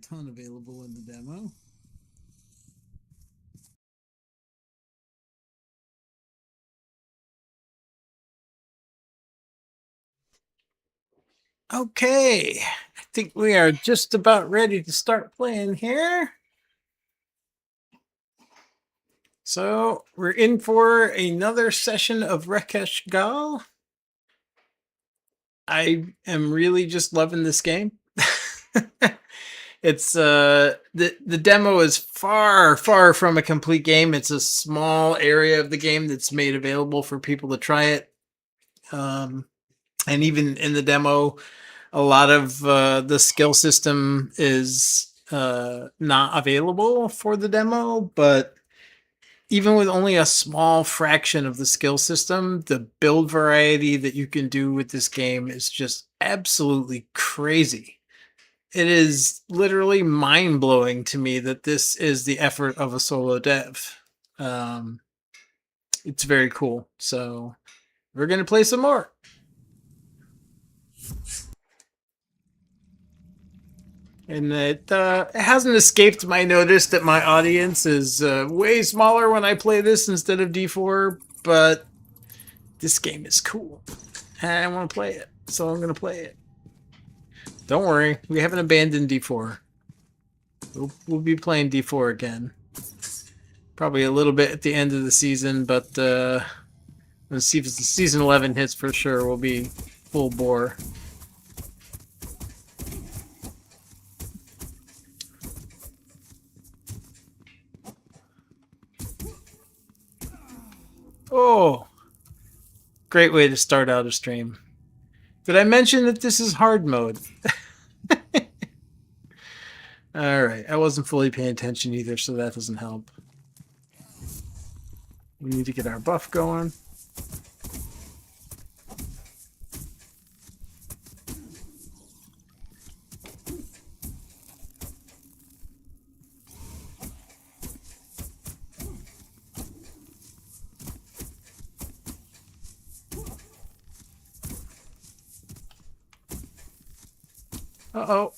ton available in the demo. Okay, I think we are just about ready to start playing here. So we're in for another session of Rekesh Gaal. I am really just loving this game. It's the demo is far from a complete game. It's a small area of the game that's made available for people to try it. And even in the demo, a lot of the skill system is not available for the demo, but even with only a small fraction of the skill system, the build variety that you can do with this game is just absolutely crazy. It is literally mind-blowing to me that this is the effort of a solo dev. It's very cool. So we're going to play some more. And it hasn't escaped my notice that my audience is way smaller when I play this instead of D4, but this game is cool. And I want to play it, so I'm going to play it. Don't worry, we haven't abandoned D4. We'll be playing D4 again. Probably a little bit at the end of the season, but let's see if season 11 hits for sure. We'll be full bore. Oh, great way to start out a stream. Did I mention that this is hard mode? Alright, I wasn't fully paying attention either, so that doesn't help. We need to get our buff going. Uh-oh.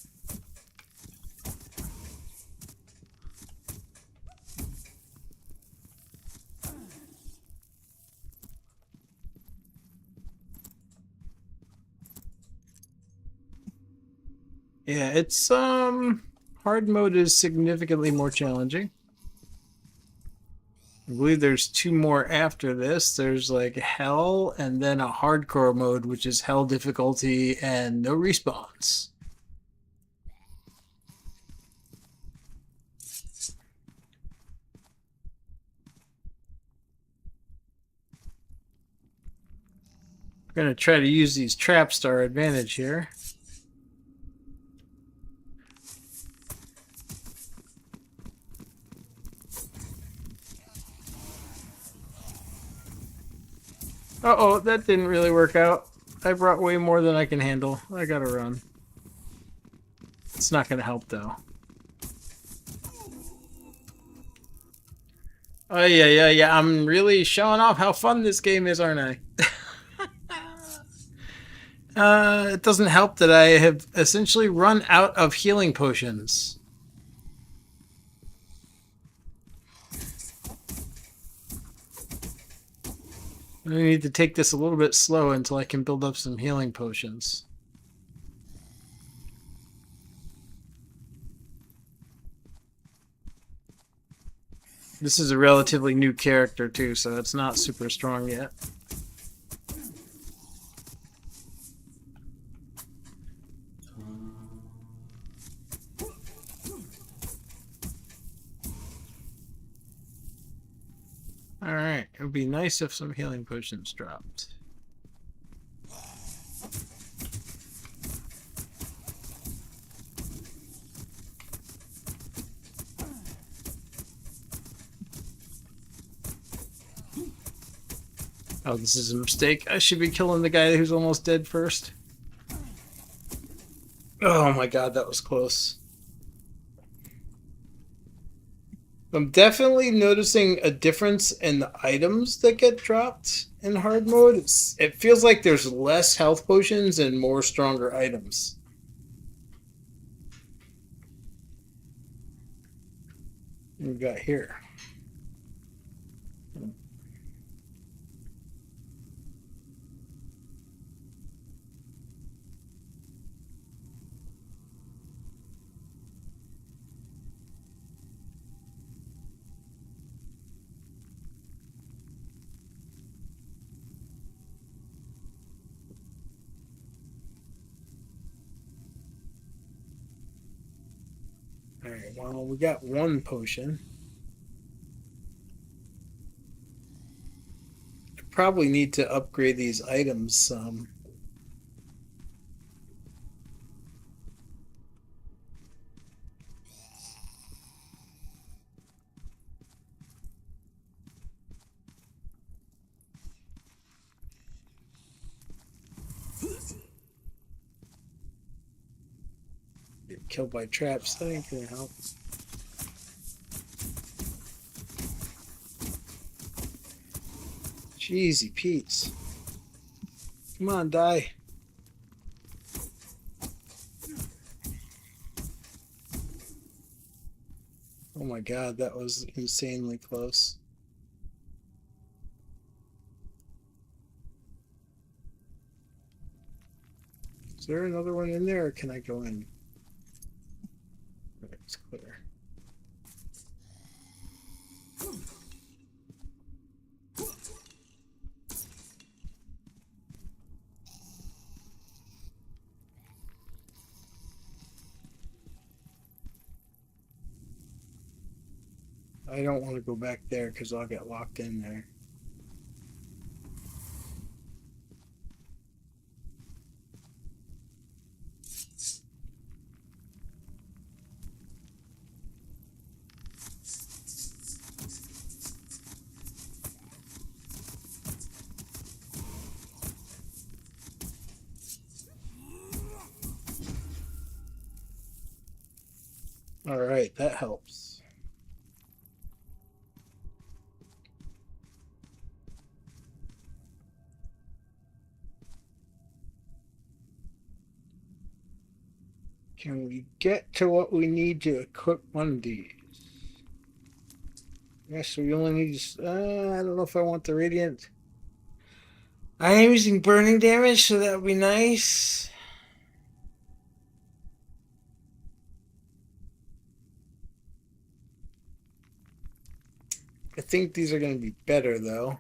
Yeah, it's hard mode is significantly more challenging. I believe there's two more after this. There's like hell and then a hardcore mode, which is hell difficulty and no respawns. We're gonna try to use these traps to our advantage here. Uh-oh, that didn't really work out. I brought way more than I can handle. I gotta run. It's not gonna help, though. Oh, yeah. I'm really showing off how fun this game is, aren't I? It doesn't help that I have essentially run out of healing potions. I need to take this a little bit slow until I can build up some healing potions. This is a relatively new character too, so it's not super strong yet. Alright, it would be nice if some healing potions dropped. Oh, this is a mistake. I should be killing the guy who's almost dead first. Oh my god, that was close. I'm definitely noticing a difference in the items that get dropped in hard mode. It feels like there's less health potions and more stronger items. What we got here? All right, well, we got one potion. I probably need to upgrade these items some. Get killed by traps. That ain't gonna help. Jeezy Pete's. Come on, die. Oh my god, that was insanely close. Is there another one in there, or can I go in? Okay, it's clear. I don't want to go back there because I'll get locked in there. All right, that helps. Can we get to what we need to equip one of these? Yes, we only need. I don't know if I want the radiant. I am using burning damage, so that would be nice. I think these are going to be better, though.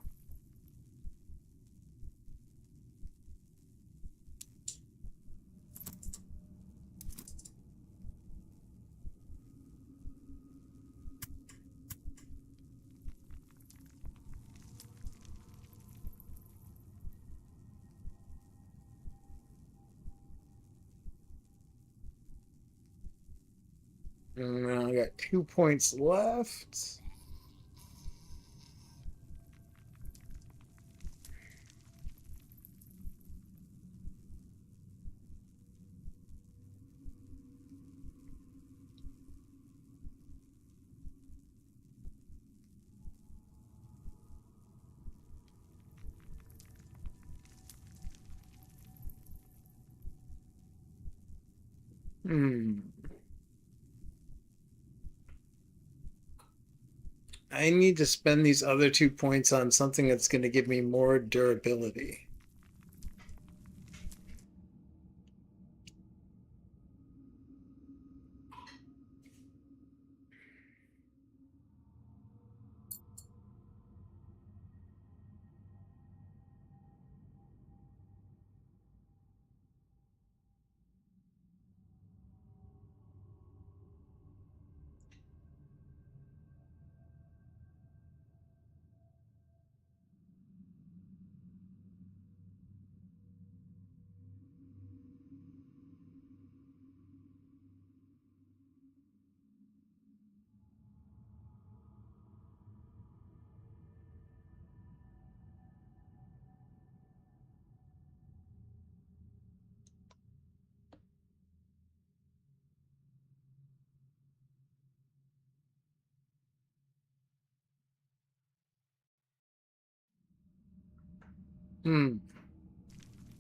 And I got 2 points left. I need to spend these other 2 points on something that's going to give me more durability.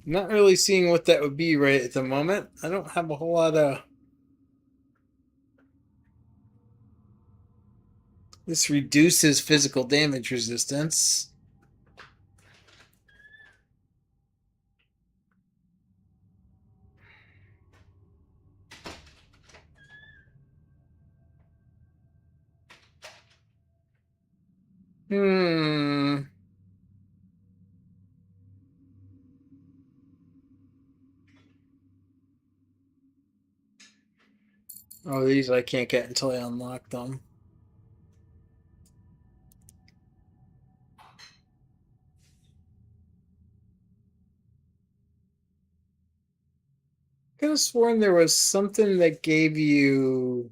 Not really seeing what that would be right at the moment. I don't have a whole lot of This reduces physical damage resistance. Hmm. Oh, these I can't get until I unlock them. I could have sworn there was something that gave you.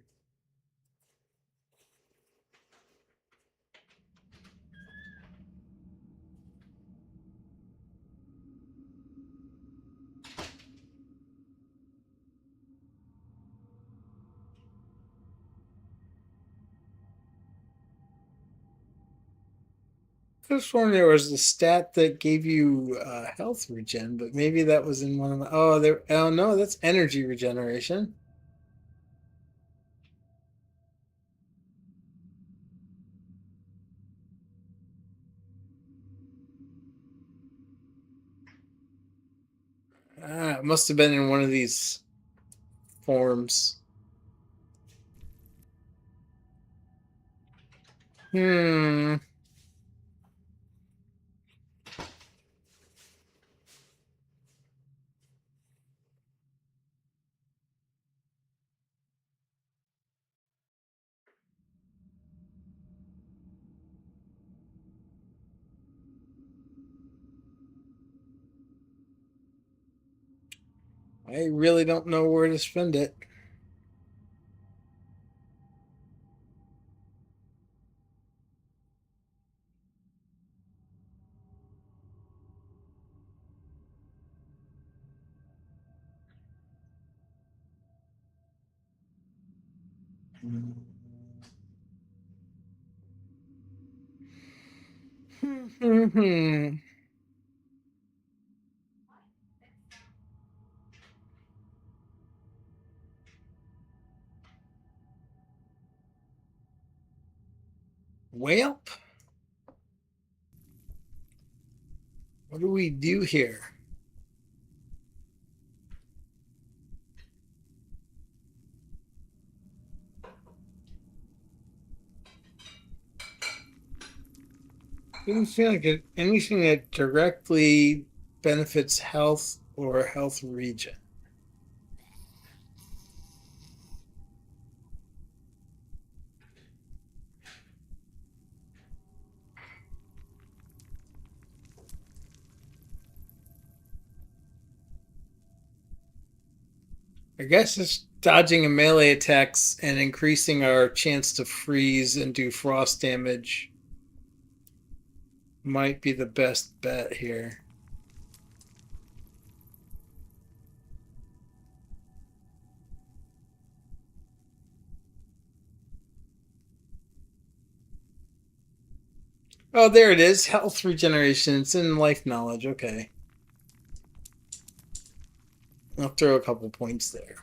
I could have sworn there was a stat that gave you health regen, but maybe that was in one of my. Oh, there. Oh no, that's energy regeneration. Ah, it must have been in one of these forms. Hmm. I really don't know where to spend it. Hmm. Well, what do we do here? Doesn't feel like anything that directly benefits health or health regen. I guess it's dodging a melee attacks and increasing our chance to freeze and do frost damage might be the best bet here. Oh, there it is. Health regeneration. It's in life knowledge. Okay. I'll throw a couple points there.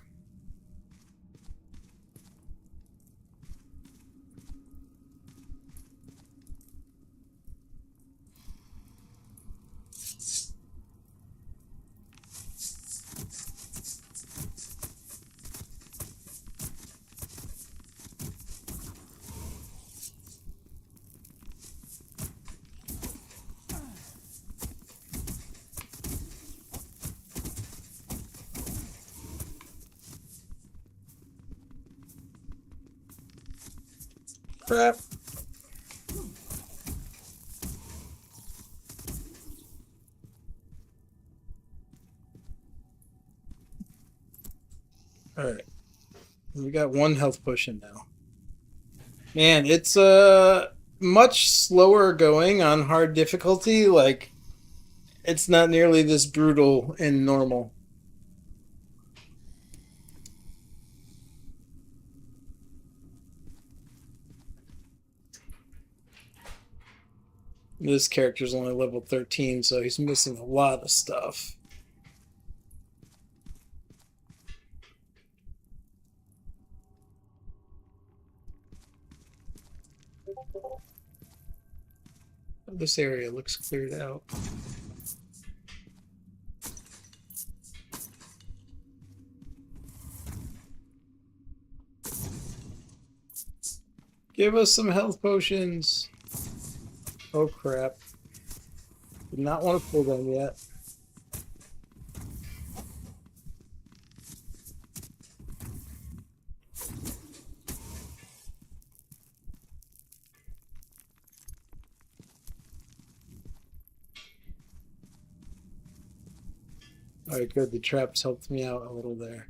Crap. All right. We got one health potion now. Man, it's much slower going on hard difficulty. Like it's not nearly this brutal in normal. This character's only level 13, so he's missing a lot of stuff. This area looks cleared out. Give us some health potions. Oh crap. Did not want to pull them yet. Alright, good. The traps helped me out a little there.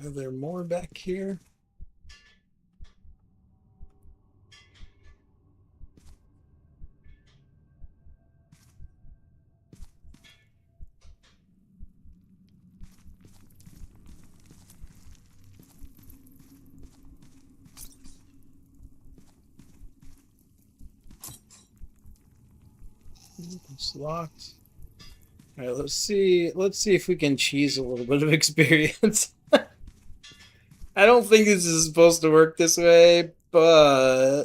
Are there more back here? It's locked. All right, let's see if we can cheese a little bit of experience. I don't think this is supposed to work this way, but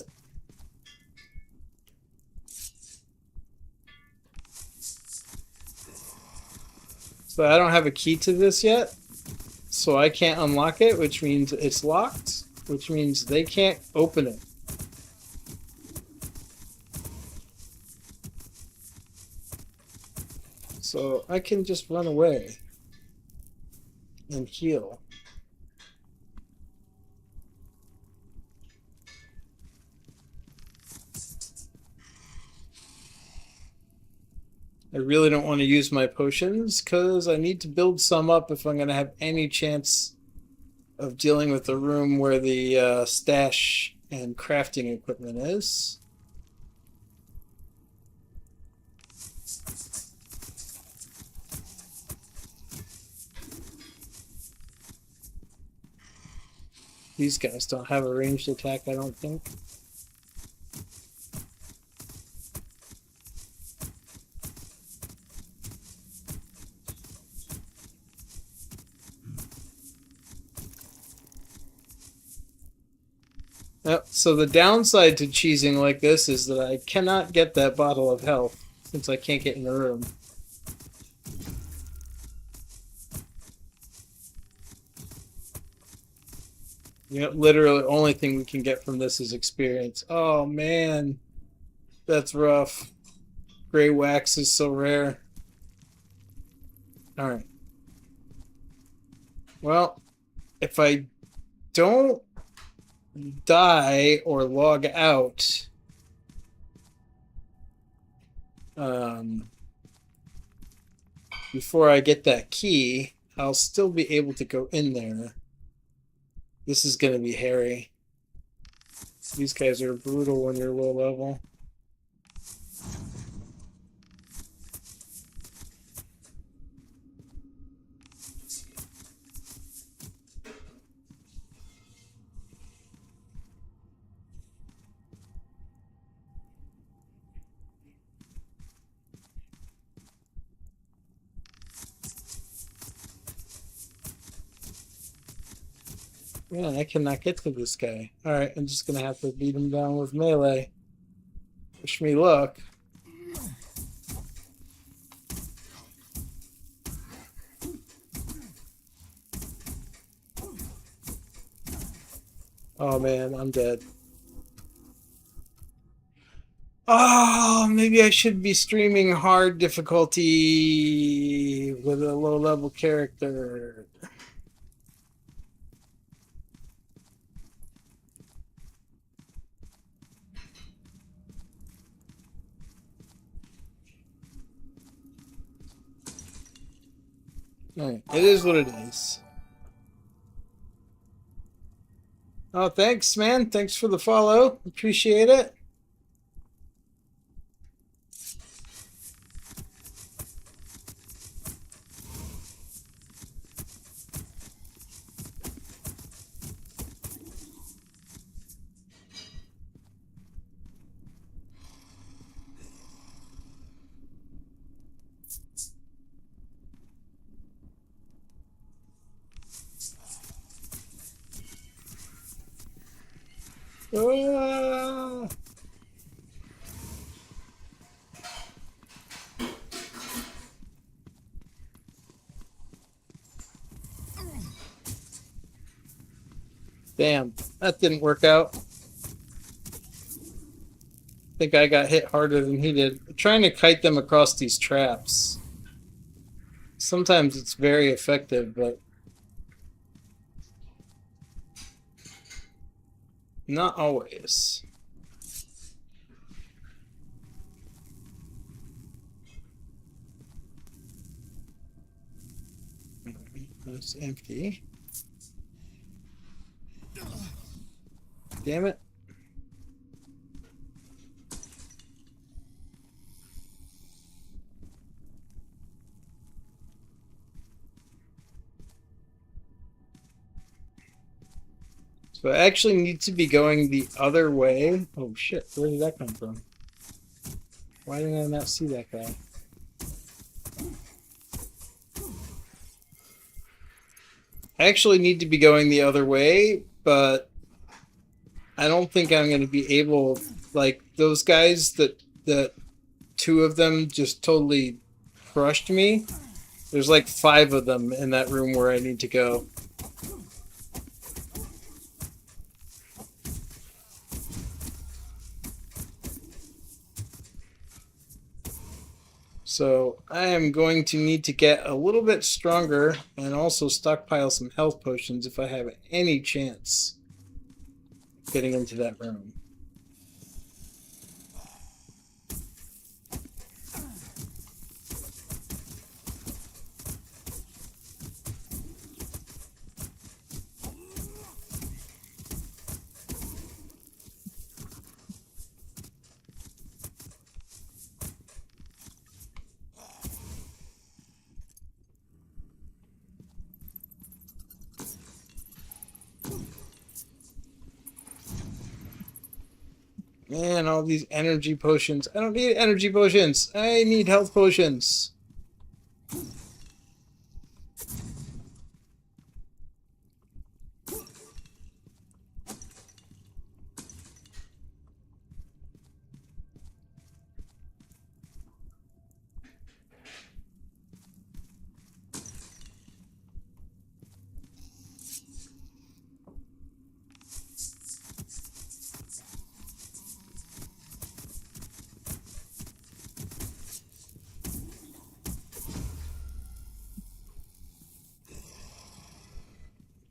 so I don't have a key to this yet, so I can't unlock it, which means it's locked, which means they can't open it. So I can just run away and heal. I really don't want to use my potions because I need to build some up if I'm going to have any chance of dealing with the room where the stash and crafting equipment is. These guys don't have a ranged attack, I don't think. Yep, so the downside to cheesing like this is that I cannot get that bottle of health since I can't get in the room. Yeah, literally the only thing we can get from this is experience. Oh man, that's rough. Gray wax is so rare. Alright. Well, if I don't die or log out, before I get that key, I'll still be able to go in there. This is going to be hairy. These guys are brutal when you're low level. Man, I cannot get to this guy. Alright, I'm just going to have to beat him down with melee. Wish me luck. Oh man, I'm dead. Oh, maybe I should be streaming hard difficulty with a low level character. Alright, it is what it is. Oh, thanks, man. Thanks for the follow. Appreciate it. Ah! Damn, that didn't work out. I think I got hit harder than he did. I'm trying to kite them across these traps. Sometimes it's very effective, but not always. It's empty. Damn it. So I actually need to be going the other way. Oh shit, where did that come from? Why did I not see that guy? I actually need to be going the other way, but I don't think I'm going to be able, like those guys that two of them just totally crushed me. There's like 5 of them in that room where I need to go. So I am going to need to get a little bit stronger and also stockpile some health potions if I have any chance getting into that room. Man, all these energy potions. I don't need energy potions. I need health potions.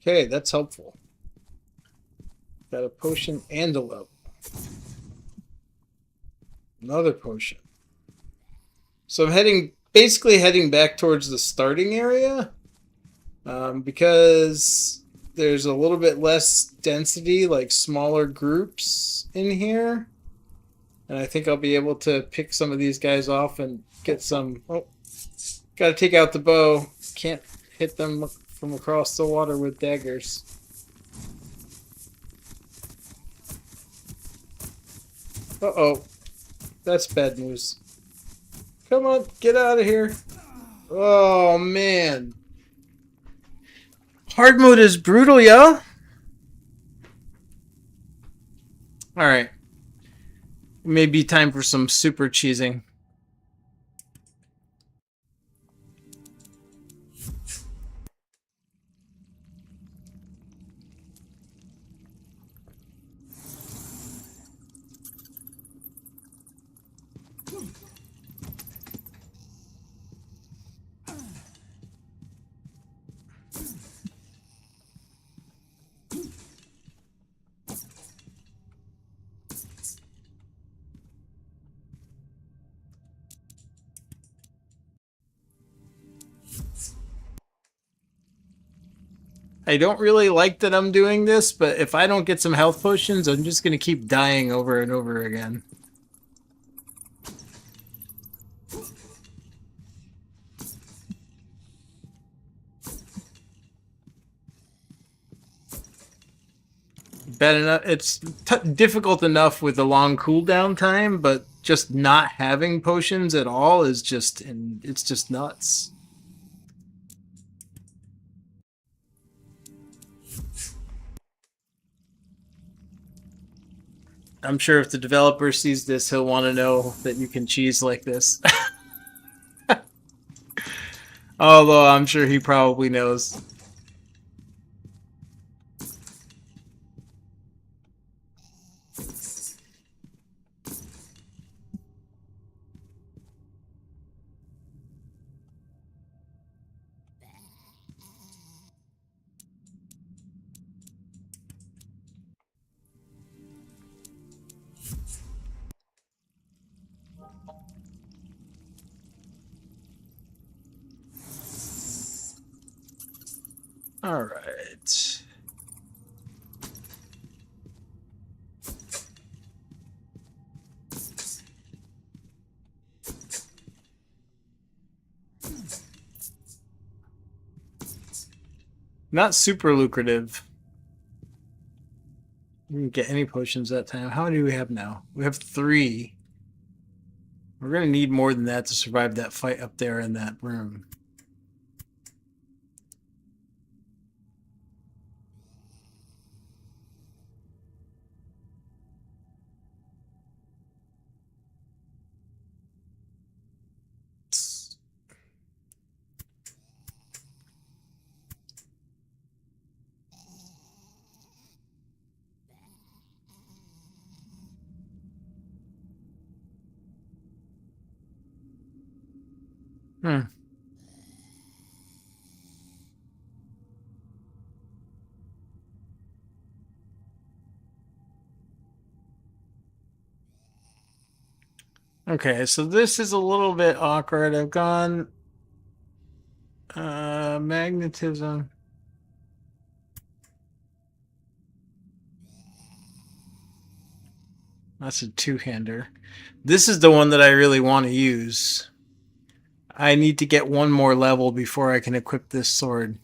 Okay, that's helpful. Got a potion and a level. Another potion. So I'm basically heading back towards the starting area because there's a little bit less density, like smaller groups in here. And I think I'll be able to pick some of these guys off and get some... Oh, gotta take out the bow. Can't hit them from across the water with daggers. Uh-oh. That's bad news. Come on, get out of here. Oh, man. Hard mode is brutal, yo. Alright. Maybe time for some super cheesing. I don't really like that I'm doing this, but if I don't get some health potions, I'm just going to keep dying over and over again. Bad enough. It's difficult enough with a long cooldown time, but just not having potions at all is it's just nuts. I'm sure if the developer sees this, he'll want to know that you can cheese like this. Although I'm sure he probably knows. All right. Not super lucrative. We didn't get any potions that time. How many do we have now? We have 3. We're going to need more than that to survive that fight up there in that room. Hmm. Okay, so this is a little bit awkward. I've gone magnetism. That's a 2-hander. This is the one that I really want to use. I need to get one more level before I can equip this sword.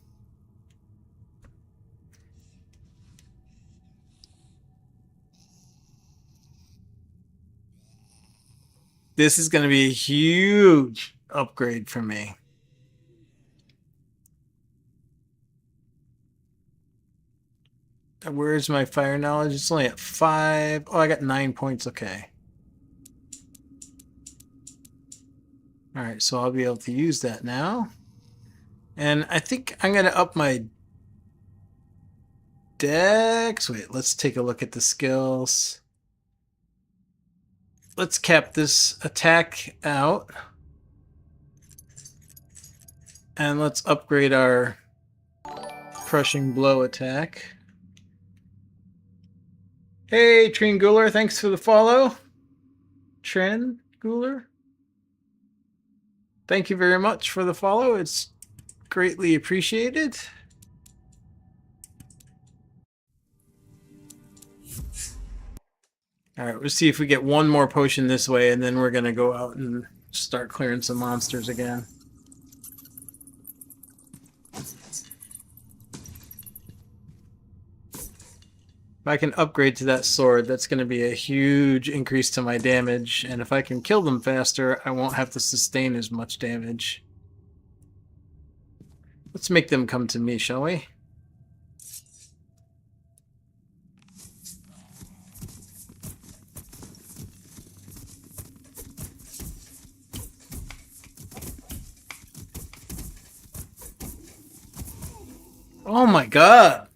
This is going to be a huge upgrade for me. Where's my fire knowledge? It's only at 5. Oh, I got 9 points. Okay. All right, so I'll be able to use that now. And I think I'm going to up my dex. Wait, let's take a look at the skills. Let's cap this attack out. And let's upgrade our crushing blow attack. Hey, Trin Guler, thanks for the follow. Trin Guler. Thank you very much for the follow. It's greatly appreciated. All right, we'll see if we get one more potion this way, and then we're going to go out and start clearing some monsters again. If I can upgrade to that sword, that's going to be a huge increase to my damage, and if I can kill them faster, I won't have to sustain as much damage. Let's make them come to me, shall we? Oh my god!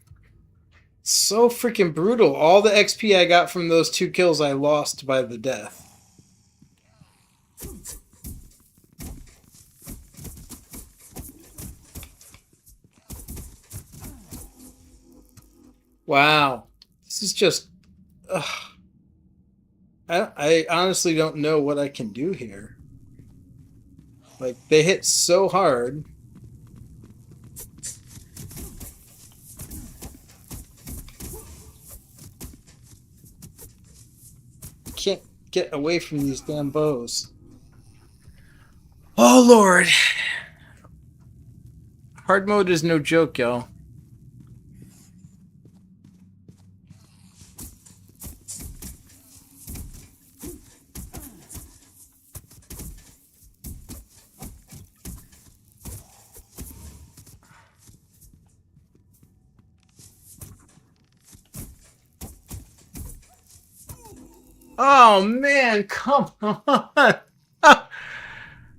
So freaking brutal. All the XP I got from those 2 kills I lost by the death. Wow. This is just... I honestly don't know what I can do here. Like, they hit so hard. Can't get away from these damn bows. Oh, Lord. Hard mode is no joke, y'all. Oh man, come on.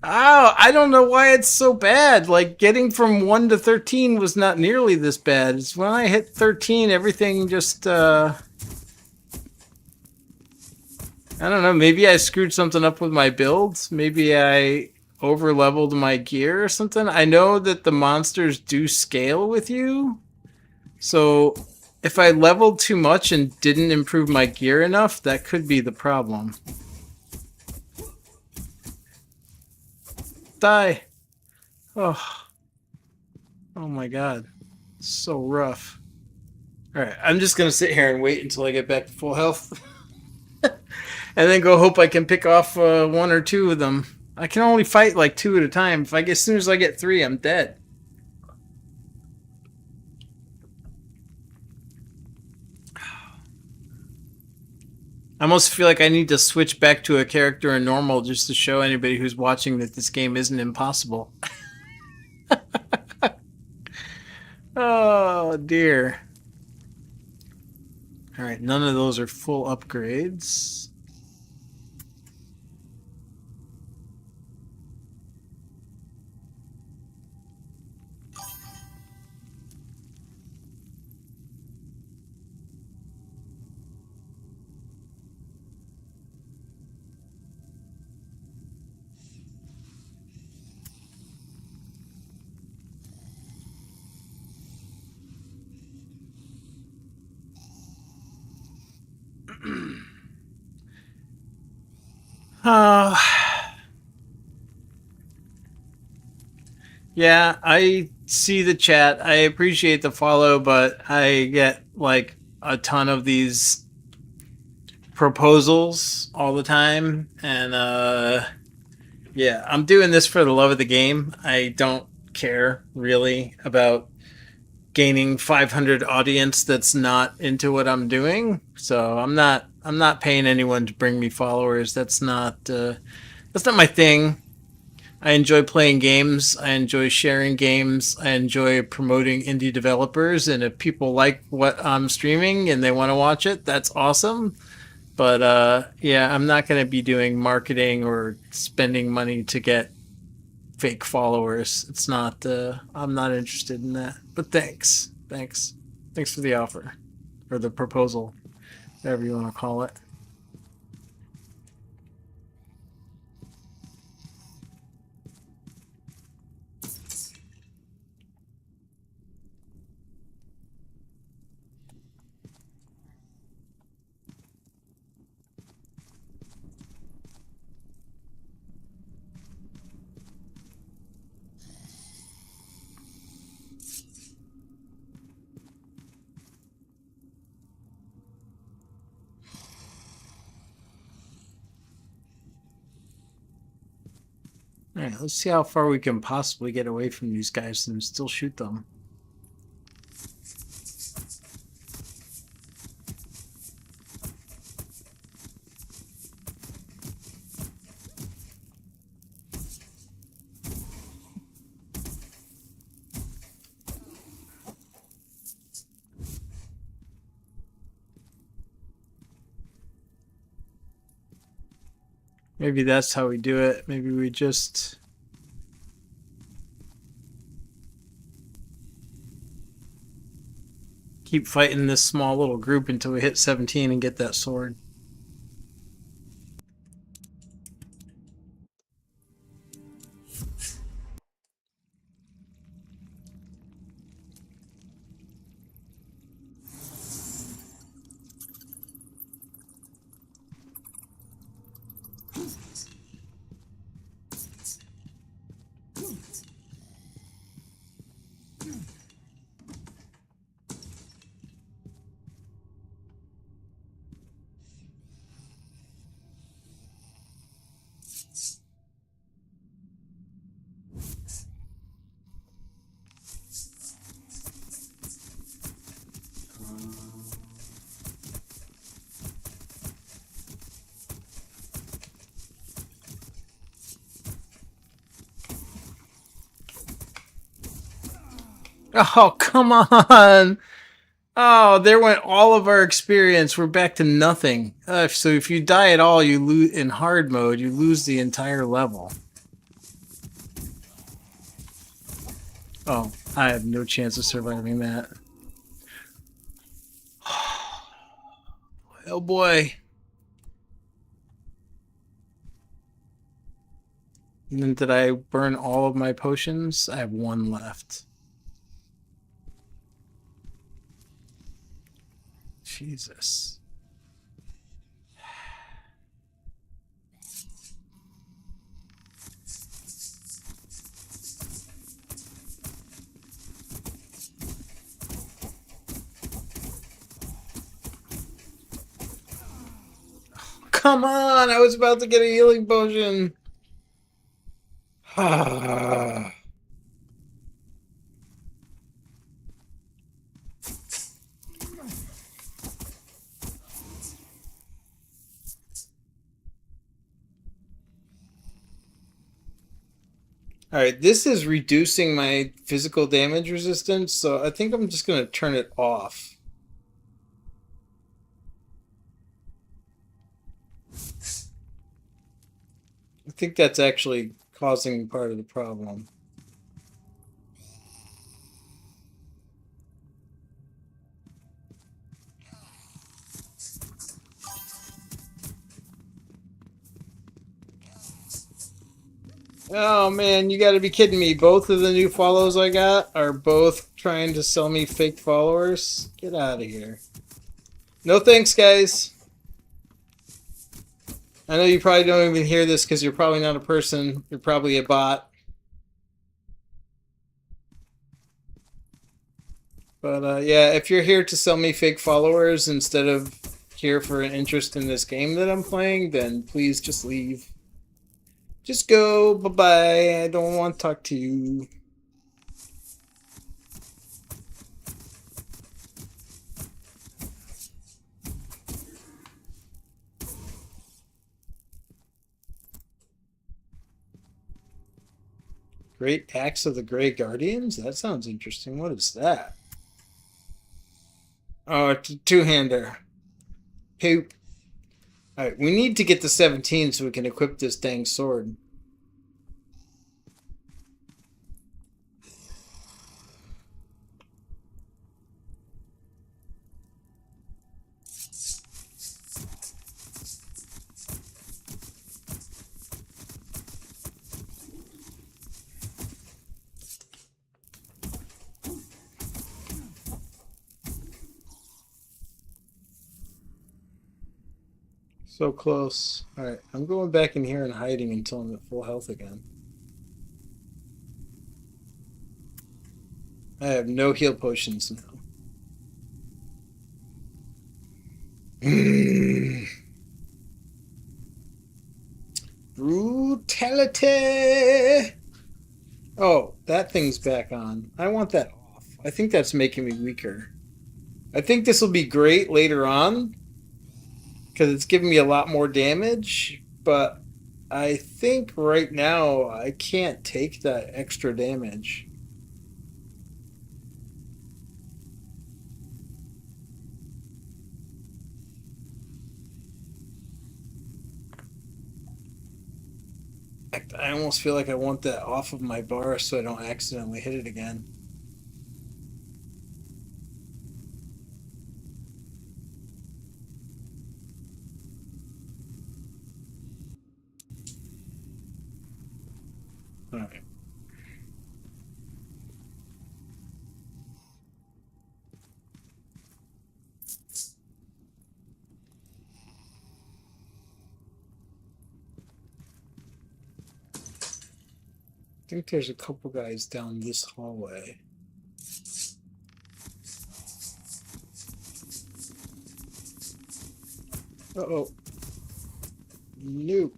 Oh, I don't know why it's so bad. Like getting from 1 to 13 was not nearly this bad. It's when I hit 13 everything just I don't know, maybe I screwed something up with my builds. Maybe I over leveled my gear or something. I know that the monsters do scale with you. So if I leveled too much and didn't improve my gear enough, that could be the problem. Die. Oh, oh my god. It's so rough. Alright, I'm just gonna sit here and wait until I get back to full health. And then go hope I can pick off one or two of them. I can only fight like 2 at a time. If I get, as soon as I get 3, I'm dead. I almost feel like I need to switch back to a character in normal just to show anybody who's watching that this game isn't impossible. Oh dear. Alright, none of those are full upgrades. Uh, yeah, I see the chat. I appreciate the follow, but I get like a ton of these proposals all the time. And yeah, I'm doing this for the love of the game. I don't care really about gaining 500 audience that's not into what I'm doing. So I'm not paying anyone to bring me followers. That's not my thing. I enjoy playing games. I enjoy sharing games. I enjoy promoting indie developers. And if people like what I'm streaming and they want to watch it, that's awesome. But yeah, I'm not going to be doing marketing or spending money to get fake followers. It's not. I'm not interested in that. But thanks for the offer or the proposal, whatever you want to call it. All right, let's see how far we can possibly get away from these guys and still shoot them. Maybe that's how we do it. Maybe we just keep fighting this small little group until we hit 17 and get that sword. Oh, come on. Oh, there went all of our experience. We're back to nothing. So if you die at all, you lose in hard mode. You lose the entire level. Oh, I have no chance of surviving that. Oh boy. And then did I burn all of my potions? I have one left. Jesus. Come on! I was about to get a healing potion. Alright, this is reducing my physical damage resistance, so I think I'm just going to turn it off. I think that's actually causing part of the problem. Oh man, you gotta be kidding me. Both of the new follows I got are both trying to sell me fake followers. Get out of here. No thanks, guys. I know you probably don't even hear this because you're probably not a person. You're probably a bot. But yeah, if you're here to sell me fake followers instead of here for an interest in this game that I'm playing, then please just leave. Just go. Bye-bye. I don't want to talk to you. Great Axe of the Grey Guardians? That sounds interesting. What is that? Oh, it's a two-hander. Poop. Alright, we need to get to 17 so we can equip this dang sword. So close. Alright, I'm going back in here and hiding until I'm at full health again. I have no heal potions now. Brutality! Oh, that thing's back on. I want that off. I think that's making me weaker. I think this will be great later on because it's giving me a lot more damage, but I think right now I can't take that extra damage. I almost feel like I want that off of my bar so I don't accidentally hit it again. Alright. I think there's a couple guys down this hallway. Uh-oh. Nope.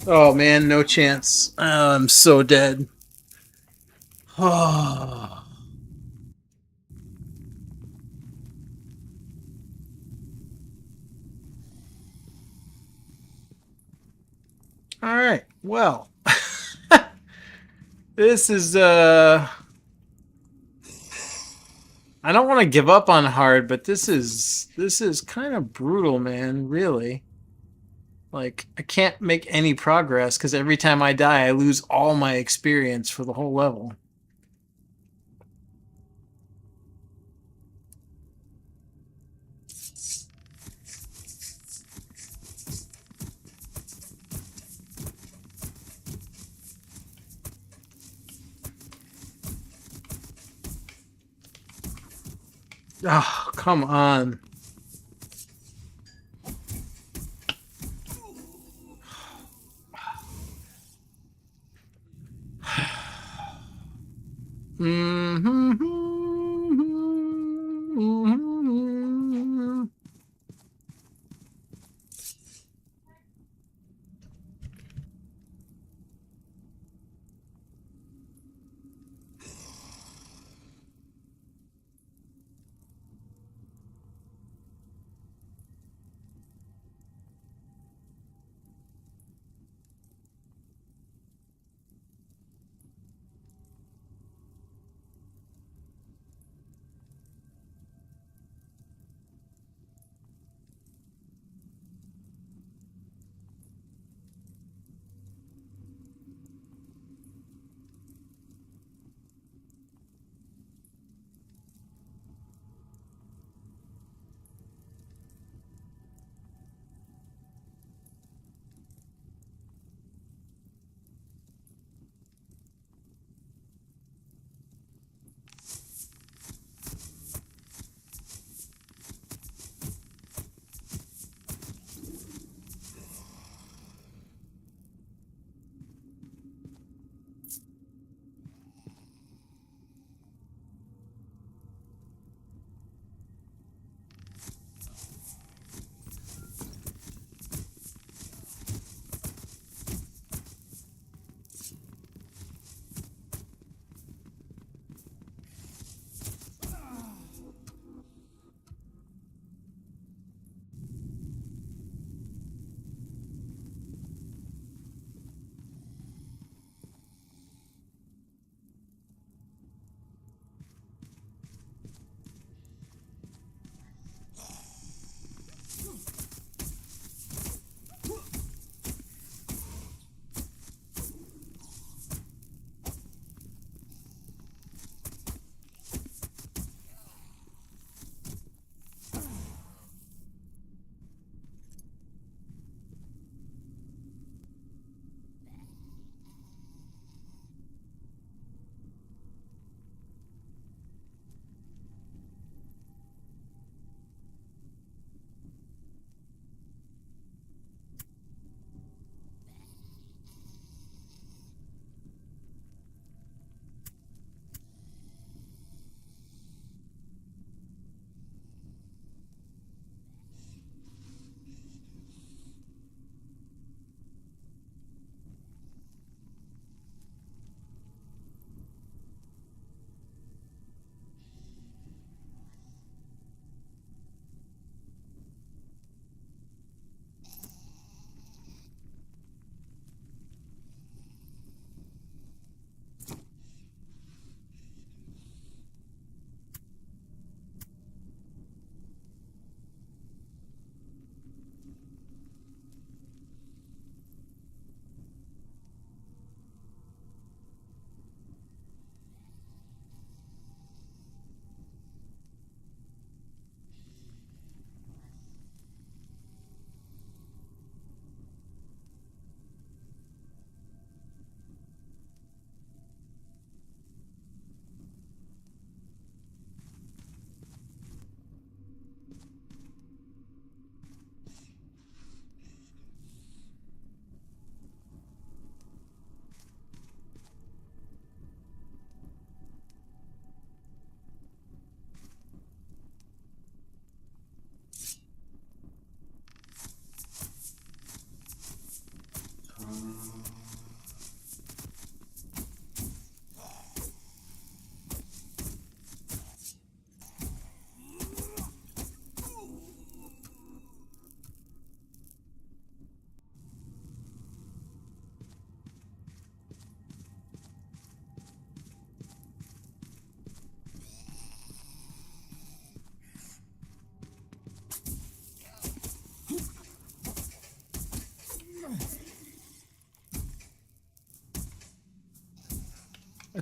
Oh man, no chance. I'm so dead. Oh. All right. Well, this is I don't want to give up on hard, but this is kind of brutal, man. Really, like I can't make any progress because every time I die, I lose all my experience for the whole level. Oh, come on.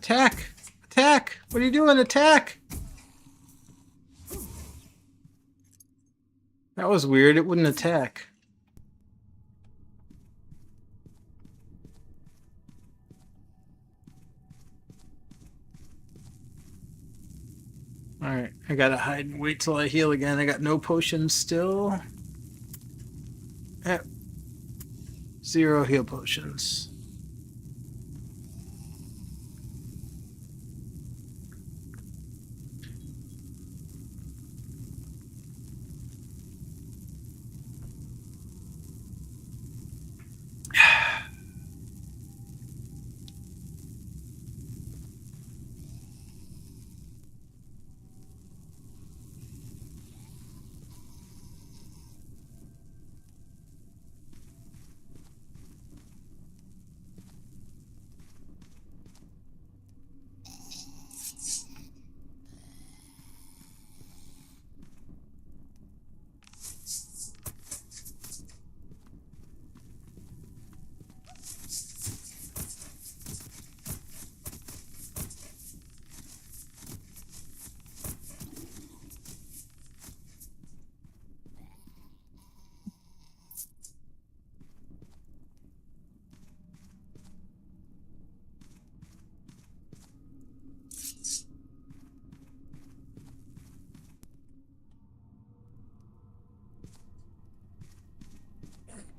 Attack! Attack! What are you doing? Attack! That was weird. It wouldn't attack. Alright, I gotta hide and wait till I heal again. I got no potions still. Yep. 0 heal potions.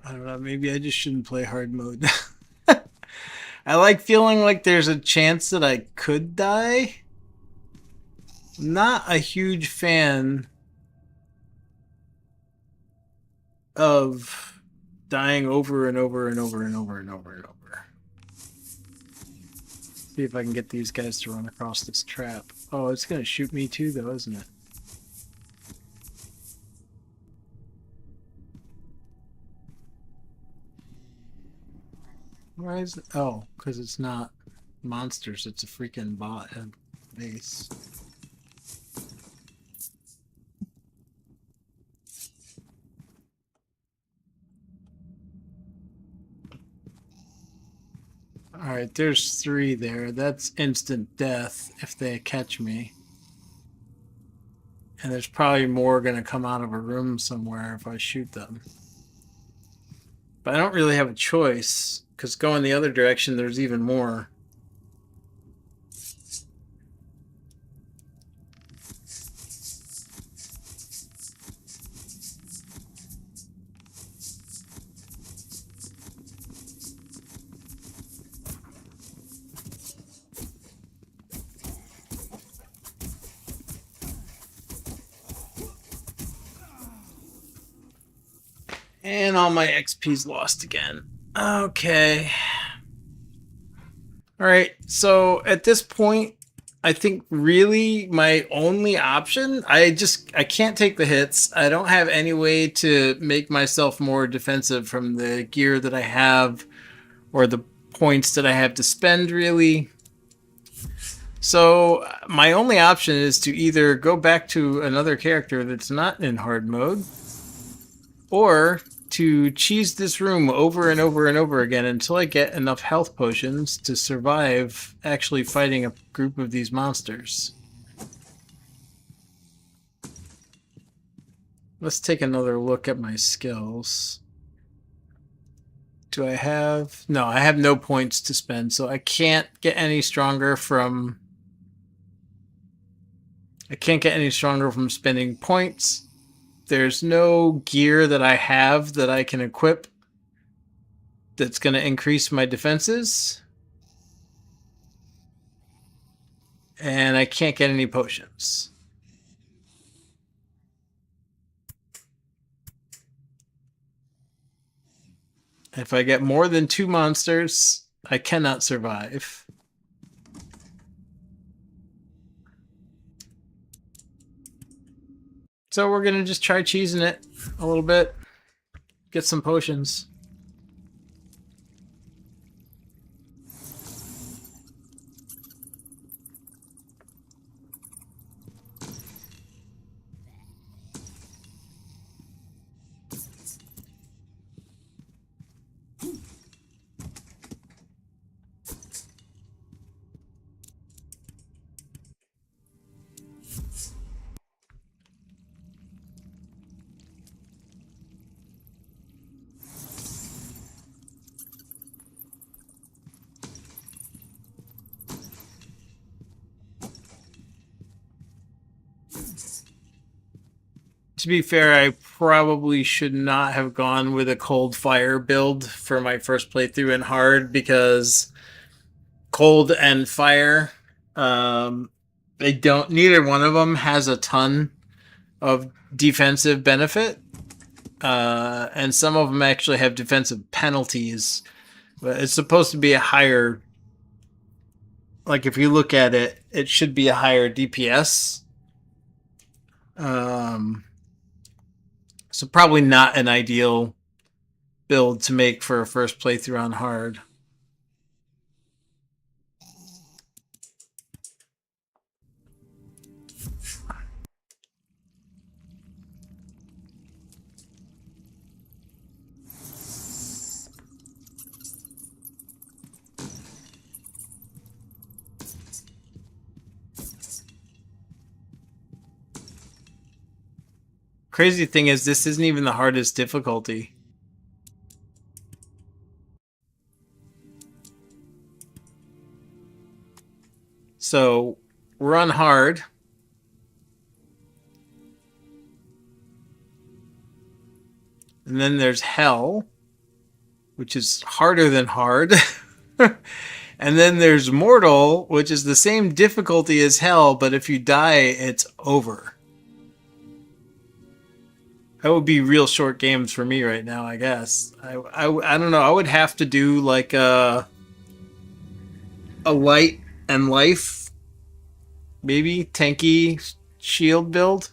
I don't know, maybe I just shouldn't play hard mode. I like feeling like there's a chance that I could die. Not a huge fan of dying over and over and over and over and over and over. See if I can get these guys to run across this trap. Oh, it's gonna shoot me too though, isn't it? Why is it? Oh, because it's not monsters, it's a freaking bot base. Alright, there's 3 there. That's instant death if they catch me. And there's probably more going to come out of a room somewhere if I shoot them. But I don't really have a choice, because going the other direction, there's even more. And all my XP's lost again. Okay. Alright, so at this point, I think really my only option, I can't take the hits. I don't have any way to make myself more defensive from the gear that I have or the points that I have to spend, really. So my only option is to either go back to another character that's not in hard mode, or to cheese this room over and over and over again until I get enough health potions to survive actually fighting a group of these monsters. Let's take another look at my skills. Do I have... No, I have no points to spend, so I can't get any stronger from... I can't get any stronger from spending points. There's no gear that I have that I can equip that's going to increase my defenses. And I can't get any potions. If I get more than 2 monsters, I cannot survive. So we're going to just try cheesing it a little bit. Get some potions. To be fair, I probably should not have gone with a cold fire build for my first playthrough in hard, because cold and fire, they don't, neither one of them has a ton of defensive benefit. And some of them actually have defensive penalties, but it's supposed to be a higher, like if you look at it, it should be a higher DPS. So probably not an ideal build to make for a first playthrough on hard. Crazy thing is, this isn't even the hardest difficulty. So we're on hard. And then there's hell, which is harder than hard. And then there's mortal, which is the same difficulty as hell, but if you die, it's over. That would be real short games for me right now, I guess. I don't know. I would have to do like a light and life, maybe tanky shield build.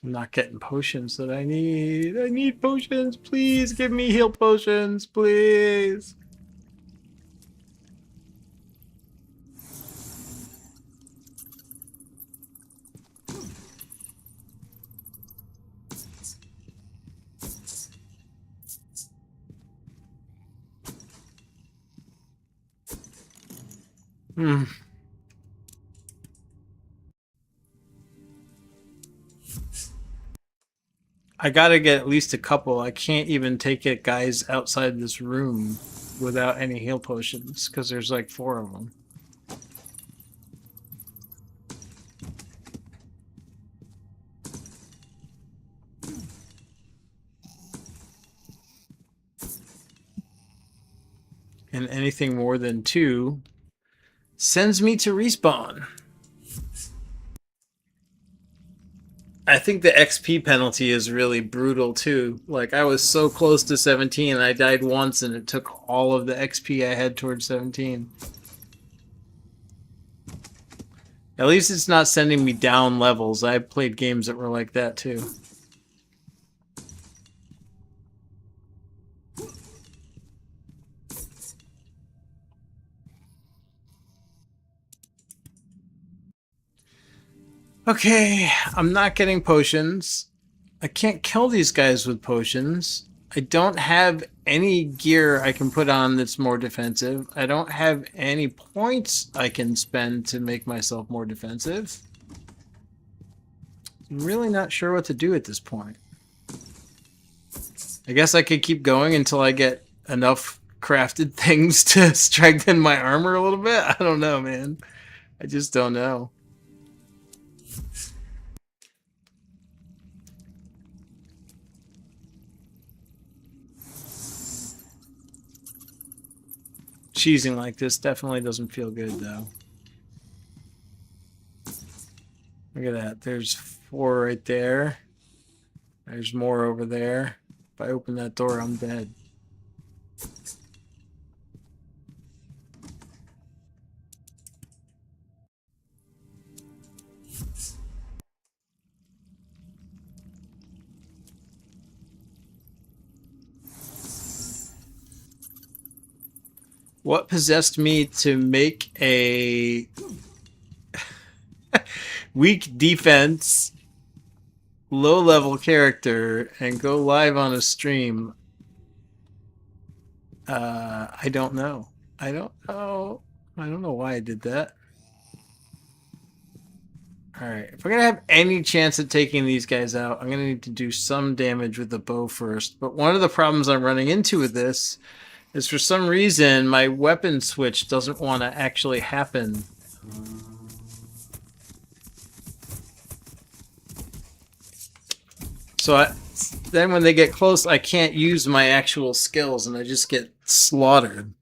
I'm not getting potions that I need. I need potions. Please give me heal potions, please. I gotta get at least a couple. I can't even take it, guys, outside this room without any heal potions, because there's like 4 of them. And anything more than 2 sends me to respawn. I think the XP penalty is really brutal too. Like, I was so close to 17, I died once and it took all of the XP I had towards 17. At least it's not sending me down levels. I played games that were like that too. Okay, I'm not getting potions. I can't kill these guys with potions. I don't have any gear I can put on that's more defensive. I don't have any points I can spend to make myself more defensive. I'm really not sure what to do at this point. I guess I could keep going until I get enough crafted things to strengthen my armor a little bit. I don't know, man. I just don't know. Cheesing like this definitely doesn't feel good, though. Look at that. There's 4 right there. There's more over there. If I open that door, I'm dead. What possessed me to make a weak defense, low level character, and go live on a stream. I don't know. I don't know. I don't know why I did that. Alright, if we're gonna have any chance at taking these guys out, I'm gonna need to do some damage with the bow first. But one of the problems I'm running into with this is for some reason my weapon switch doesn't want to actually happen. So then when they get close, I can't use my actual skills and I just get slaughtered.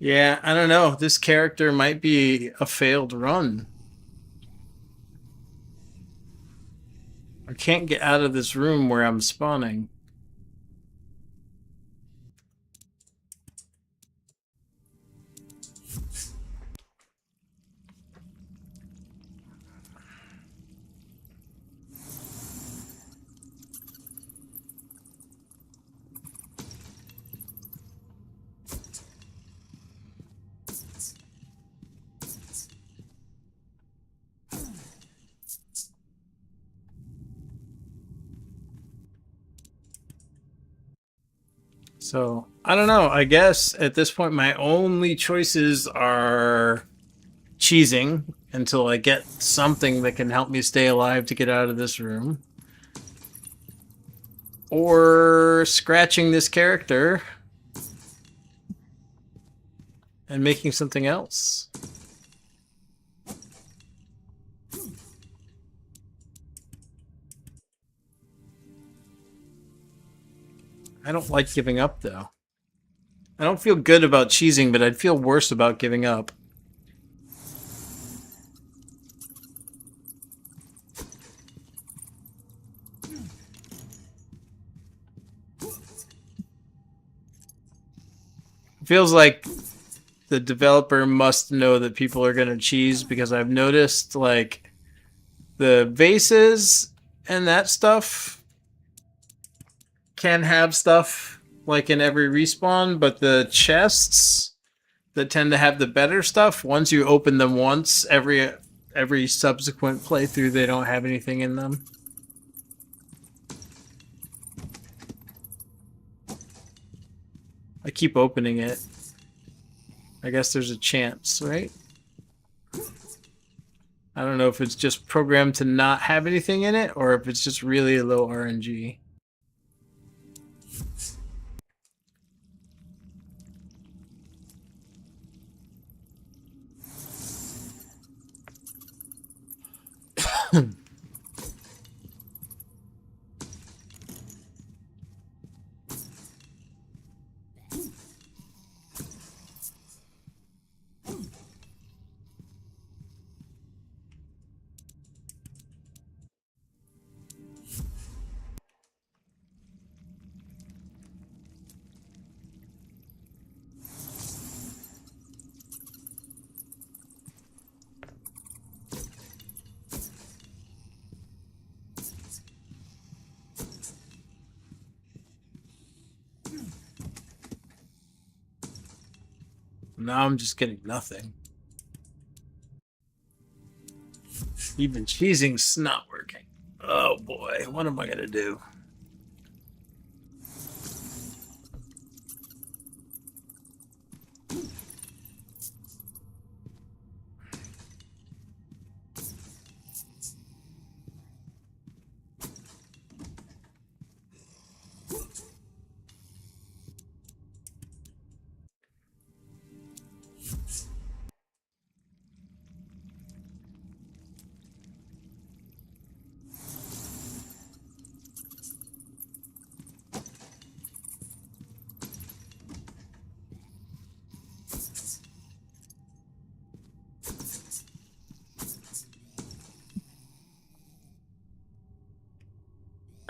Yeah, I don't know. This character might be a failed run. I can't get out of this room where I'm spawning. So, I don't know. I guess at this point my only choices are cheesing until I get something that can help me stay alive to get out of this room. Or scratching this character and making something else. I don't like giving up, though. I don't feel good about cheesing, but I'd feel worse about giving up. It feels like the developer must know that people are going to cheese, because I've noticed, like, the vases and that stuff can have stuff, like, in every respawn, but the chests that tend to have the better stuff, once you open them once, every subsequent playthrough, they don't have anything in them. I keep opening it. I guess there's a chance, right? I don't know if it's just programmed to not have anything in it, or if it's just really low RNG. Now I'm just getting nothing. Even cheesing's not working. Oh boy, what am I gonna do?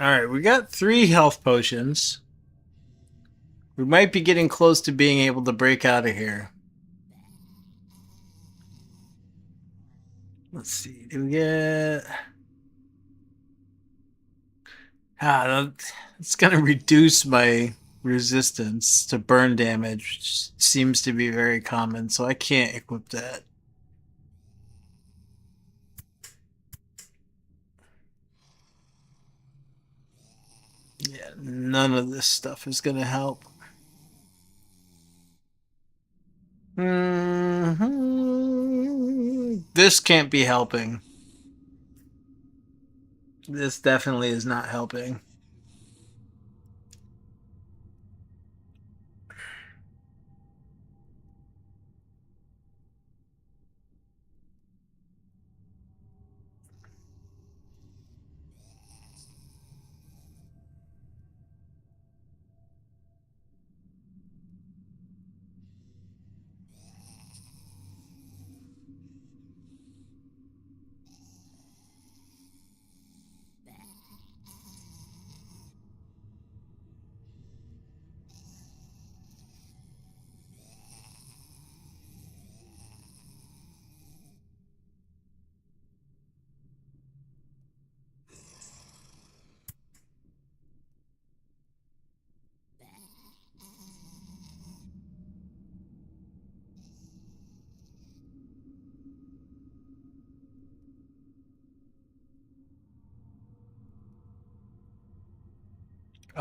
Alright, we got 3 health potions. We might be getting close to being able to break out of here. Let's see. Do we get... it's going to reduce my resistance to burn damage, which seems to be very common, so I can't equip that. Yeah, none of this stuff is going to help. This can't be helping. This definitely is not helping.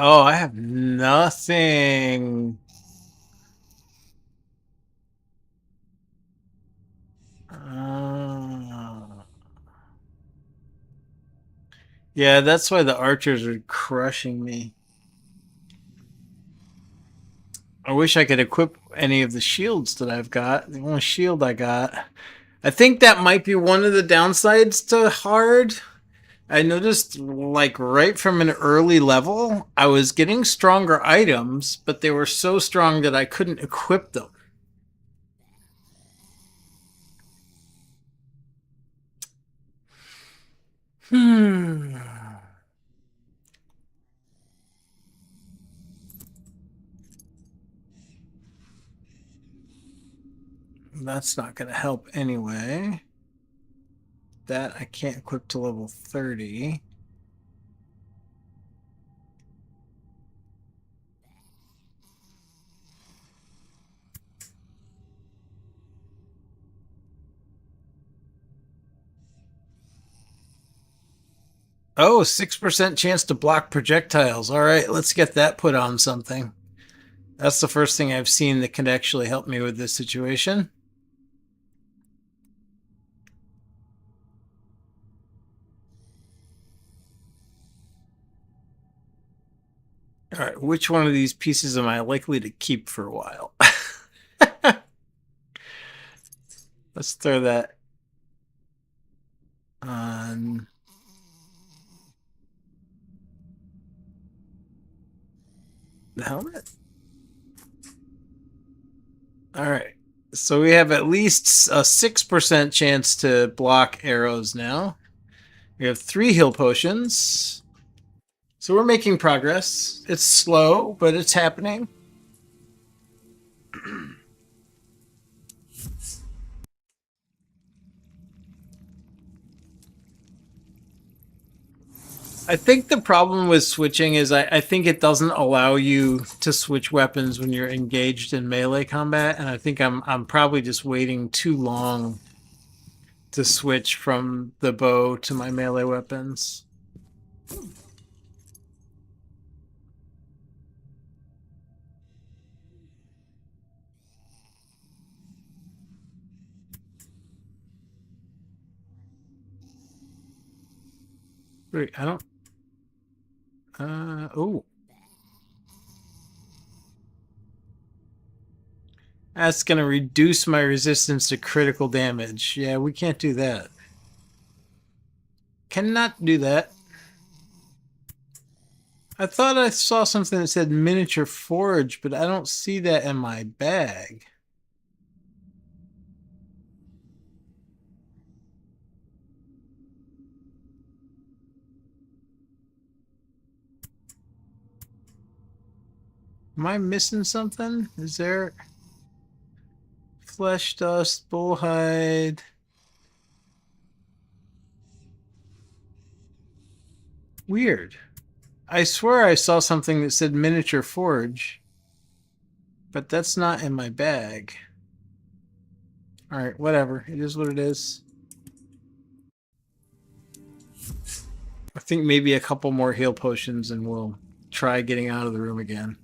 Oh, I have nothing. Yeah, that's why the archers are crushing me. I wish I could equip any of the shields that I've got. The only shield I got. I think that might be one of the downsides to hard. I noticed, like, right from an early level, I was getting stronger items, but they were so strong that I couldn't equip them. Hmm. That's not going to help anyway. That I can't equip to level 30. Oh, 6% chance to block projectiles. All right, let's get that put on something. That's the first thing I've seen that can actually help me with this situation. All right, which one of these pieces am I likely to keep for a while? Let's throw that on. The helmet? All right. So we have at least a 6% chance to block arrows now. We have 3 heal potions. So we're making progress. It's slow, but it's happening. I think the problem with switching is I think it doesn't allow you to switch weapons when you're engaged in melee combat, and I think I'm probably just waiting too long to switch from the bow to my melee weapons. Wait, I don't. Oh. That's going to reduce my resistance to critical damage. Yeah, we can't do that. Cannot do that. I thought I saw something that said miniature forge, but I don't see that in my bag. Am I missing something? Is there flesh dust, bullhide? Weird. I swear I saw something that said miniature forge, but that's not in my bag. Alright, whatever. It is what it is. I think maybe a couple more heal potions and we'll try getting out of the room again.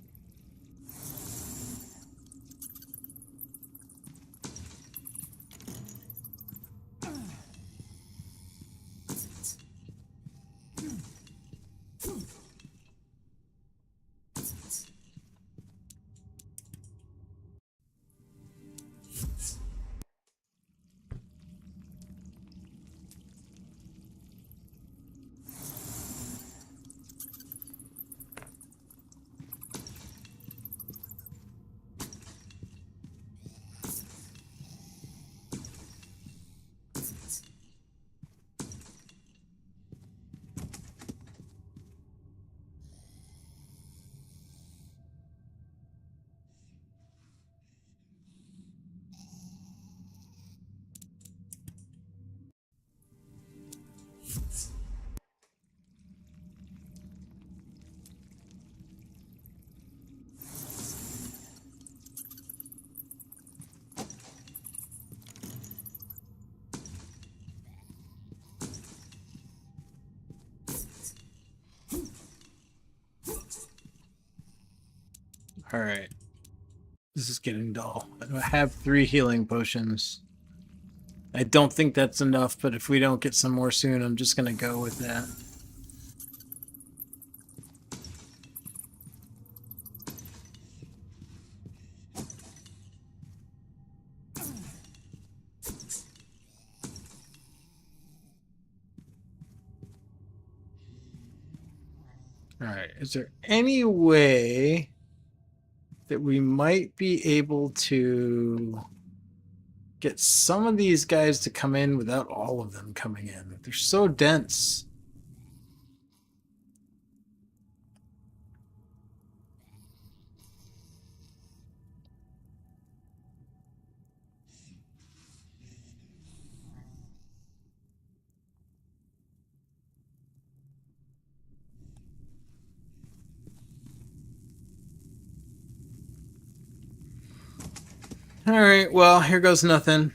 Alright. This is getting dull. I have 3 healing potions. I don't think that's enough, but if we don't get some more soon, I'm just gonna go with that. Alright, is there any way that we might be able to get some of these guys to come in without all of them coming in? They're so dense. Alright, well, here goes nothing.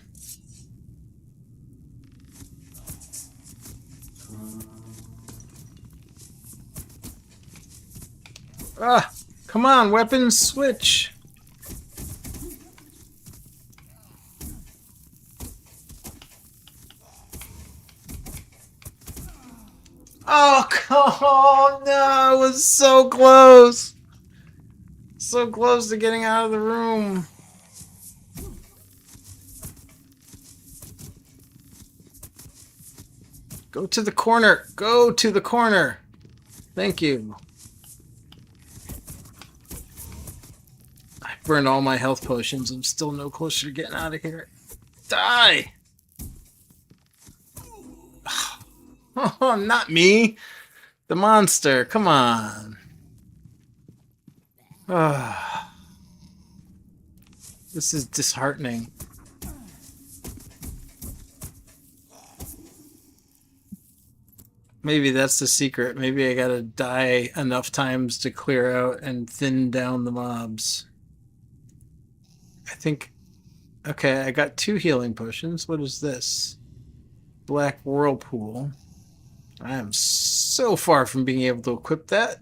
Ah! Come on, weapons switch! Oh, oh no! It was so close! So close to getting out of the room. Go to the corner! Go to the corner! Thank you. I burned all my health potions. I'm still no closer to getting out of here. Die! Oh, not me. The monster. Come on. This is disheartening. Maybe that's the secret. Maybe I gotta die enough times to clear out and thin down the mobs. I think... Okay, I got 2 healing potions. What is this? Black Whirlpool. I am so far from being able to equip that.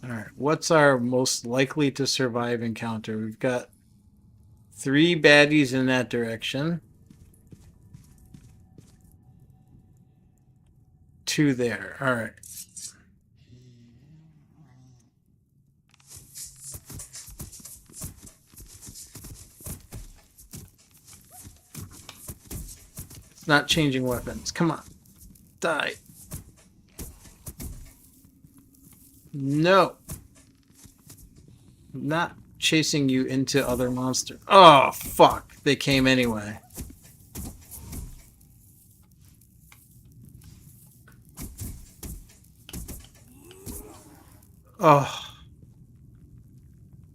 Alright, what's our most likely to survive encounter? We've got 3 baddies in that direction. 2 there. Alright. It's not changing weapons. Come on. Die. No. Not chasing you into other monsters. Oh, fuck. They came anyway. Oh,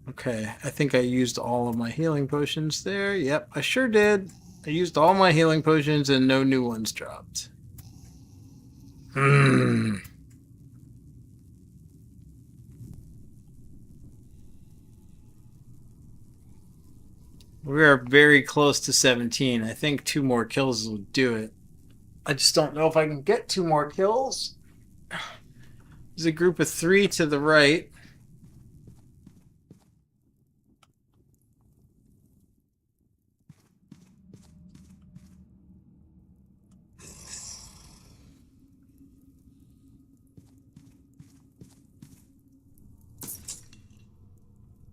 okay. I think I used all of my healing potions there. Yep, I sure did. I used all my healing potions and no new ones dropped. Hmm. We are very close to 17. I think 2 more kills will do it. I just don't know if I can get 2 more kills. There's a group of 3 to the right.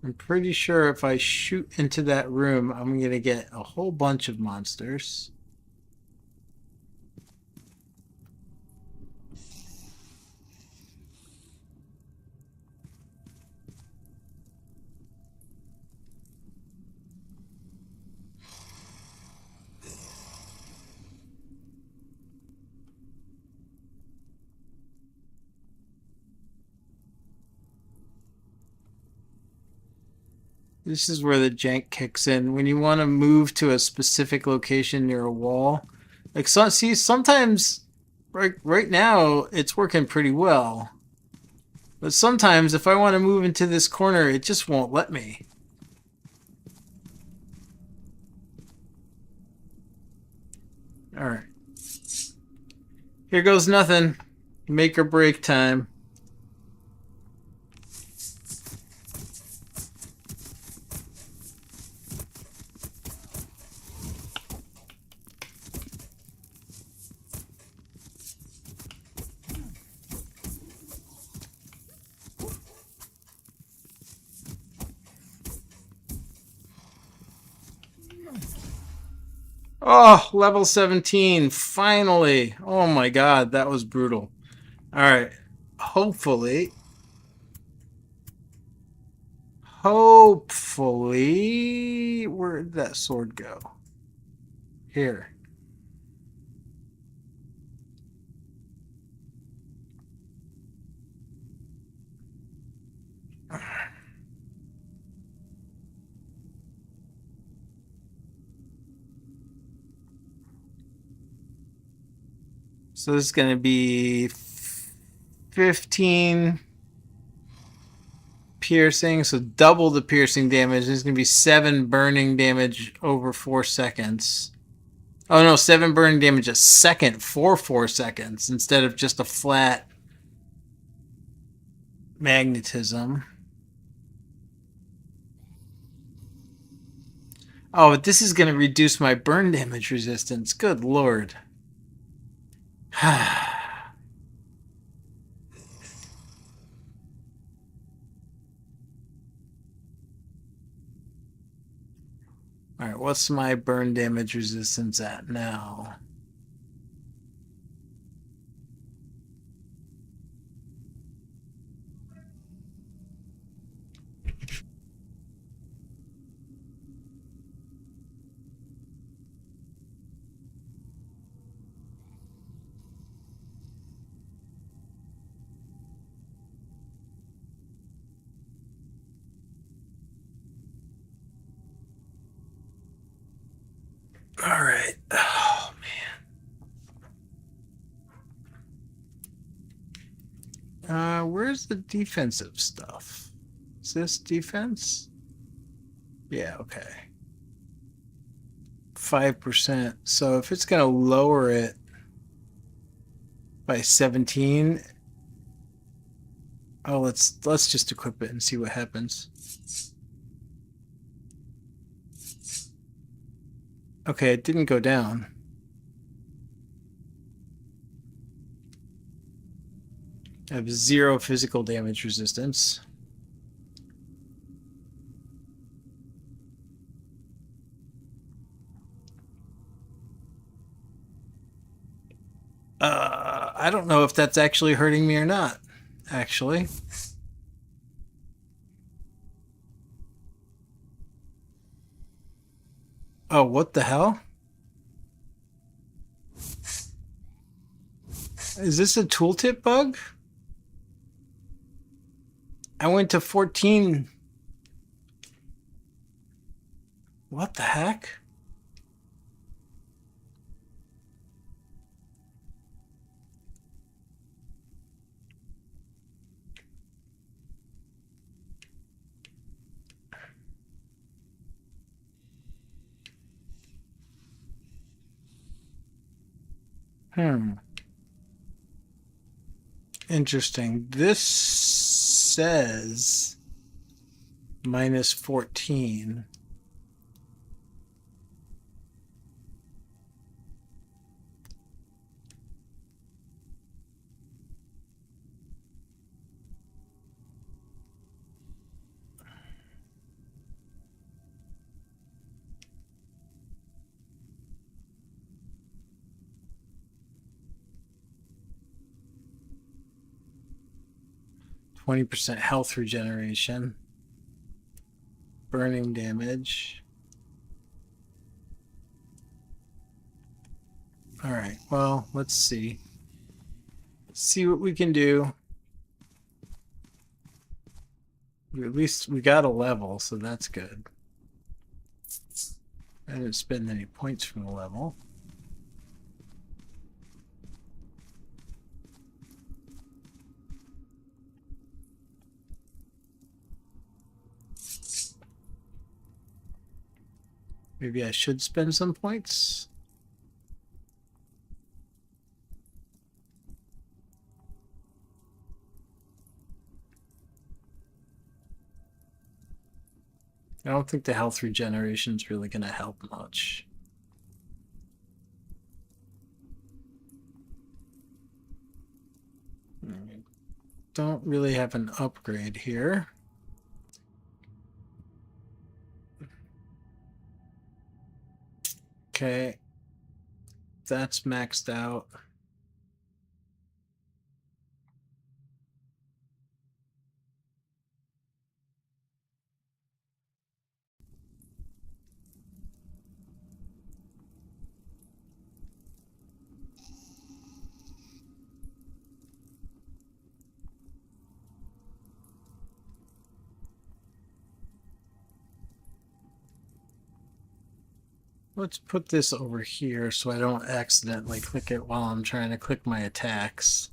I'm pretty sure if I shoot into that room, I'm going to get a whole bunch of monsters. This is where the jank kicks in. When you want to move to a specific location near a wall, like so, see, sometimes right now it's working pretty well, but sometimes if I want to move into this corner, it just won't let me. All right, here goes nothing. Make or break time. Oh, level 17, finally. Oh my god, that was brutal. Alright, hopefully, where'd that sword go? Here. So this is going to be 15 piercing, so double the piercing damage. There's going to be 7 burning damage over 4 seconds. Oh no, 7 burning damage a second for 4 seconds instead of just a flat magnetism. Oh, but this is going to reduce my burn damage resistance. Good lord. Alright, what's my burn damage resistance at now? Alright. Oh, man. Where's the defensive stuff? Is this defense? Yeah, okay. 5%. So if it's going to lower it by 17, oh, let's just equip it and see what happens. Okay, it didn't go down. I have 0 physical damage resistance. I don't know if that's actually hurting me or not, actually. Oh, what the hell? Is this a tooltip bug? I went to 14. What the heck? Interesting. This says minus 14. %, health regeneration, burning damage. All right, well, let's see. See what we can do. At least we got a level, so that's good. I didn't spend any points from the level. Maybe I should spend some points. I don't think the health regeneration is really going to help much. Don't really have an upgrade here. Okay. That's maxed out. Let's put this over here so I don't accidentally click it while I'm trying to click my attacks.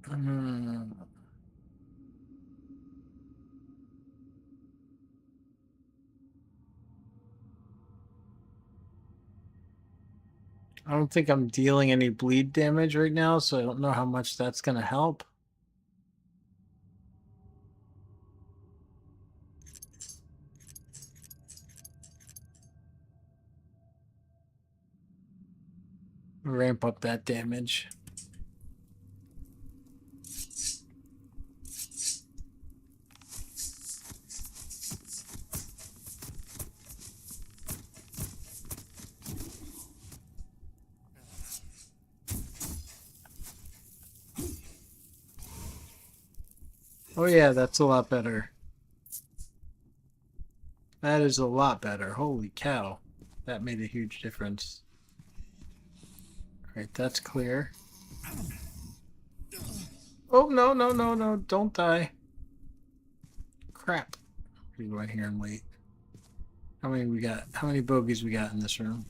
I don't think I'm dealing any bleed damage right now, so I don't know how much that's going to help. Ramp up that damage. Oh yeah, that's a lot better. That is a lot better. Holy cow. That made a huge difference. Alright, that's clear. Oh, no, no, no, no. Don't die. Crap. We go in here and wait. How many we got? How many bogeys we got in this room?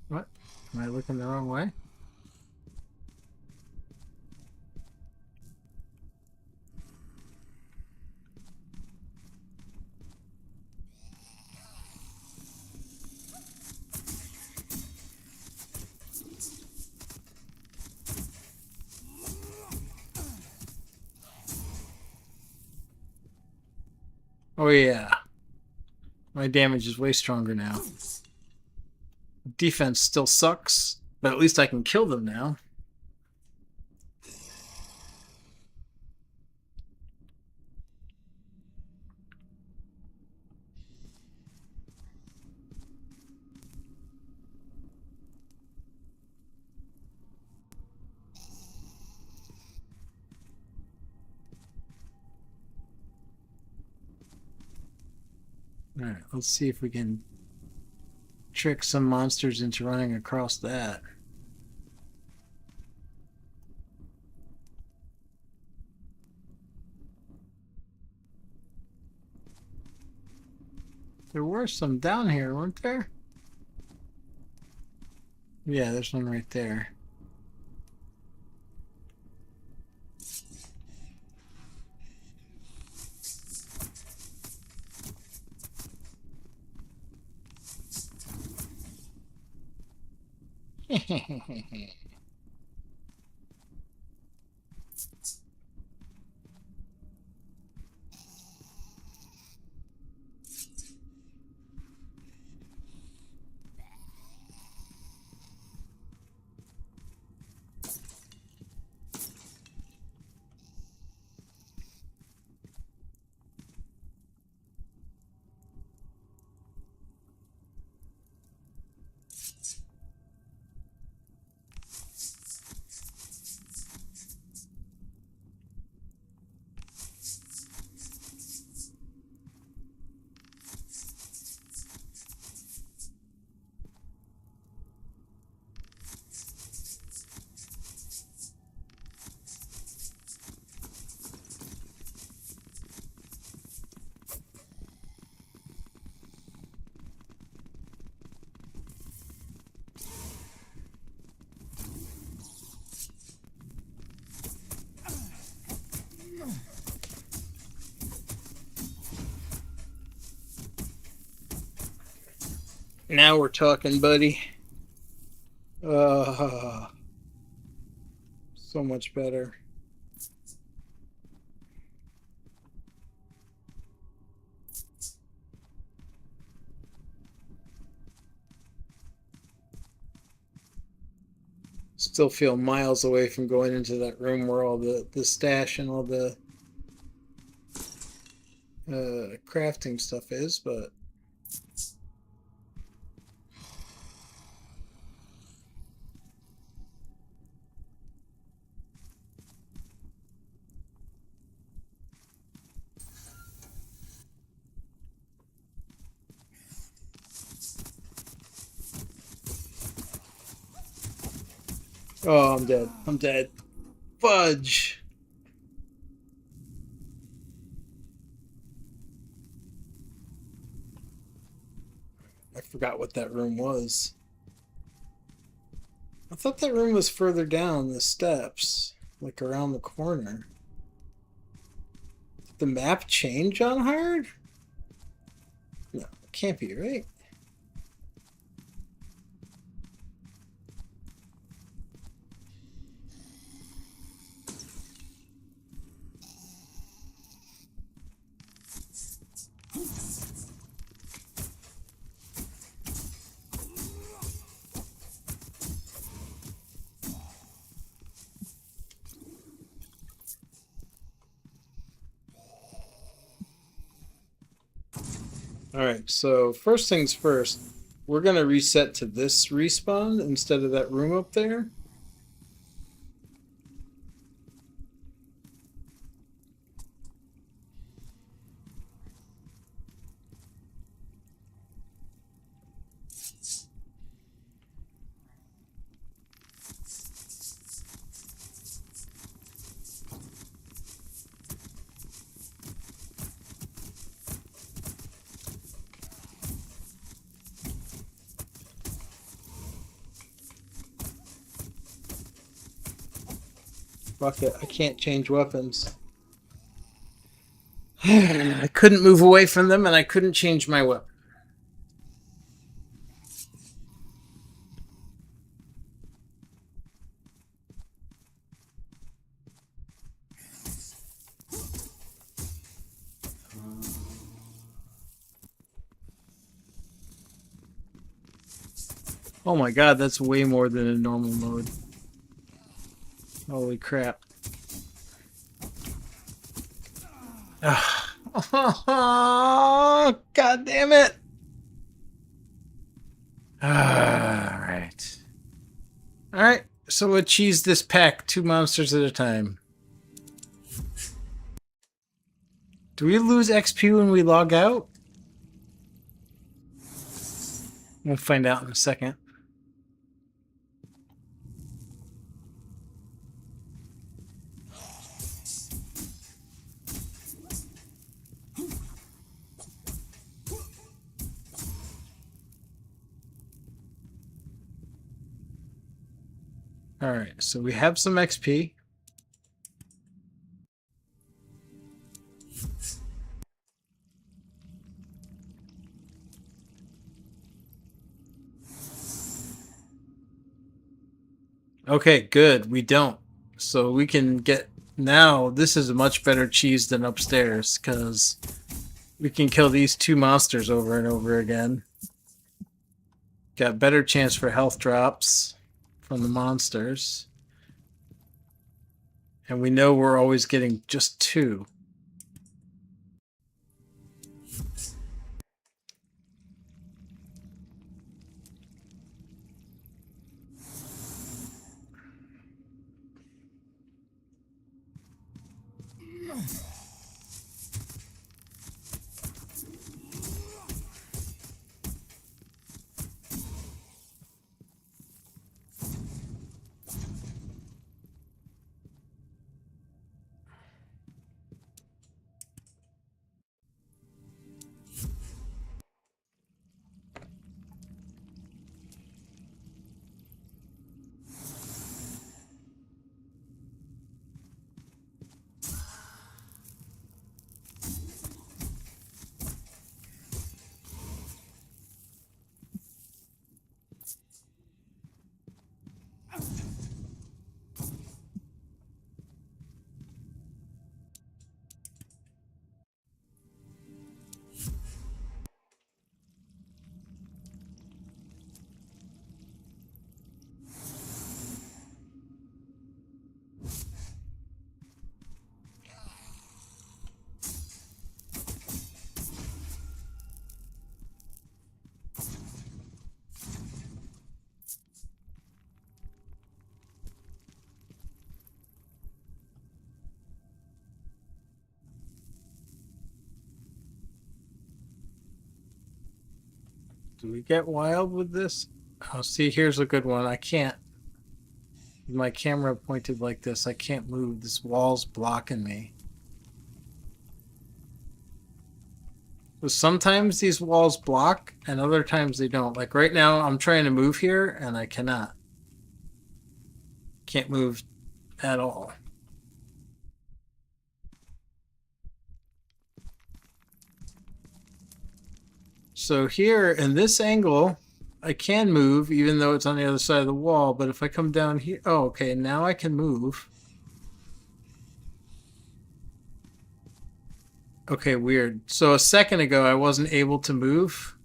What? Am I looking the wrong way? Oh yeah. My damage is way stronger now. Defense still sucks, but at least I can kill them now. Alright, let's see if we can trick some monsters into running across that. There were some down here, weren't there? Yeah, there's one right there. Now we're talking, buddy. So much better. Still feel miles away from going into that room where all the stash and all the crafting stuff is, but oh, I'm dead. I'm dead. Fudge. I forgot what that room was. I thought that room was further down the steps, like around the corner. Did the map change on hard? No, it can't be, right? Alright, so first things first, we're going to reset to this respawn instead of that room up there. Fuck it, I can't change weapons. I couldn't move away from them and I couldn't change my weapon. Oh my god, that's way more than a normal mode. Holy crap. Oh, god damn it! Alright. Alright, so we'll cheese this pack 2 monsters at a time. Do we lose XP when we log out? We'll find out in a second. Alright, so we have some XP. Okay, good. We don't. So we can get... Now, this is a much better cheese than upstairs, because we can kill these 2 monsters over and over again. Got better chance for health drops from the monsters. And we know we're always getting just 2. Do we get wild with this? Oh, see, here's a good one. I can't. With my camera pointed like this, I can't move. This wall's blocking me. So sometimes these walls block, and other times they don't. Like right now, I'm trying to move here, and I cannot. Can't move at all. So here, in this angle, I can move, even though it's on the other side of the wall. But if I come down here... Oh, okay, now I can move. Okay, weird. So a second ago, I wasn't able to move.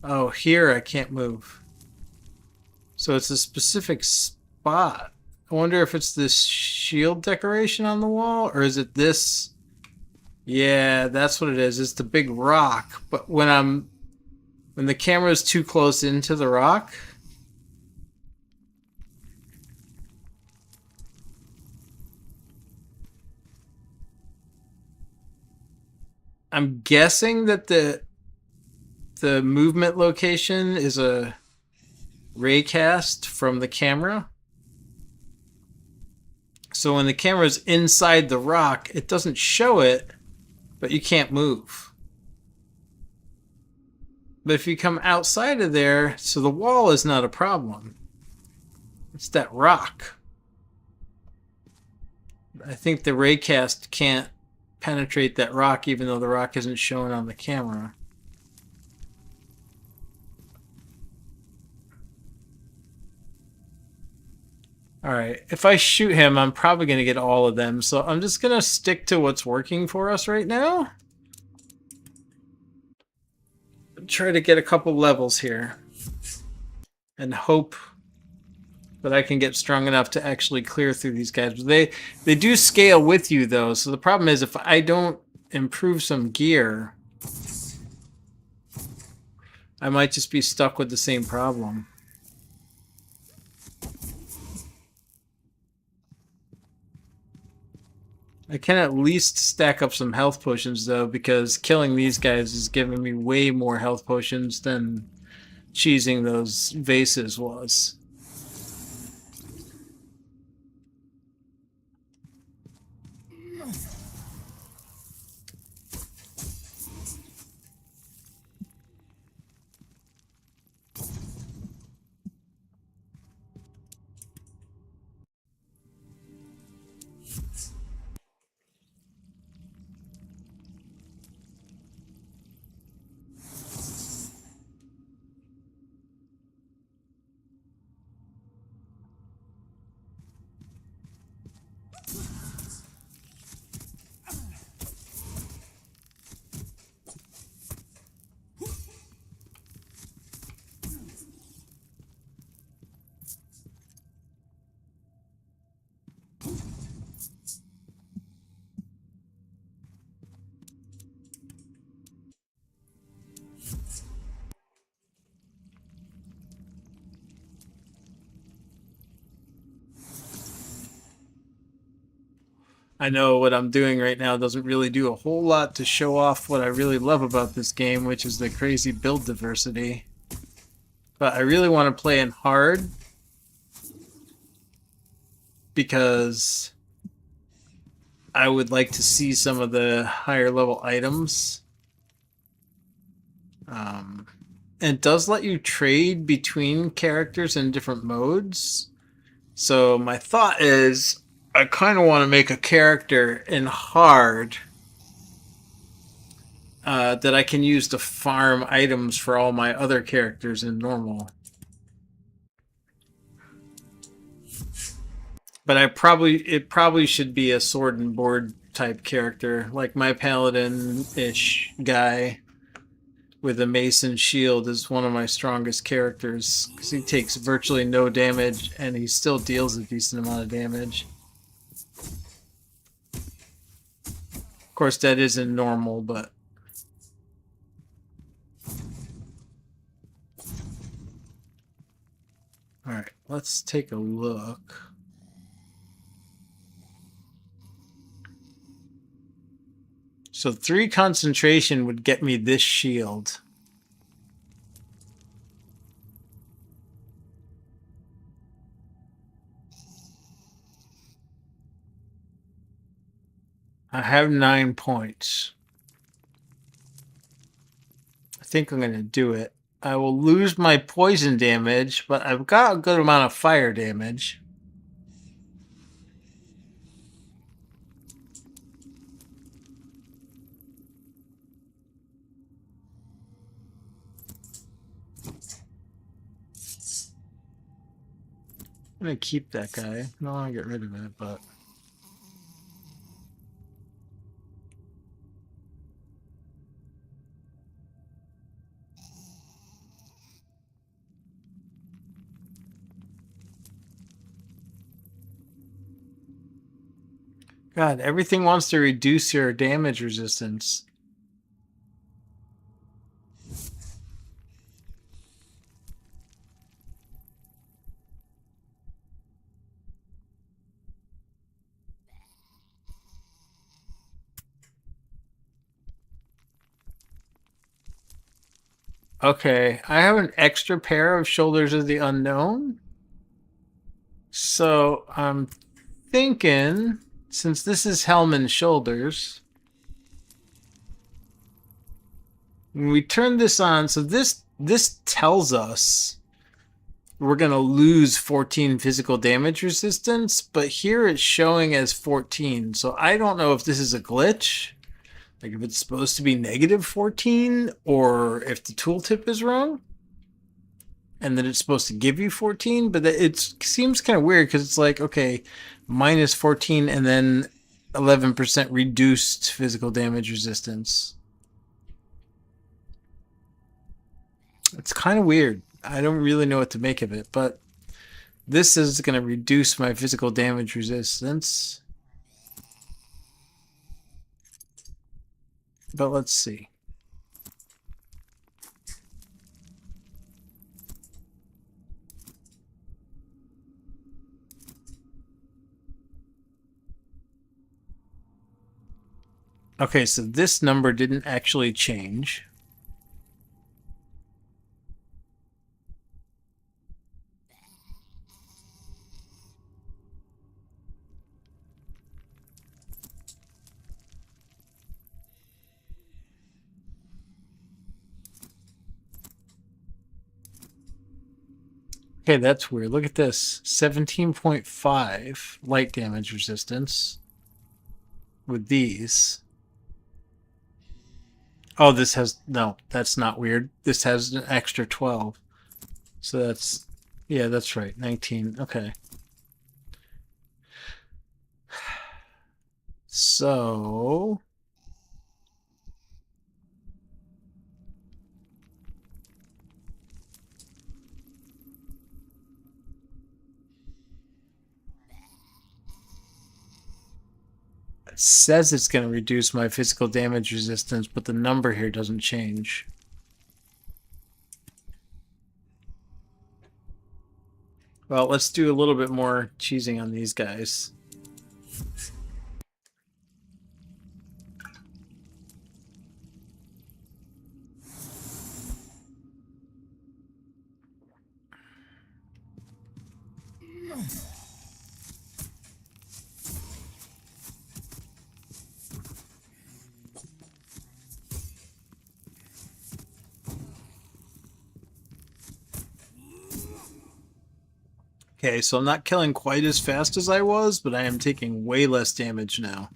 Oh, here I can't move. So it's a specific spot. I wonder if it's this shield decoration on the wall, or is it this... Yeah, that's what it is. It's the big rock. But when the camera is too close into the rock, I'm guessing that the movement location is a raycast from the camera. So when the camera's inside the rock, it doesn't show it, but you can't move. But if you come outside of there, so the wall is not a problem. It's that rock. I think the raycast can't penetrate that rock, even though the rock isn't shown on the camera. Alright, if I shoot him, I'm probably going to get all of them, so I'm just going to stick to what's working for us right now. Try to get a couple levels here. and hope that I can get strong enough to actually clear through these guys. But they do scale with you, though. So the problem is if I don't improve some gear, I might just be stuck with the same problem. I can at least stack up some health potions, though, because killing these guys is giving me way more health potions than cheesing those vases was. I know what I'm doing right now doesn't really do a whole lot to show off what I really love about this game, which is the crazy build diversity. But I really want to play in hard because I would like to see some of the higher level items. It does let you trade between characters in different modes. So my thought is I kind of want to make a character in hard that I can use to farm items for all my other characters in normal. But it probably should be a sword and board type character, like my paladin-ish guy with a mace and shield is one of my strongest characters because he takes virtually no damage and he still deals a decent amount of damage. Of course, that isn't normal, but all right, let's take a look. So 3 concentration would get me this shield. I have 9 points. I think I'm going to do it. I will lose my poison damage, but I've got a good amount of fire damage. I'm going to keep that guy. I don't want to get rid of it, but... God, everything wants to reduce your damage resistance. Okay, I have an extra pair of Shoulders of the Unknown. So I'm thinking, since this is Helm and Shoulders, when we turn this on, so this tells us we're going to lose 14 physical damage resistance, but here it's showing as 14. So I don't know if this is a glitch, like if it's supposed to be negative 14, or if the tooltip is wrong, and then it's supposed to give you 14, but it seems kind of weird because it's like, okay, minus 14 and then 11% reduced physical damage resistance. It's kind of weird. I don't really know what to make of it, but this is going to reduce my physical damage resistance. But let's see. Okay, so this number didn't actually change. Okay, that's weird. Look at this. 17.5 light damage resistance with these. Oh, this has... No, that's not weird. This has an extra 12. So that's... Yeah, that's right. 19. Okay. So... It says it's going to reduce my physical damage resistance, but the number here doesn't change. Well, let's do a little bit more cheesing on these guys. Okay, so I'm not killing quite as fast as I was, but I am taking way less damage now.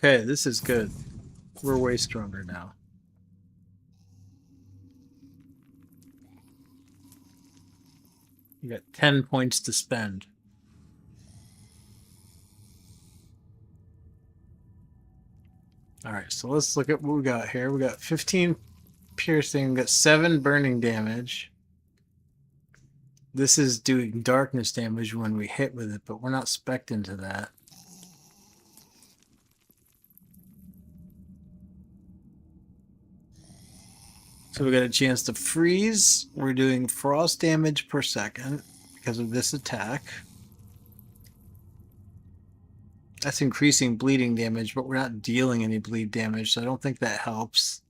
Okay, this is good. We're way stronger now. You got 10 points to spend. Alright, so let's look at what we got here. We got 15 piercing, we got 7 burning damage. This is doing darkness damage when we hit with it, but we're not spec'd into that. So we got a chance to freeze. We're doing frost damage per second because of this attack. That's increasing bleeding damage, but we're not dealing any bleed damage, so I don't think that helps.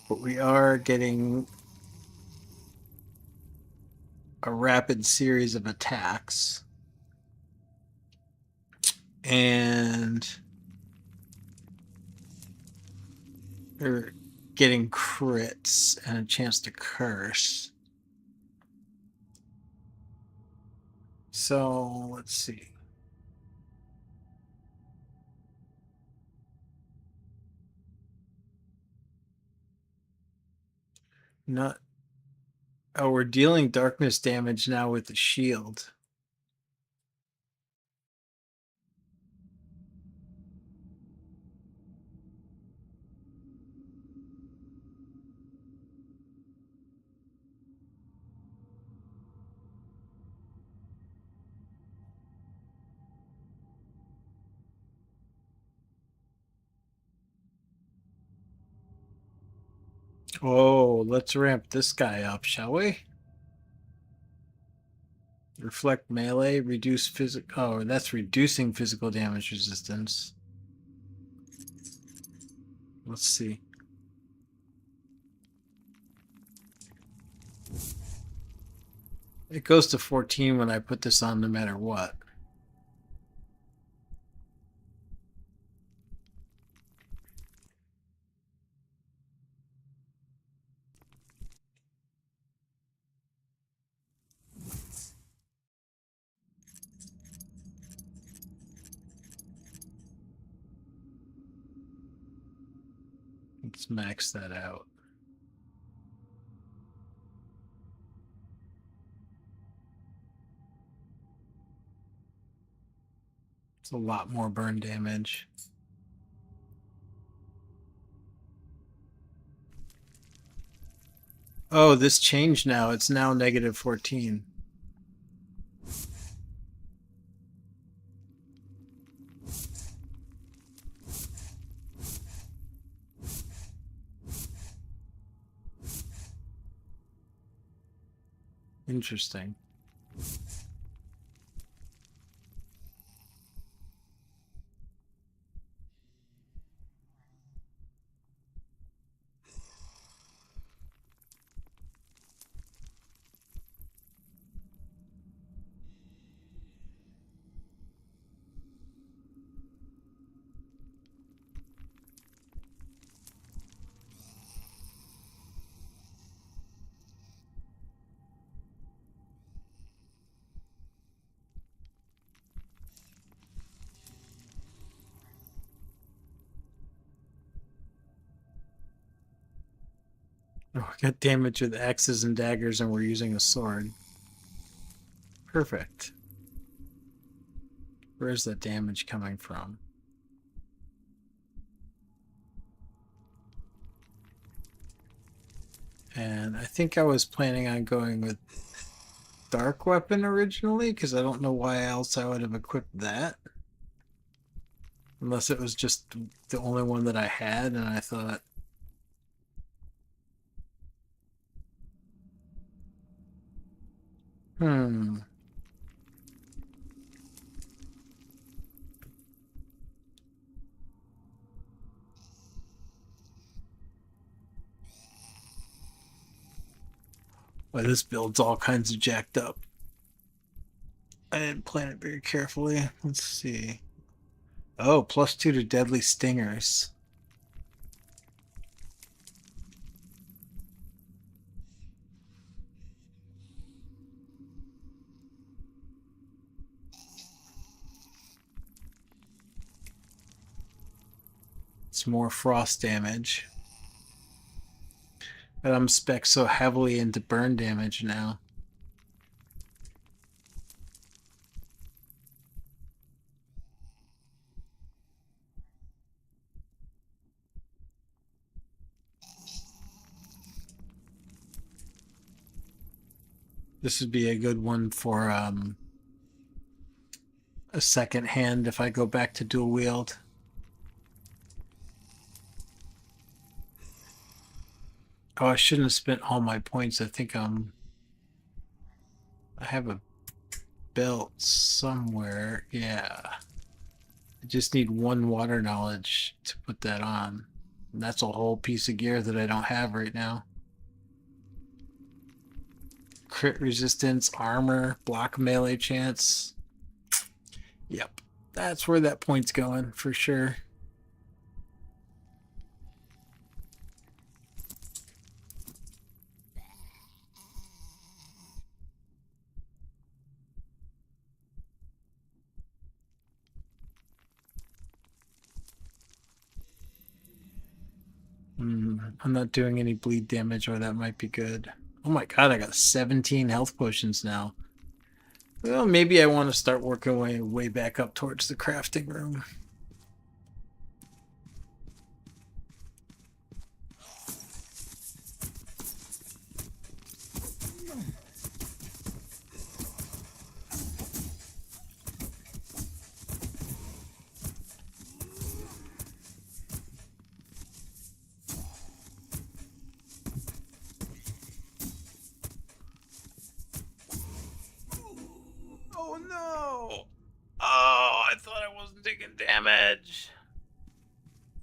But we are getting a rapid series of attacks. And we're getting crits and a chance to curse. So let's see. Not. Oh, we're dealing darkness damage now with the shield. Oh, let's ramp this guy up, shall we? Reflect melee, reduce physical. Oh, that's reducing physical damage resistance. Let's see. It goes to 14 when I put this on no matter what. Let's max that out. It's a lot more burn damage. Oh, this changed now. It's now negative 14. Interesting. Oh, I got damage with axes and daggers, and we're using a sword. Perfect. Where's that damage coming from? And I think I was planning on going with dark weapon originally, because I don't know why else I would have equipped that. Unless it was just the only one that I had, and I thought, hmm. Well, this build's all kinds of jacked up. I didn't plan it very carefully. Let's see. Oh, +2 to deadly stingers. It's more frost damage. But I'm spec so heavily into burn damage now. This would be a good one for a second hand if I go back to dual wield. Oh, I shouldn't have spent all my points. I think I have a belt somewhere. Yeah. I just need one water knowledge to put that on. And that's a whole piece of gear that I don't have right now. Crit resistance, armor, block melee chance. Yep. That's where that point's going for sure. I'm not doing any bleed damage, or that might be good. Oh my god, I got 17 health potions now. Well, maybe I want to start working way back up towards the crafting room. Oh no! Oh, I thought I wasn't taking damage.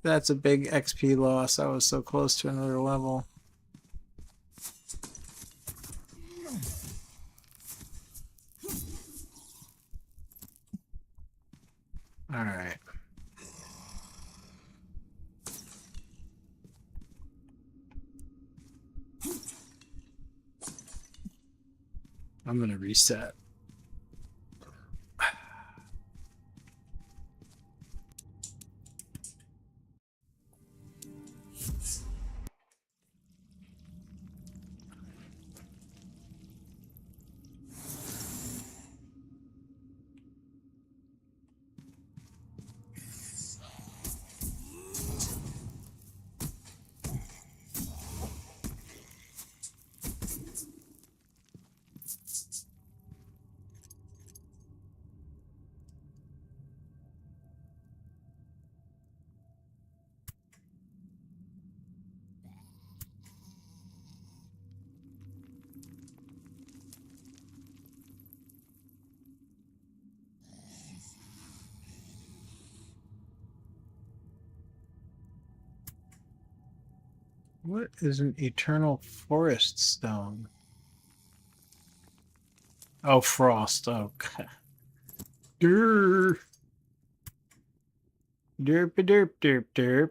That's a big XP loss. I was so close to another level. Alright. I'm gonna reset. What is an eternal forest stone? Oh, frost. Oh, God. Derp. Derp, derp, derp, derp.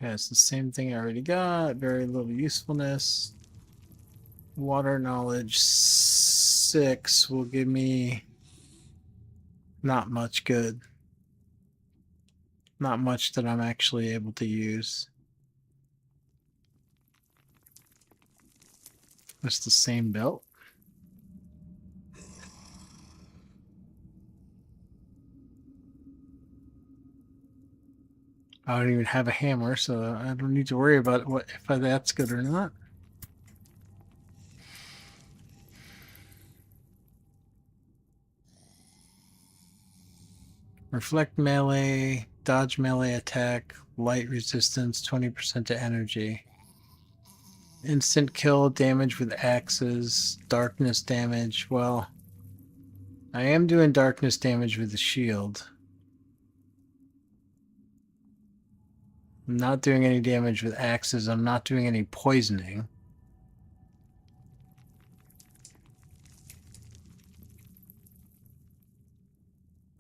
Okay, it's the same thing I already got. Very little usefulness. Water knowledge 6 will give me not much good. Not much that I'm actually able to use. It's the same belt. I don't even have a hammer, so I don't need to worry about what if that's good or not. Reflect melee, dodge melee attack, light resistance, 20% to energy. Instant kill, damage with axes, darkness damage. Well, I am doing darkness damage with the shield. I'm not doing any damage with axes. I'm not doing any poisoning.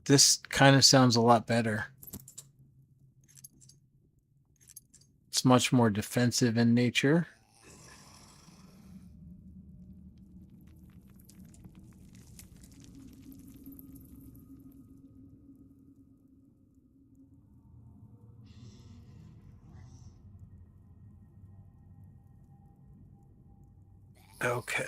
This kind of sounds a lot better. It's much more defensive in nature. Okay.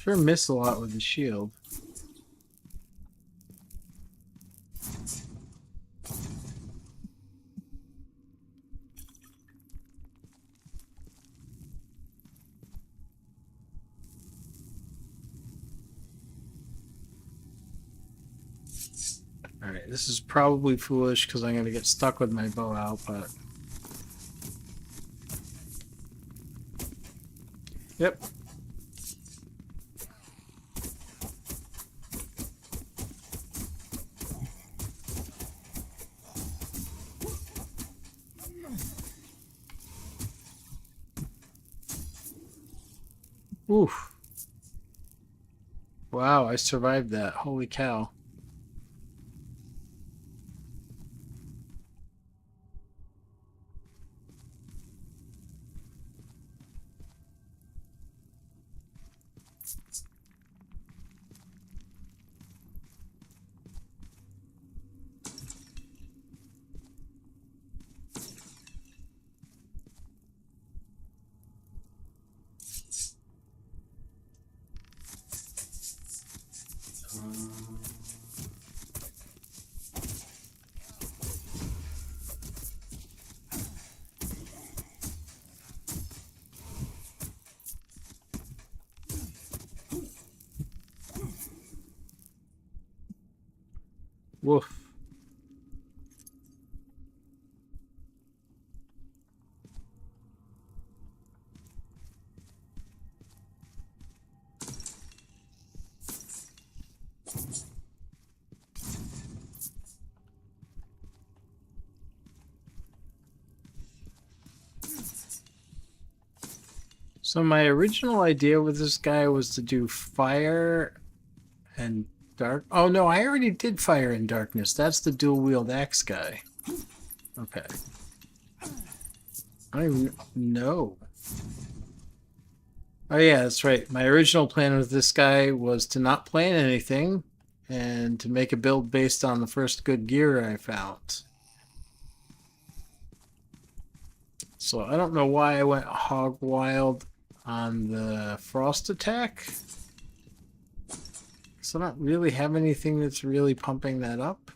Sure miss a lot with the shield. Alright, this is probably foolish because I'm going to get stuck with my bow out, but... Yep. Oof. Wow, I survived that. Holy cow. Woof. So my original idea with this guy was to do fire and dark. Oh no, I already did fire and darkness. That's the dual wield axe guy. Okay. I don't even know. Oh yeah, that's right. My original plan with this guy was to not plan anything and to make a build based on the first good gear I found. So I don't know why I went hog wild on the frost attack. So I don't really have anything that's really pumping that up.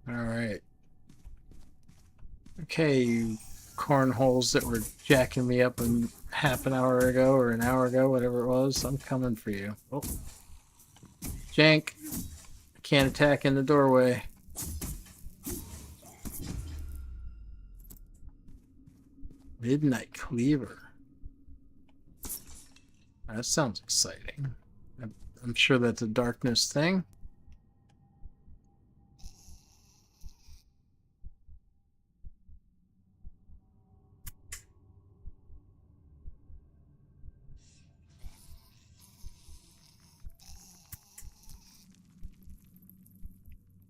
Alright. Okay, you cornholes that were jacking me up half an hour ago or an hour ago, whatever it was, I'm coming for you. Oh. Jank. I can't attack in the doorway. Midnight Cleaver. That sounds exciting. I'm sure that's a darkness thing.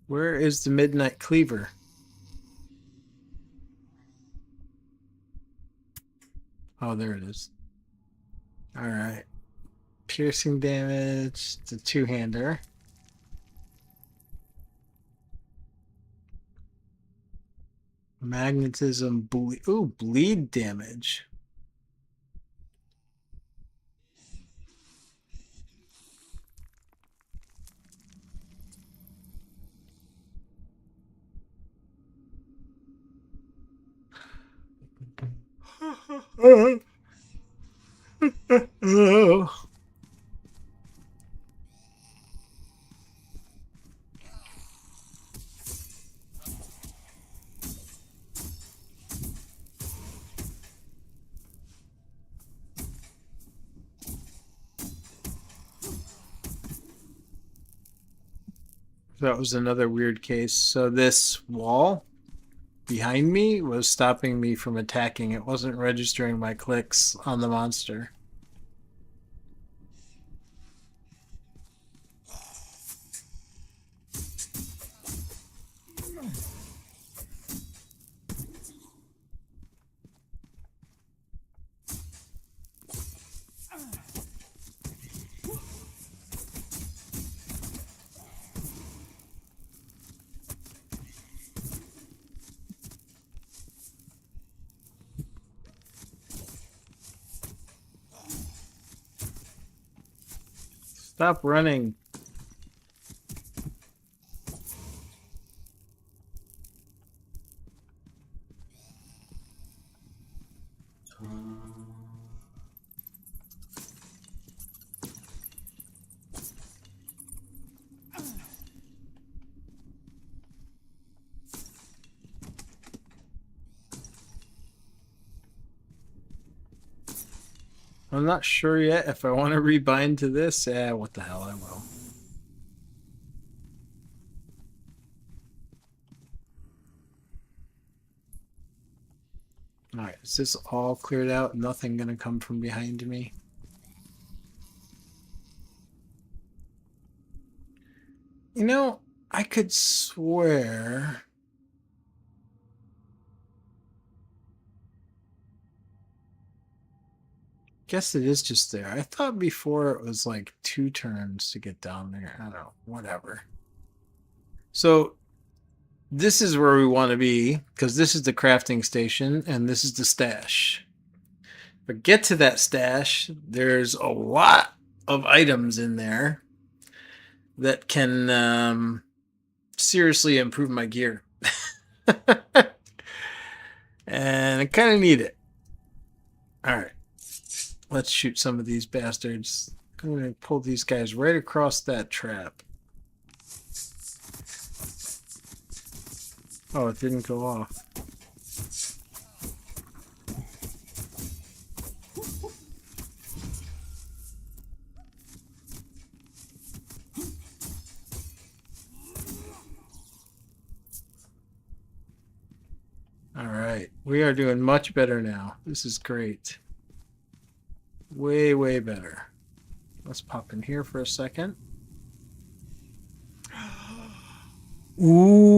Where is the Midnight Cleaver? Oh, there it is. Alright. Piercing damage. It's a two-hander. Magnetism. Bleed damage. That was another weird case. So this wall behind me was stopping me from attacking. It wasn't registering my clicks on the monster. Stop running. I'm not sure yet if I want to rebind to this. Yeah, what the hell, I will. Alright, is this all cleared out? Nothing gonna come from behind me? You know, I could swear... Guess it is just there. I thought before it was like 2 turns to get down there. I don't know. Whatever. So this is where we want to be, because this is the crafting station and this is the stash. But get to that stash, there's a lot of items in there that can seriously improve my gear. And I kind of need it. Alright. Let's shoot some of these bastards. I'm going to pull these guys right across that trap. Oh, it didn't go off. Alright, we are doing much better now. This is great. Way, way better. Let's pop in here for a second. Ooh.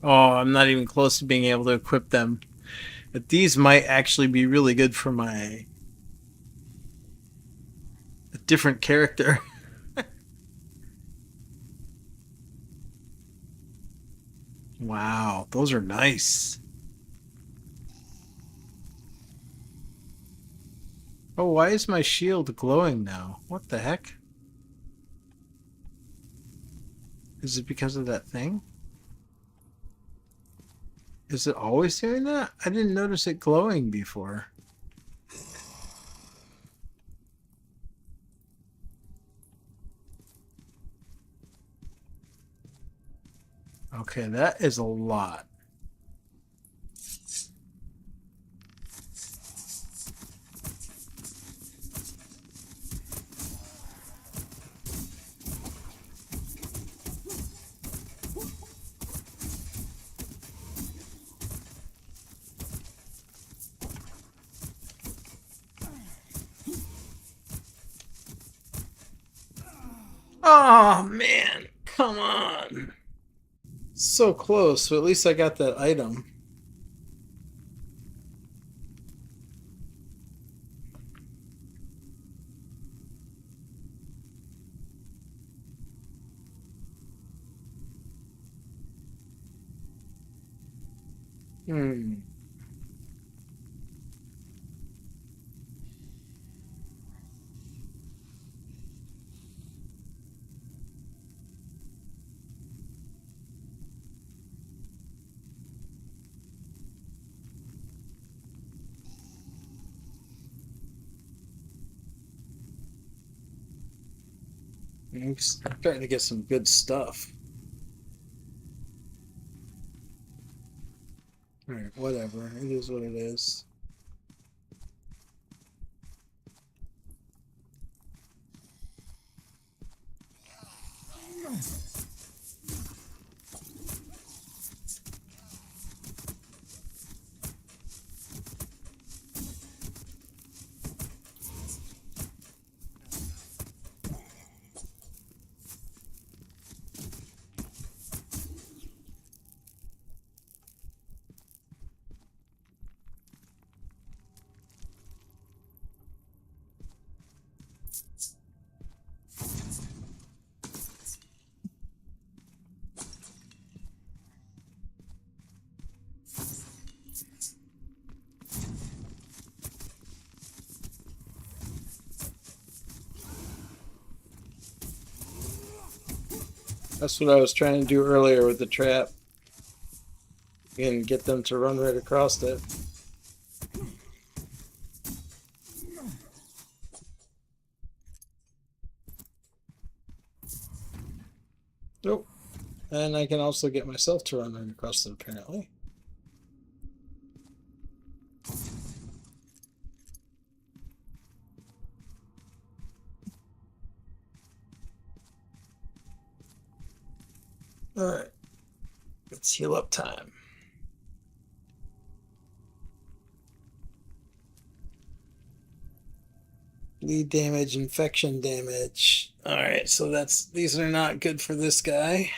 Oh, I'm not even close to being able to equip them. But these might actually be really good for my different character. Wow, those are nice. Oh, why is my shield glowing now? What the heck? Is it because of that thing? Is it always doing that? I didn't notice it glowing before. Okay, that is a lot. Oh, man. Come on. So close, so at least I got that item. Hmm. I'm starting to get some good stuff. Alright, whatever. It is what it is. That's what I was trying to do earlier with the trap. And get them to run right across it. Nope. And I can also get myself to run right across it, apparently. Alright. It's heal up time. Bleed damage, infection damage. Alright, so these are not good for this guy.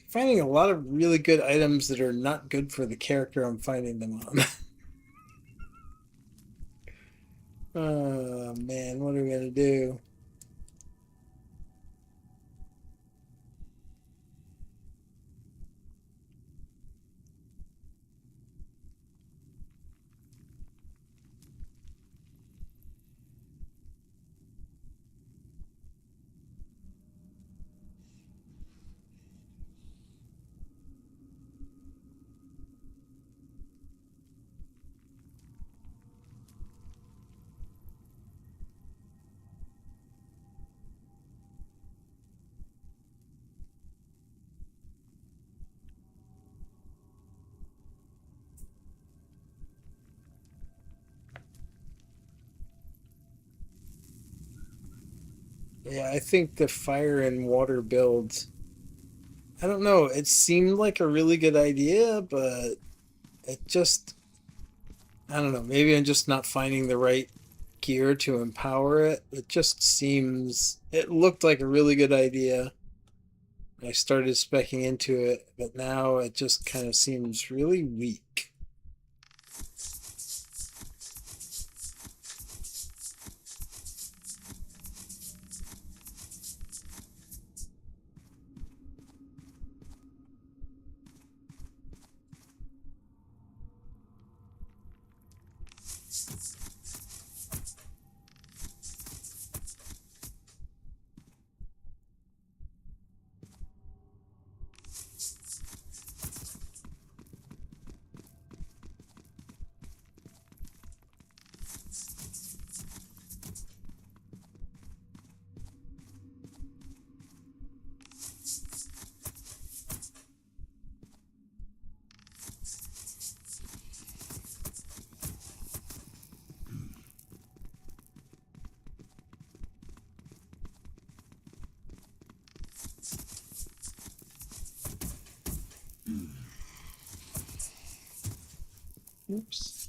Finding a lot of really good items that are not good for the character I'm finding them on. Oh man, what are we gonna do? Yeah, I think the fire and water build, I don't know, it seemed like a really good idea, but it just, I don't know, maybe I'm just not finding the right gear to empower it. It just seems, it looked like a really good idea. I started specking into it, but now it just kind of seems really weak. Oops.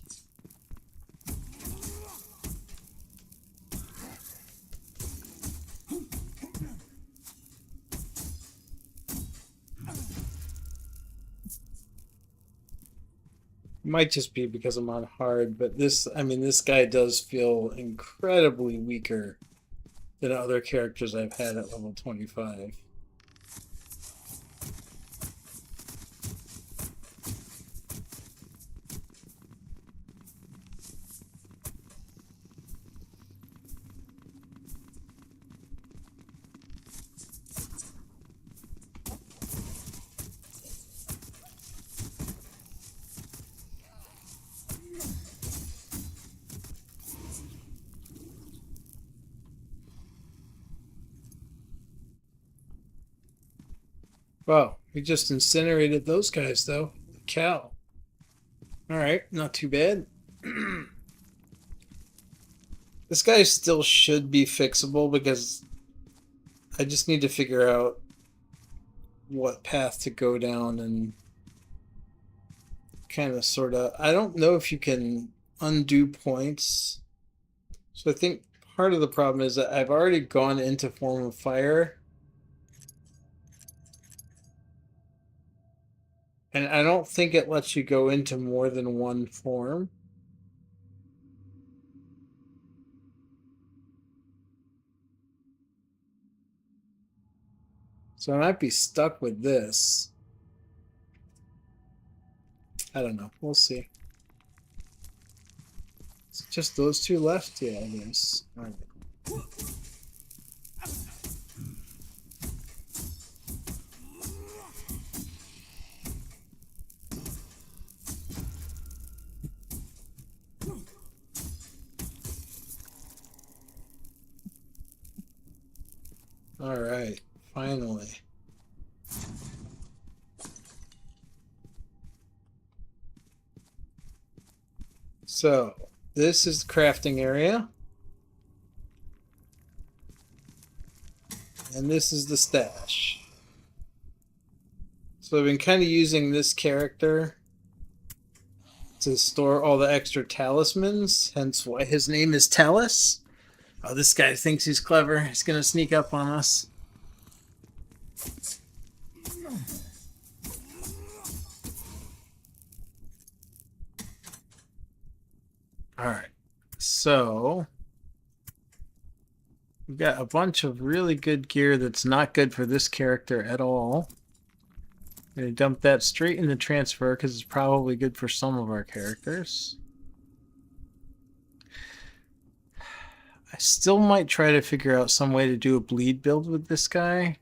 Might just be because I'm on hard, but this, I mean, this guy does feel incredibly weaker than other characters I've had at level 25. Wow, we just incinerated those guys, though. Cow. Alright, not too bad. This guy still should be fixable because I just need to figure out what path to go down and kind of sort of. I don't know if you can undo points. So I think part of the problem is that I've already gone into form of fire. And I don't think it lets you go into more than one form. So I might be stuck with this. I don't know. We'll see. It's just those two left? Yeah, I guess. All right. All right, finally. So, this is the crafting area. And this is the stash. So I've been kind of using this character to store all the extra talismans, hence why his name is Talus. Oh, this guy thinks he's clever. He's going to sneak up on us. Alright, so we've got a bunch of really good gear that's not good for this character at all. I'm going to dump that straight in the transfer because it's probably good for some of our characters. I still might try to figure out some way to do a bleed build with this guy.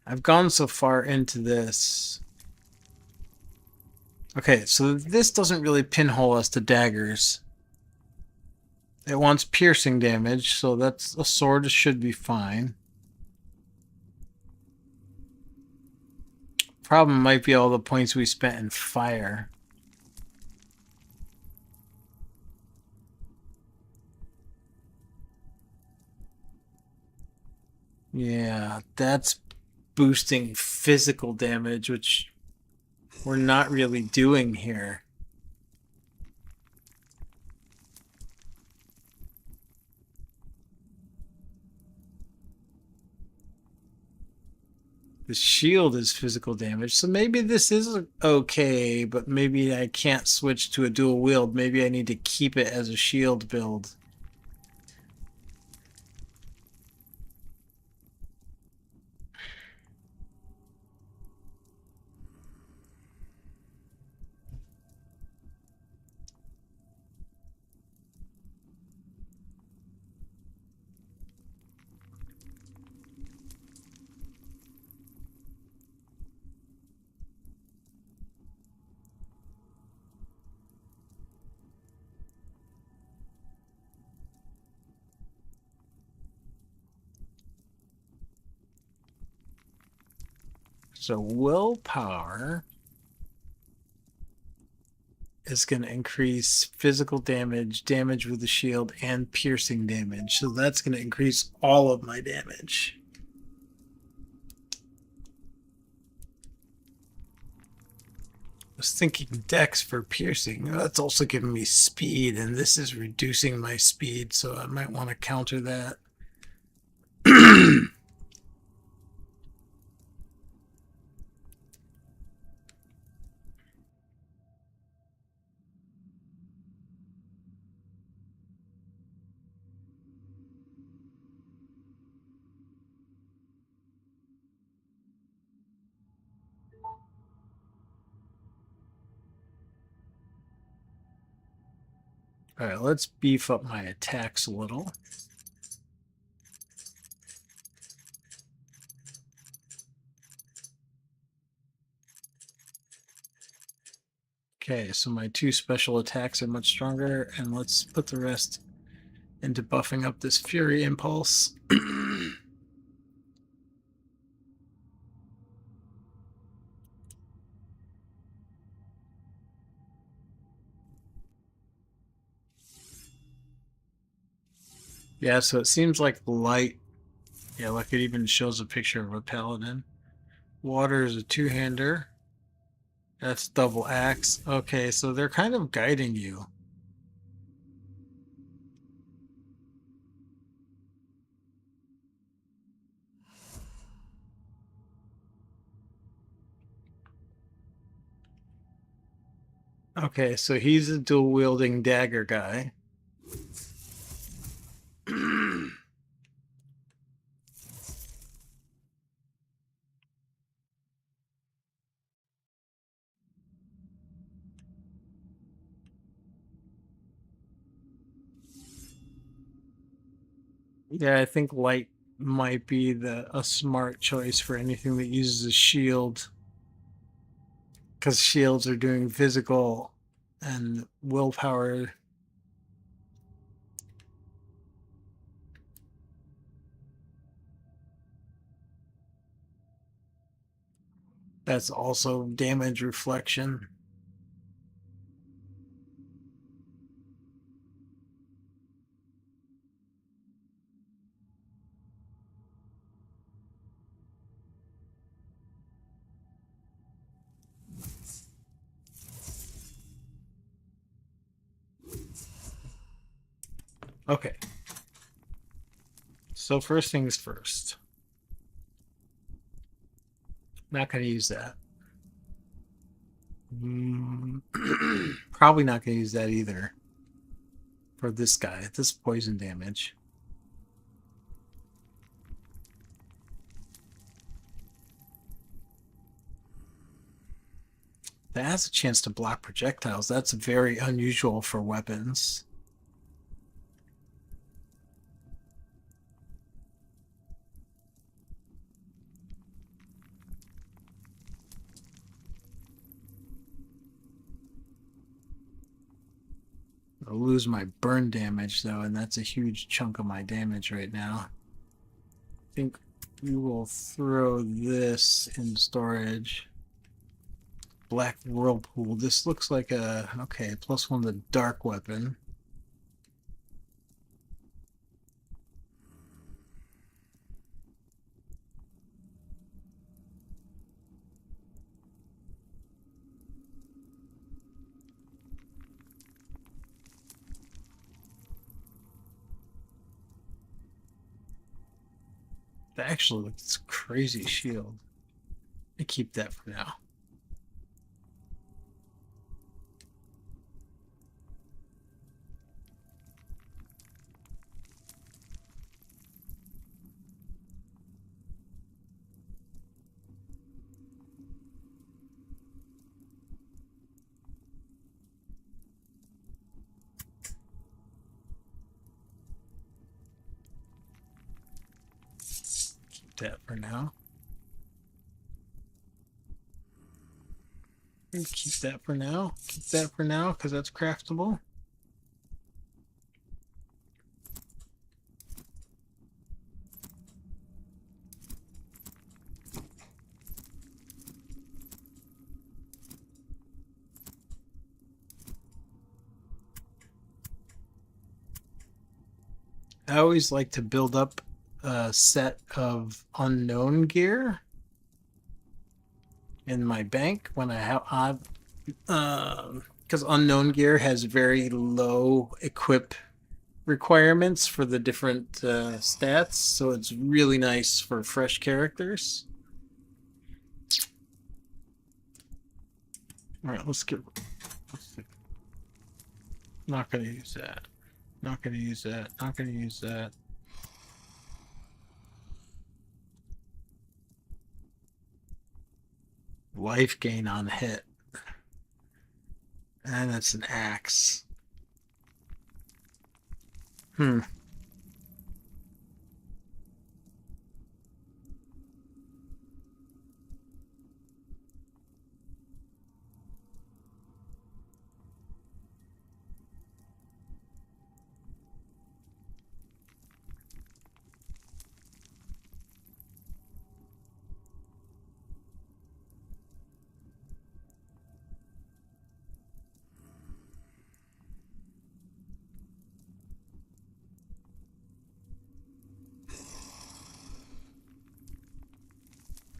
I've gone so far into this. Okay, so this doesn't really pinhole us to daggers. It wants piercing damage, so that's a sword should be fine. Problem might be all the points we spent in fire. Yeah, that's boosting physical damage, which we're not really doing here. The shield is physical damage, so maybe this is okay, but maybe I can't switch to a dual wield. Maybe I need to keep it as a shield build. So willpower is going to increase physical damage, damage with the shield, and piercing damage. So that's going to increase all of my damage. I was thinking dex for piercing. That's also giving me speed, and this is reducing my speed, so I might want to counter that. All right, let's beef up my attacks a little. Okay, so my 2 special attacks are much stronger, and let's put the rest into buffing up this Fury Impulse. Yeah, so it seems like light. Yeah, look, it even shows a picture of a paladin. Water is a 2-hander. That's double axe. Okay, so they're kind of guiding you. Okay, so he's a dual wielding dagger guy. Yeah, I think light might be a smart choice for anything that uses a shield, because shields are doing physical and willpower. That's also damage reflection. Okay. So first things first. Not going to use that. Probably not going to use that either. For this guy. This poison damage. That has a chance to block projectiles. That's very unusual for weapons. I'll lose my burn damage though, and that's a huge chunk of my damage right now. I think we will throw this in storage. Black Whirlpool. This looks like a, okay, +1 to dark weapon. That actually looks crazy shield. I keep that for now. Keep that for now. Keep that for now. Keep that for now, because that's craftable. I always like to build up a set of unknown gear in my bank when I have, because unknown gear has very low equip requirements for the different stats, so it's really nice for fresh characters. All right, let's see. Not gonna use that. Not gonna use that. Not gonna use that. Life gain on hit. And that's an axe. Hmm.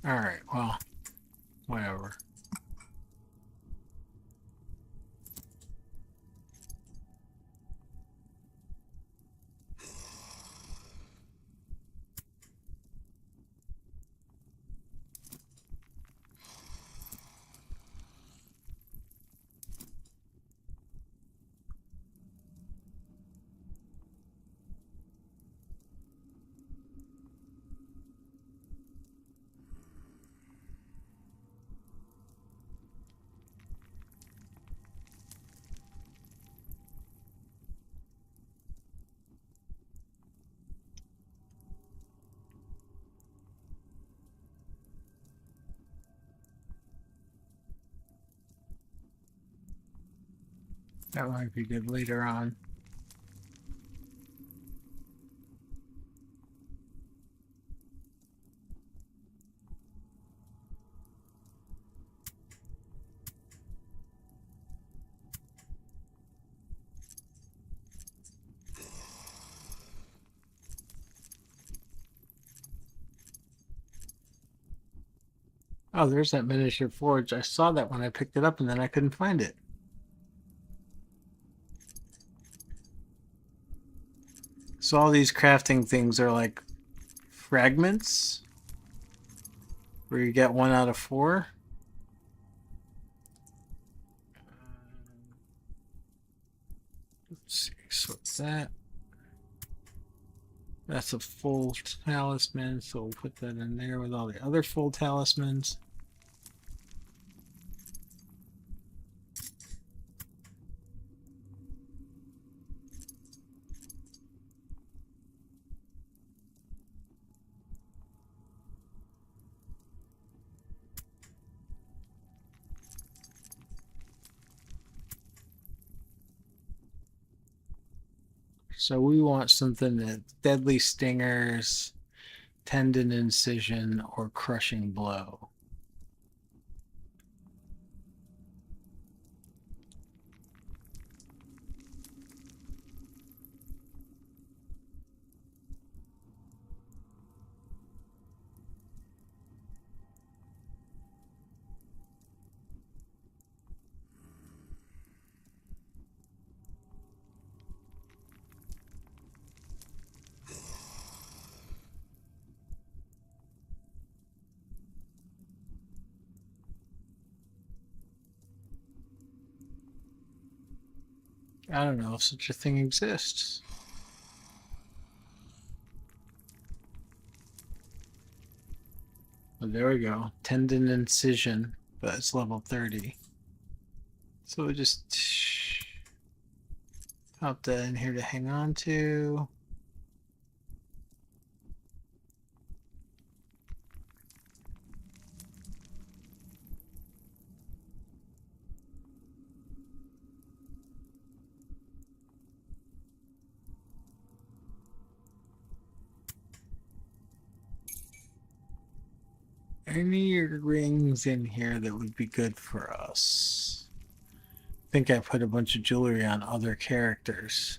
All right, well, whatever. That might be good later on. Oh, there's that miniature forge. I saw that when I picked it up and then I couldn't find it. So all these crafting things are like fragments where you get 1 out of 4. Let's see, so that's a full talisman, so we'll put that in there with all the other full talismans. So we want something that deadly stingers, tendon incision, or crushing blow. I don't know if such a thing exists. But there we go. Tendon incision, but it's level 30. So we just pop that in here to hang on to. Any rings in here that would be good for us? I think I put a bunch of jewelry on other characters.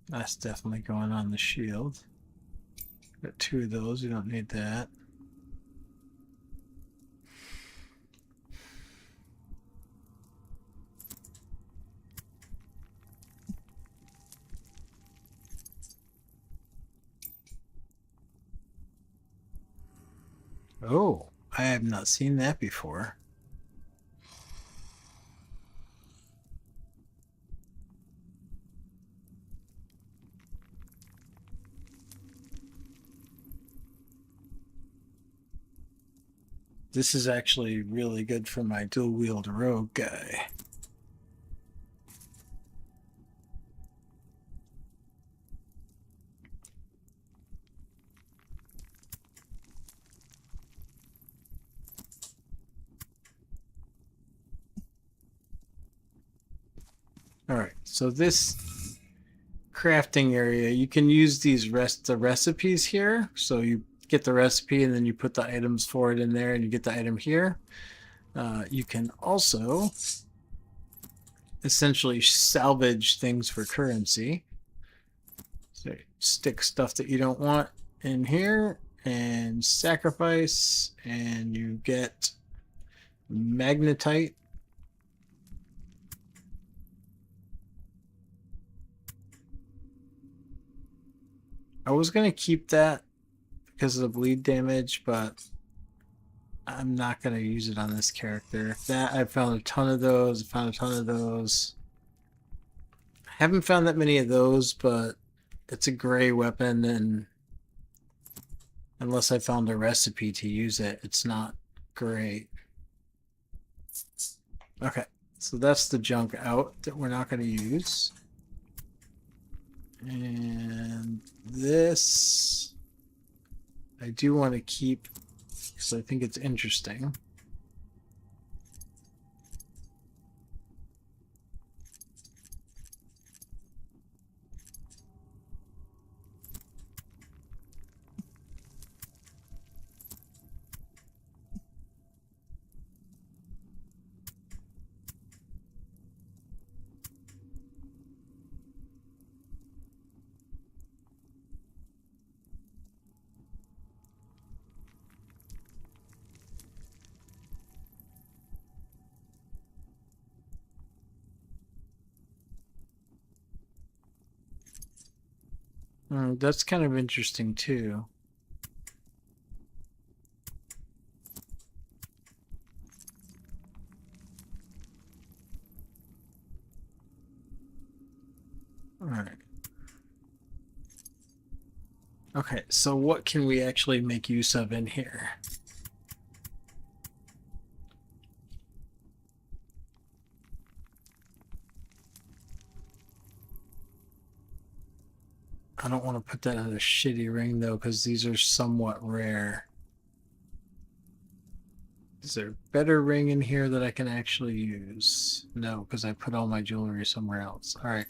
That's definitely going on the shield. Got 2 of those, we don't need that. Oh, I have not seen that before. This is actually really good for my dual wield rogue guy. All right, so this crafting area, you can use these the recipes here. So you get the recipe and then you put the items for it in there and you get the item here. You can also essentially salvage things for currency. So stick stuff that you don't want in here and sacrifice, and you get magnetite. I was going to keep that because of the bleed damage, but I'm not going to use it on this character. That I found a ton of those. I found a ton of those. I haven't found that many of those, but it's a gray weapon, and unless I found a recipe to use it, it's not great. Okay, so that's the junk out that we're not going to use. And this I do want to keep, because I think it's interesting. That's kind of interesting too. All right. Okay, so what can we actually make use of in here? I don't want to put that in a shitty ring though, because these are somewhat rare. Is there a better ring in here that I can actually use? No, because I put all my jewelry somewhere else. All right.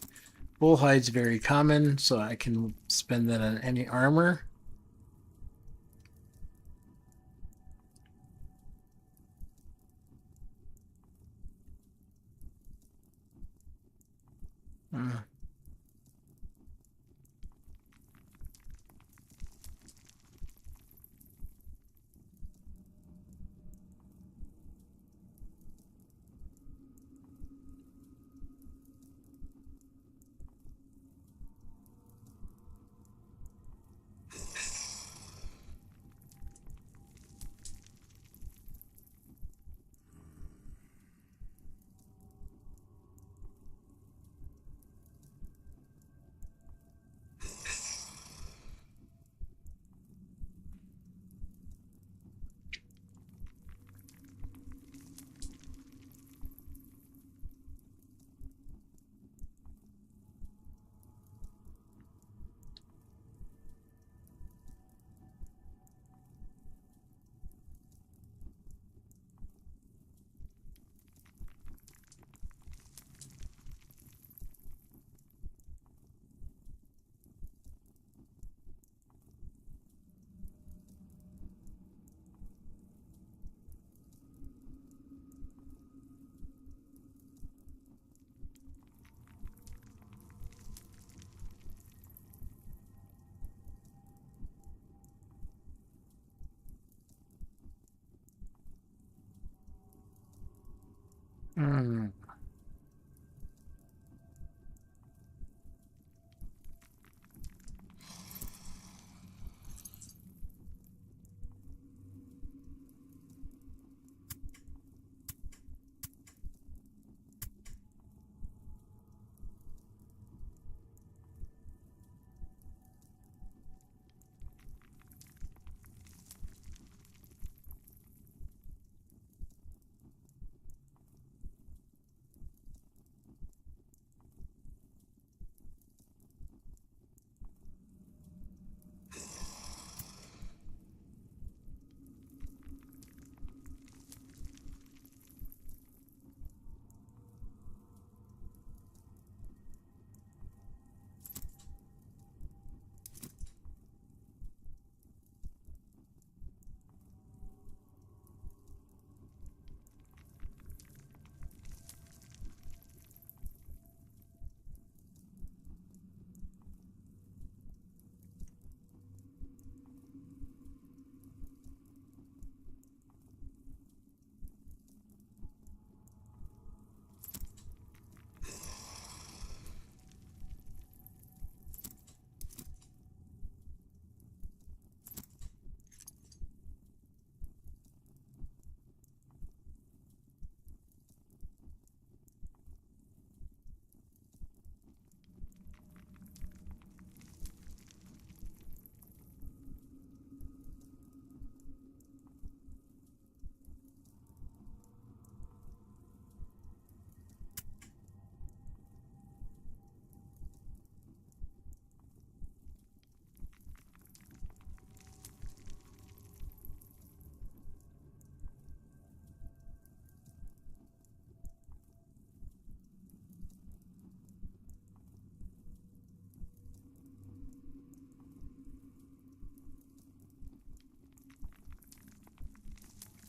Bull hide's very common, so I can spend that on any armor. Uh, mm.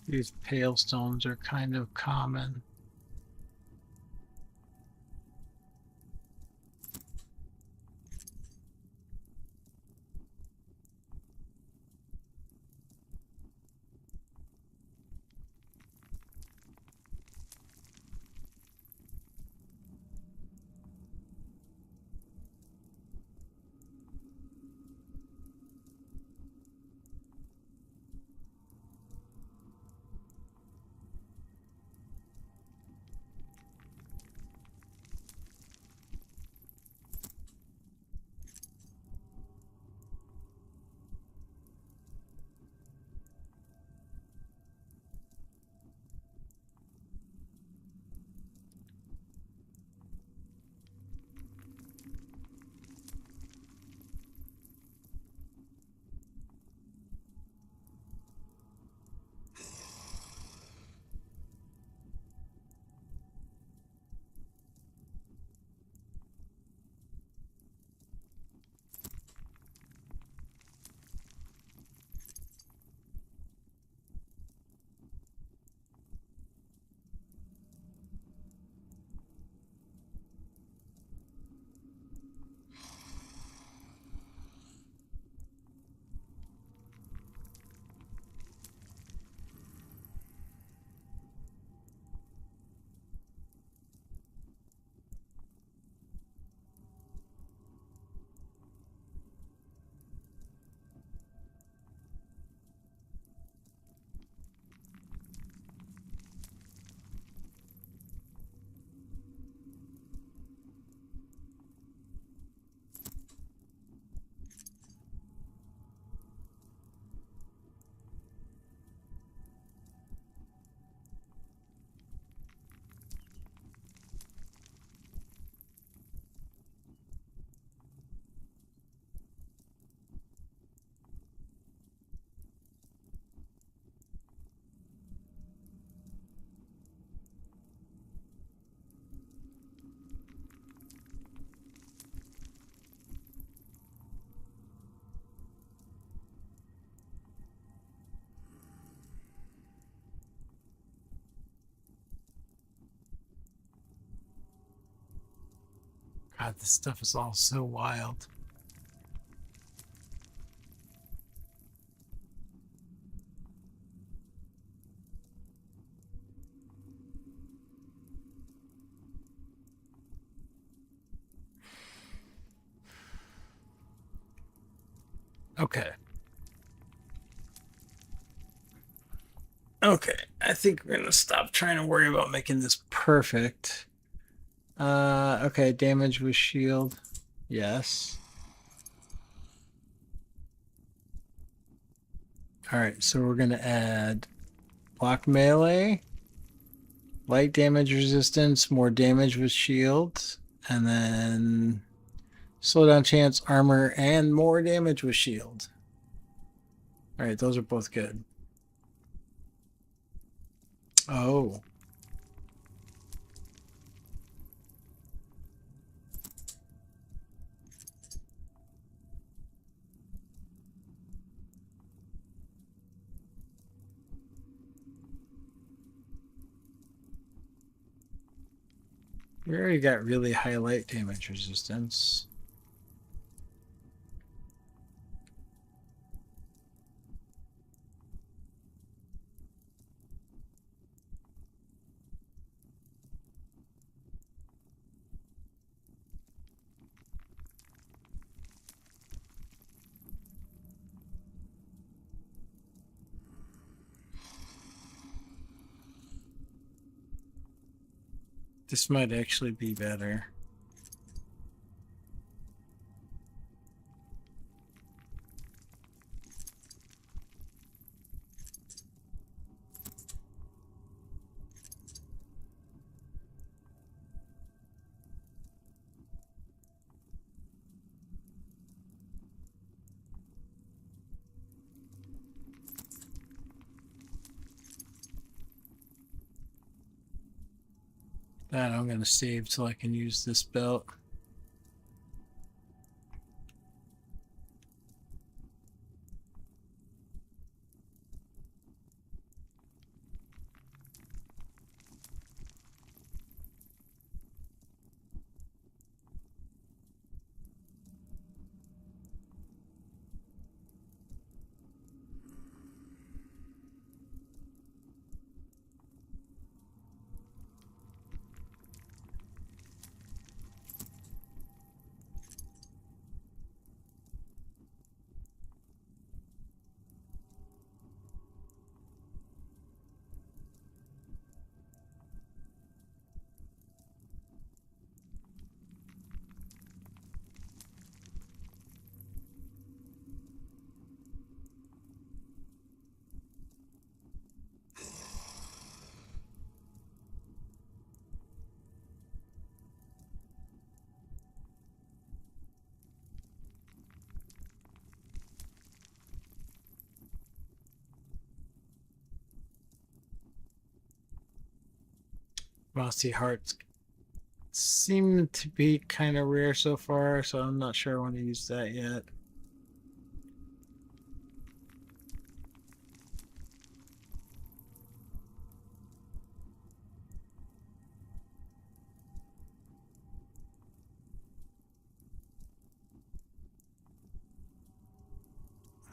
These pale stones are kind of common. God, this stuff is all so wild. Okay. Okay, I think we're gonna stop trying to worry about making this perfect. Okay, damage with shield. Yes. Alright, so we're gonna add block melee, light damage resistance, more damage with shield, and then slowdown chance, armor, and more damage with shield. Alright, those are both good. Oh. We already got really high light damage resistance. This might actually be better. That I'm going to save till I can use this belt. Mossy hearts seem to be kind of rare so far, so I'm not sure I want to use that yet.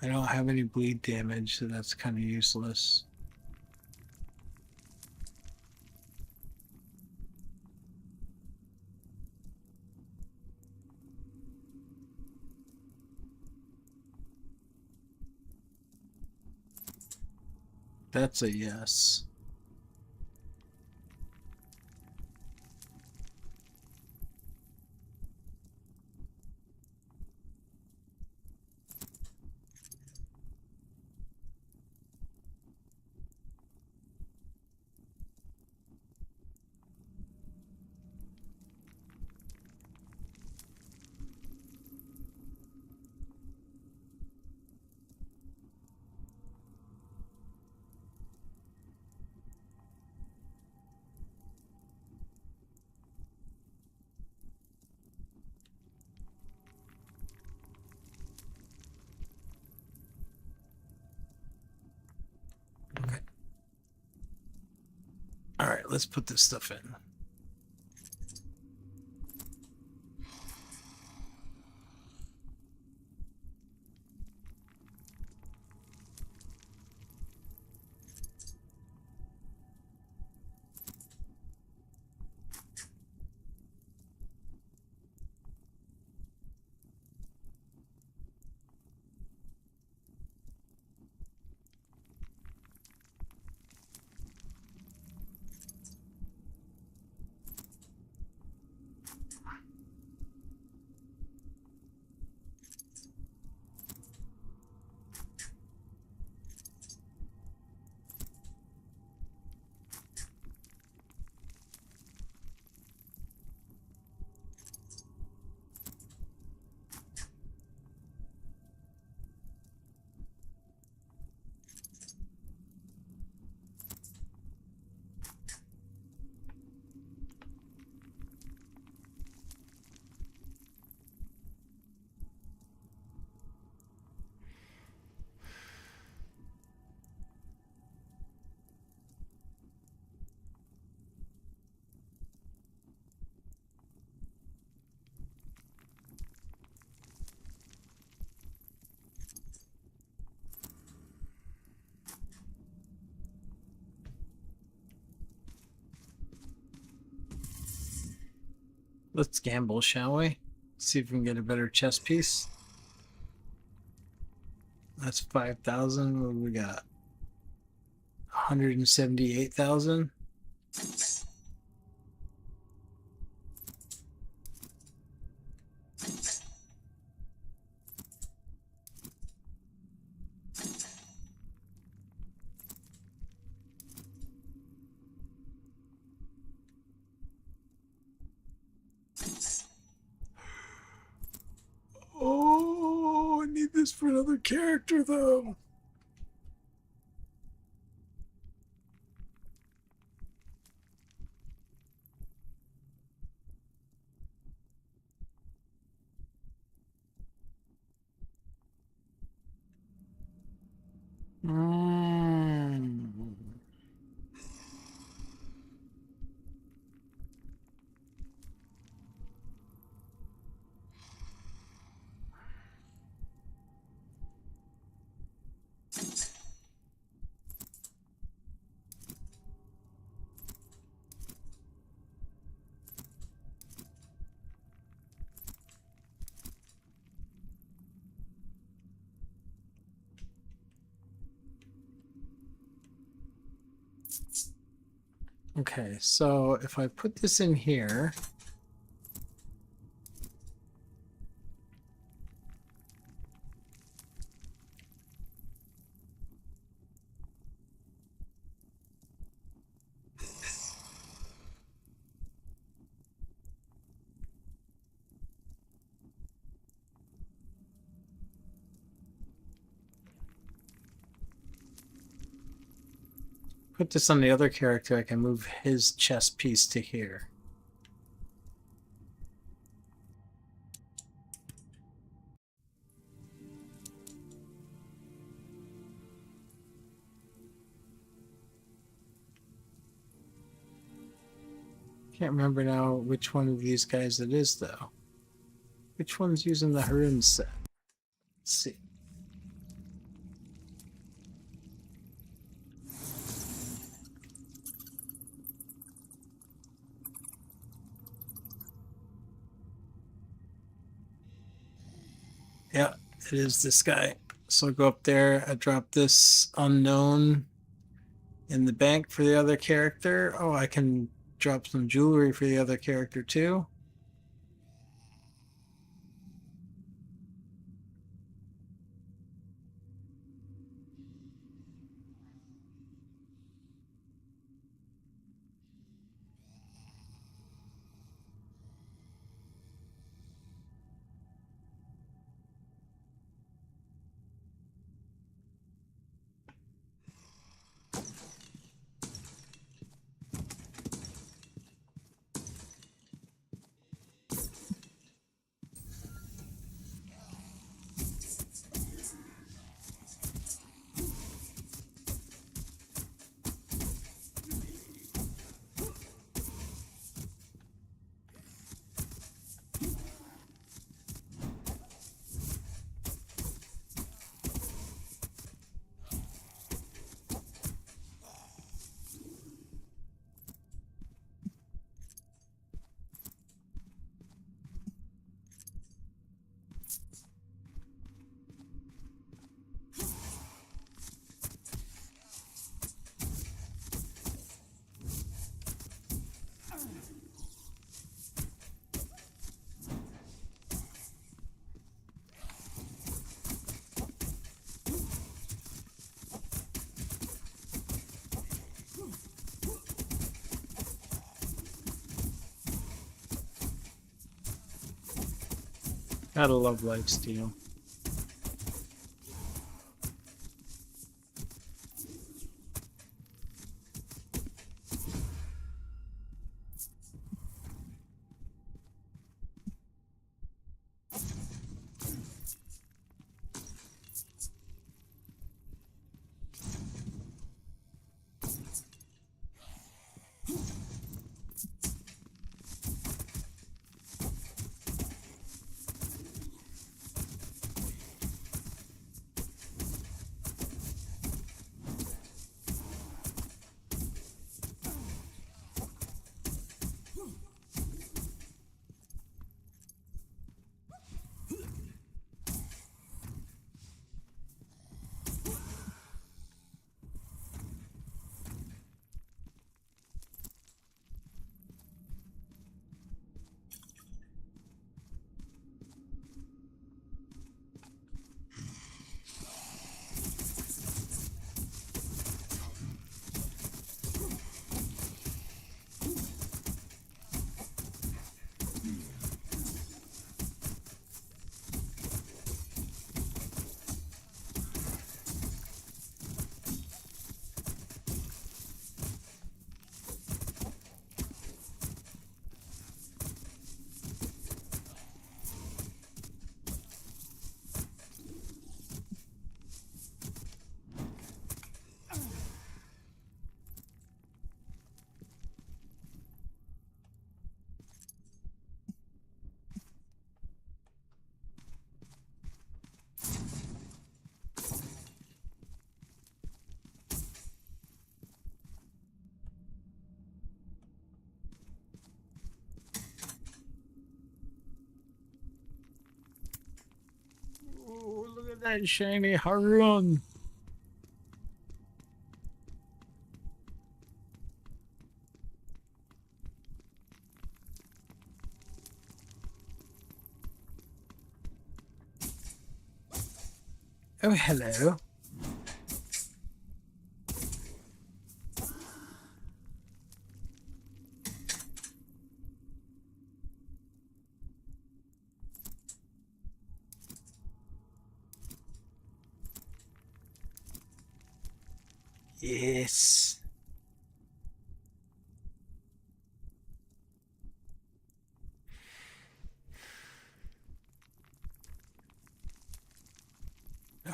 I don't have any bleed damage, so that's kind of useless. That's a yes. Okay. All right, let's put this stuff in. Let's gamble, shall we? See if we can get a better chess piece. That's 5,000. What do we got? 178,000. Oh, I need this for another character, though. Mm. Okay, so if I put this in here, Put this on the other character, I can move his chest piece to here. Can't remember now which one of these guys it is, though. Which one's using the Harun set? Let's see. Yeah, it is this guy. So I'll go up there, I drop this unknown in the bank for the other character. Oh, I can drop some jewelry for the other character too. Gotta love lifesteal. Oh, look at that shiny Harun. Oh, hello. Yes.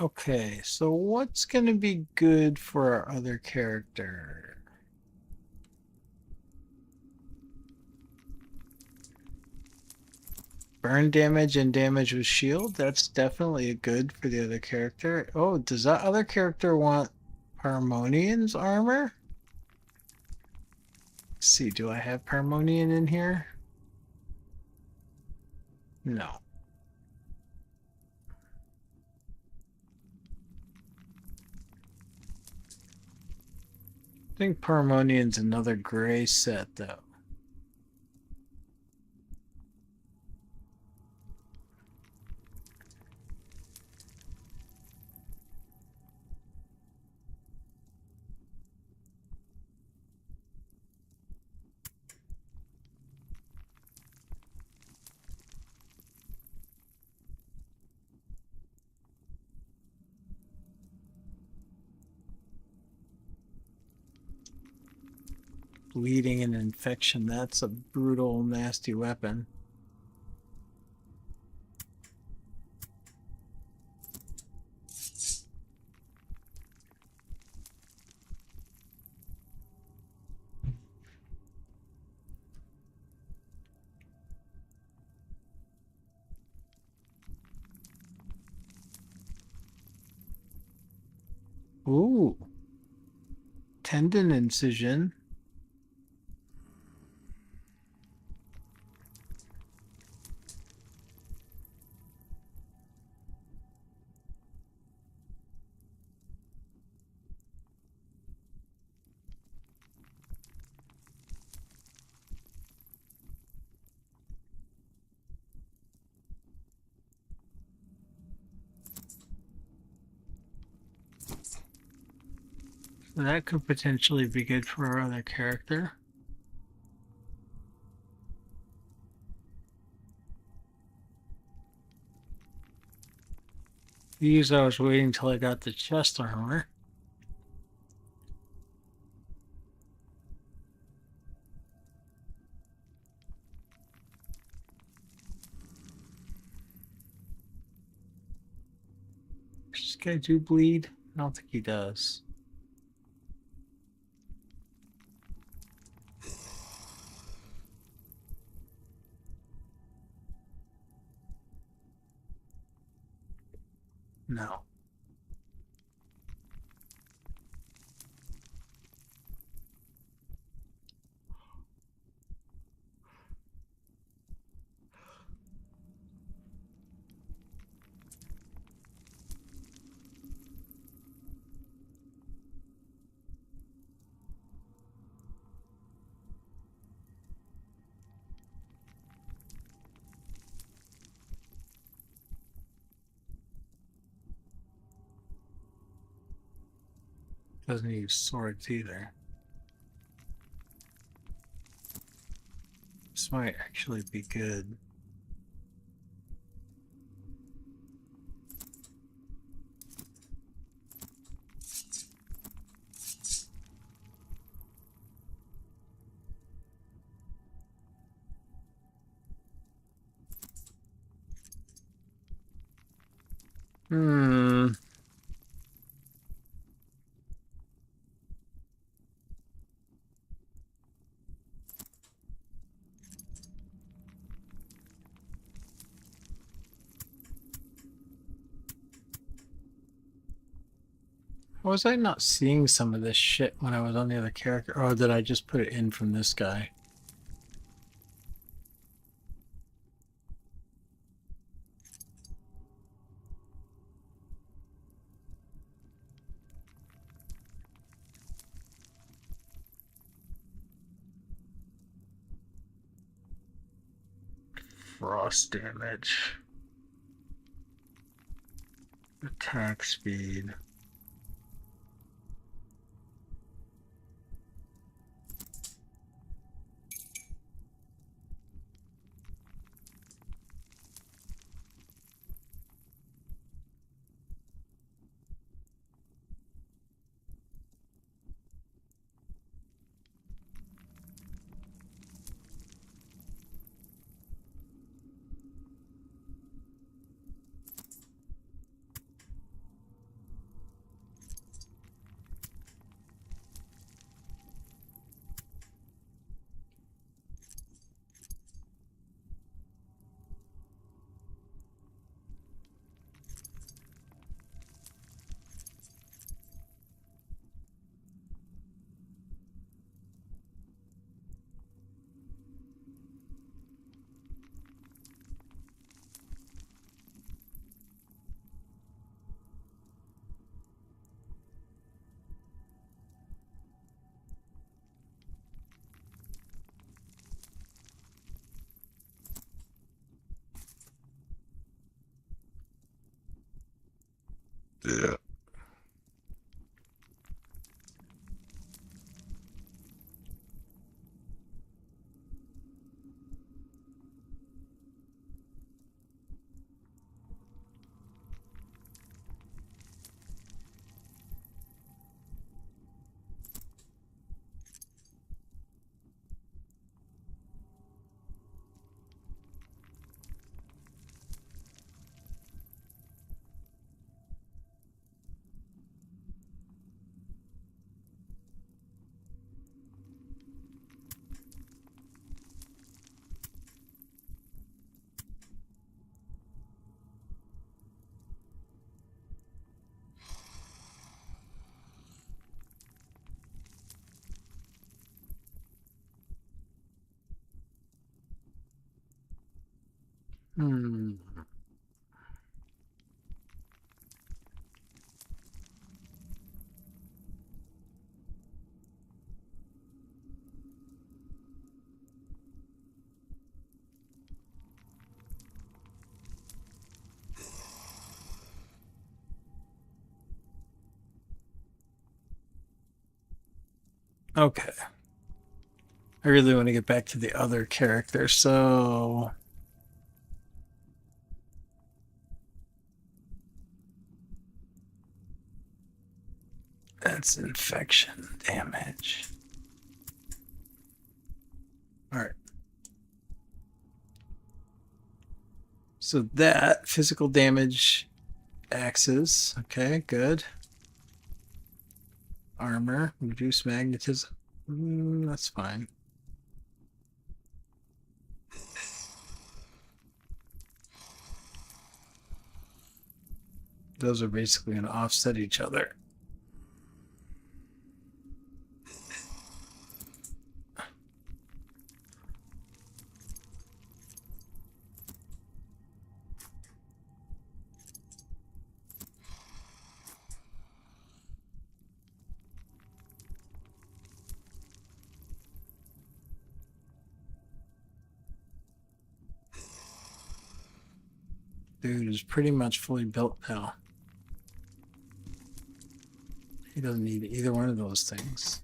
Okay, so what's going to be good for our other character? Burn damage and damage with shield. That's definitely good for the other character. Oh, does that other character want Harmonian's armor? Let's see, do I have Harmonian in here? No. I think Harmonian's another gray set, though. Bleeding and infection, that's a brutal, nasty weapon. Ooh. Tendon incision. That could potentially be good for our other character. These I was waiting till I got the chest armor. Does this guy do bleed? I don't think he does. No. Doesn't use swords either. This might actually be good. Hmm. Was I not seeing some of this shit when I was on the other character? Or did I just put it in from this guy? Frost damage. Attack speed. Okay. I really want to get back to the other character, so... That's infection damage. Alright. So that, physical damage, axes. Okay, good. Armor, reduce magnetism. That's fine. Those are basically going to offset each other. Dude is pretty much fully built now. He doesn't need either one of those things.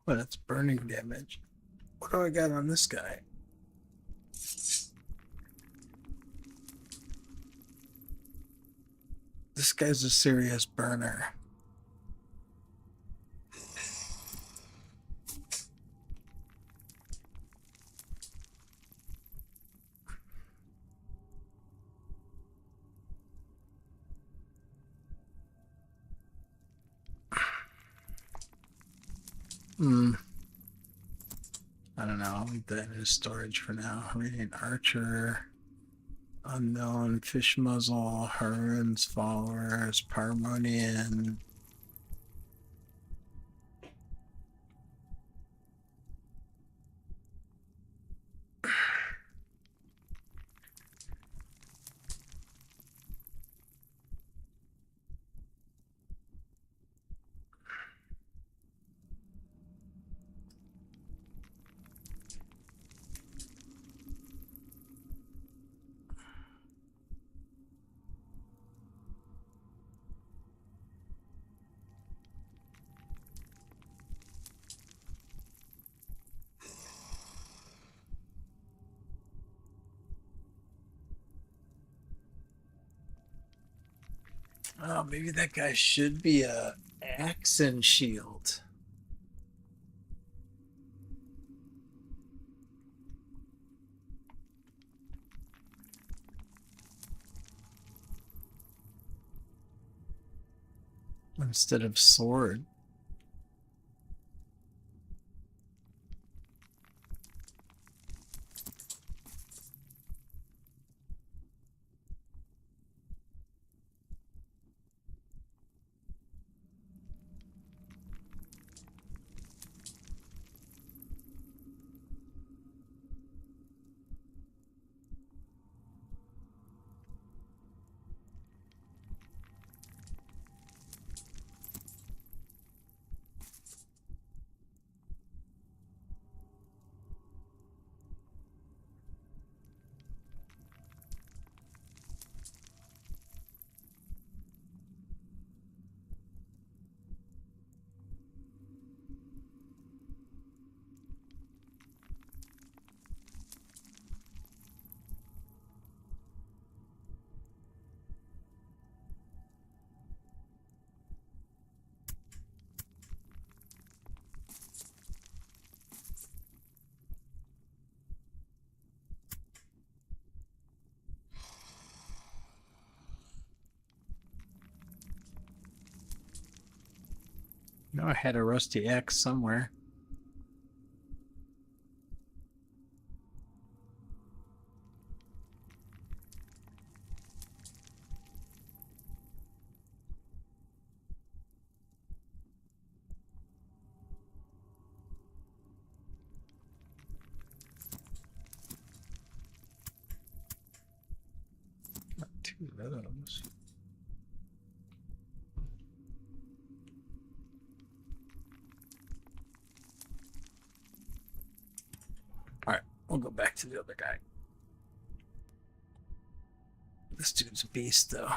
Well, that's burning damage. What do I got on this guy? This guy's a serious burner. I don't know. I'll leave that in storage for now. Radiant Archer, Unknown, Fish Muzzle, Harun's Followers, Parmonian. Oh, maybe that guy should be a axe and shield. Instead of sword. No, I had a rusty axe somewhere. Not two of those. Alright, we'll go back to the other guy. This dude's a beast, though.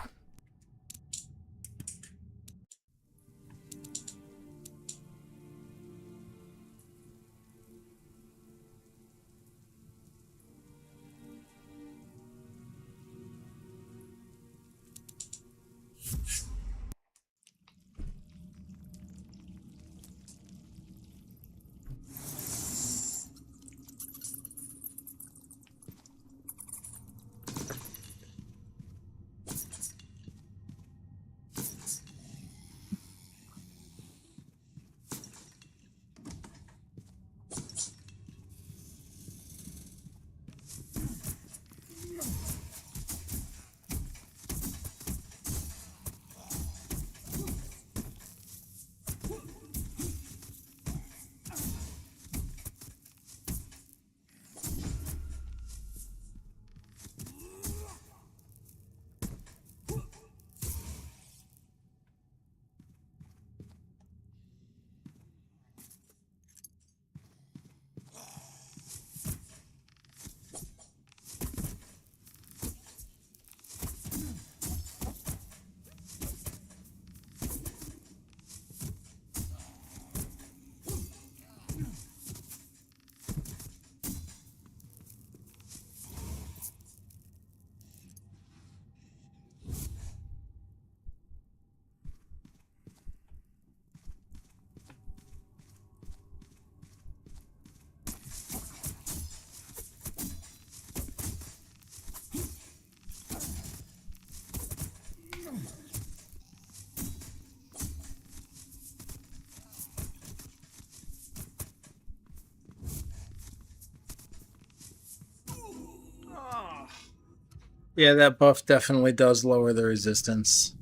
Yeah, that buff definitely does lower the resistance.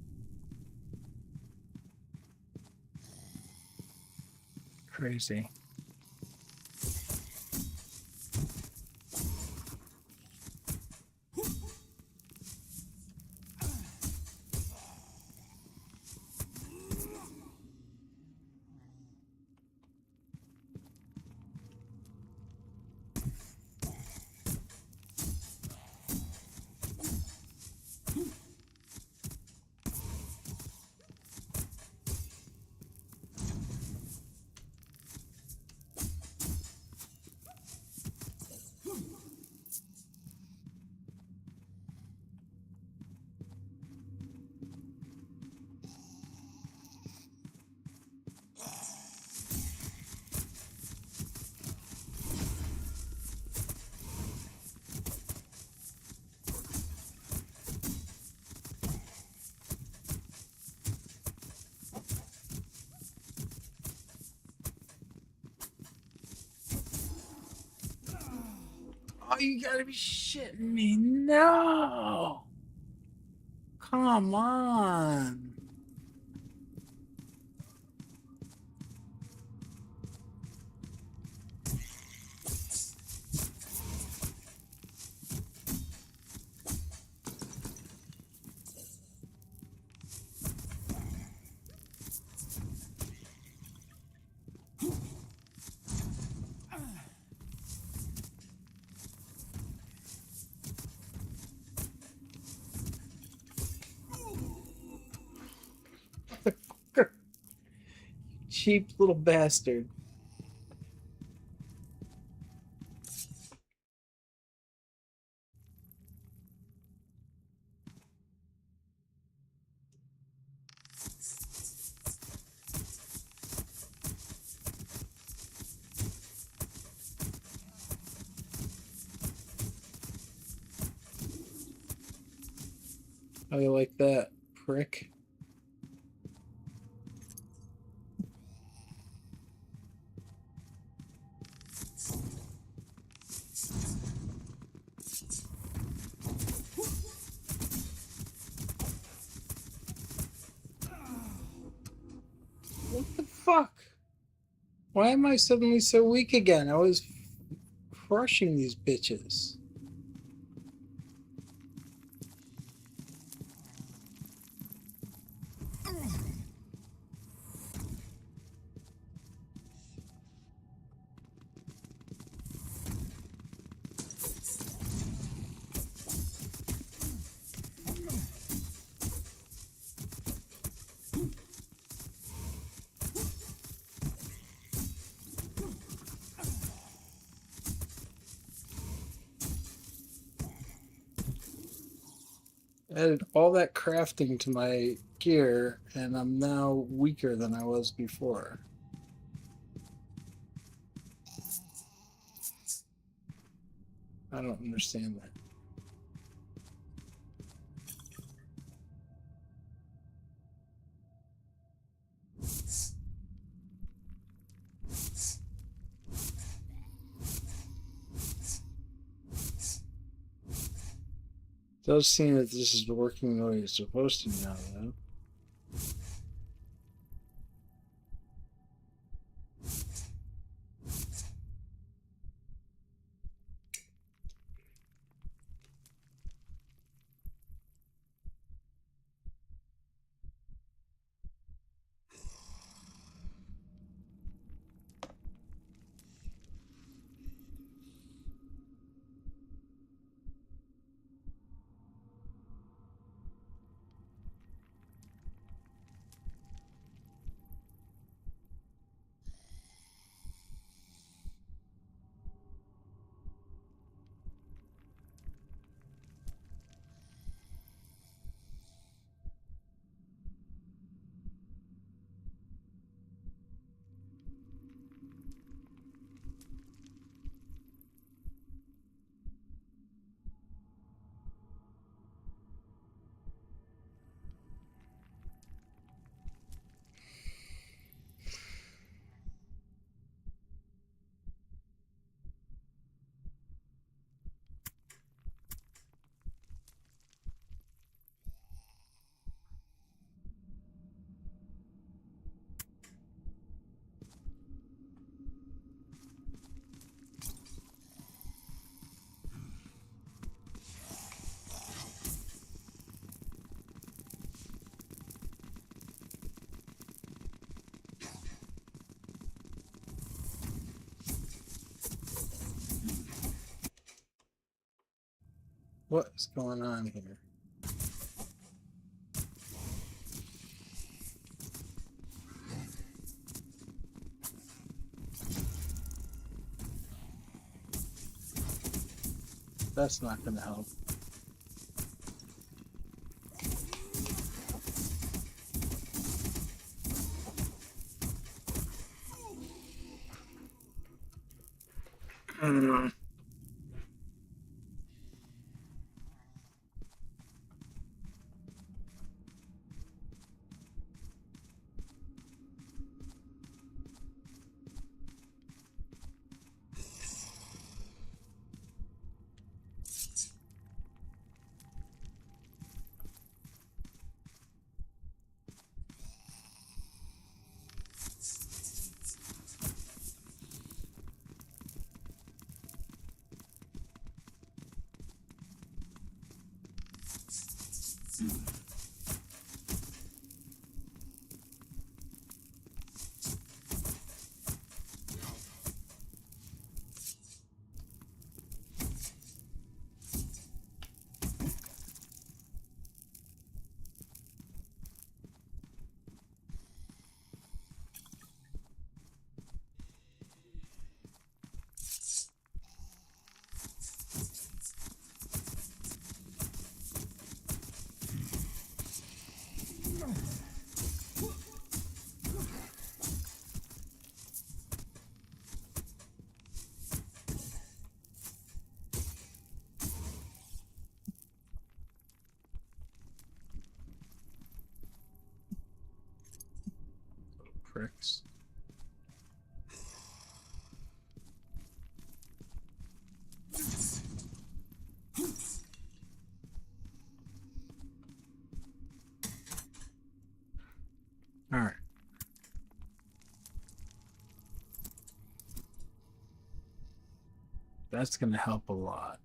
Crazy. Oh, you gotta be shitting me. No. Come on. Cheap little bastard. How you like that, prick? What the fuck? Why am I suddenly so weak again? I was crushing these bitches. Added all that crafting to my gear, and I'm now weaker than I was before. I don't understand that. It does seem that this is working the way it's supposed to now, though. What's going on here? That's not going to help. Pricks. All right. That's going to help a lot.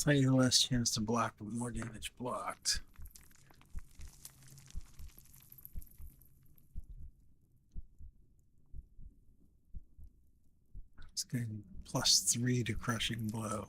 Slightly less chance to block, but more damage blocked. It's getting +3 to crushing blow.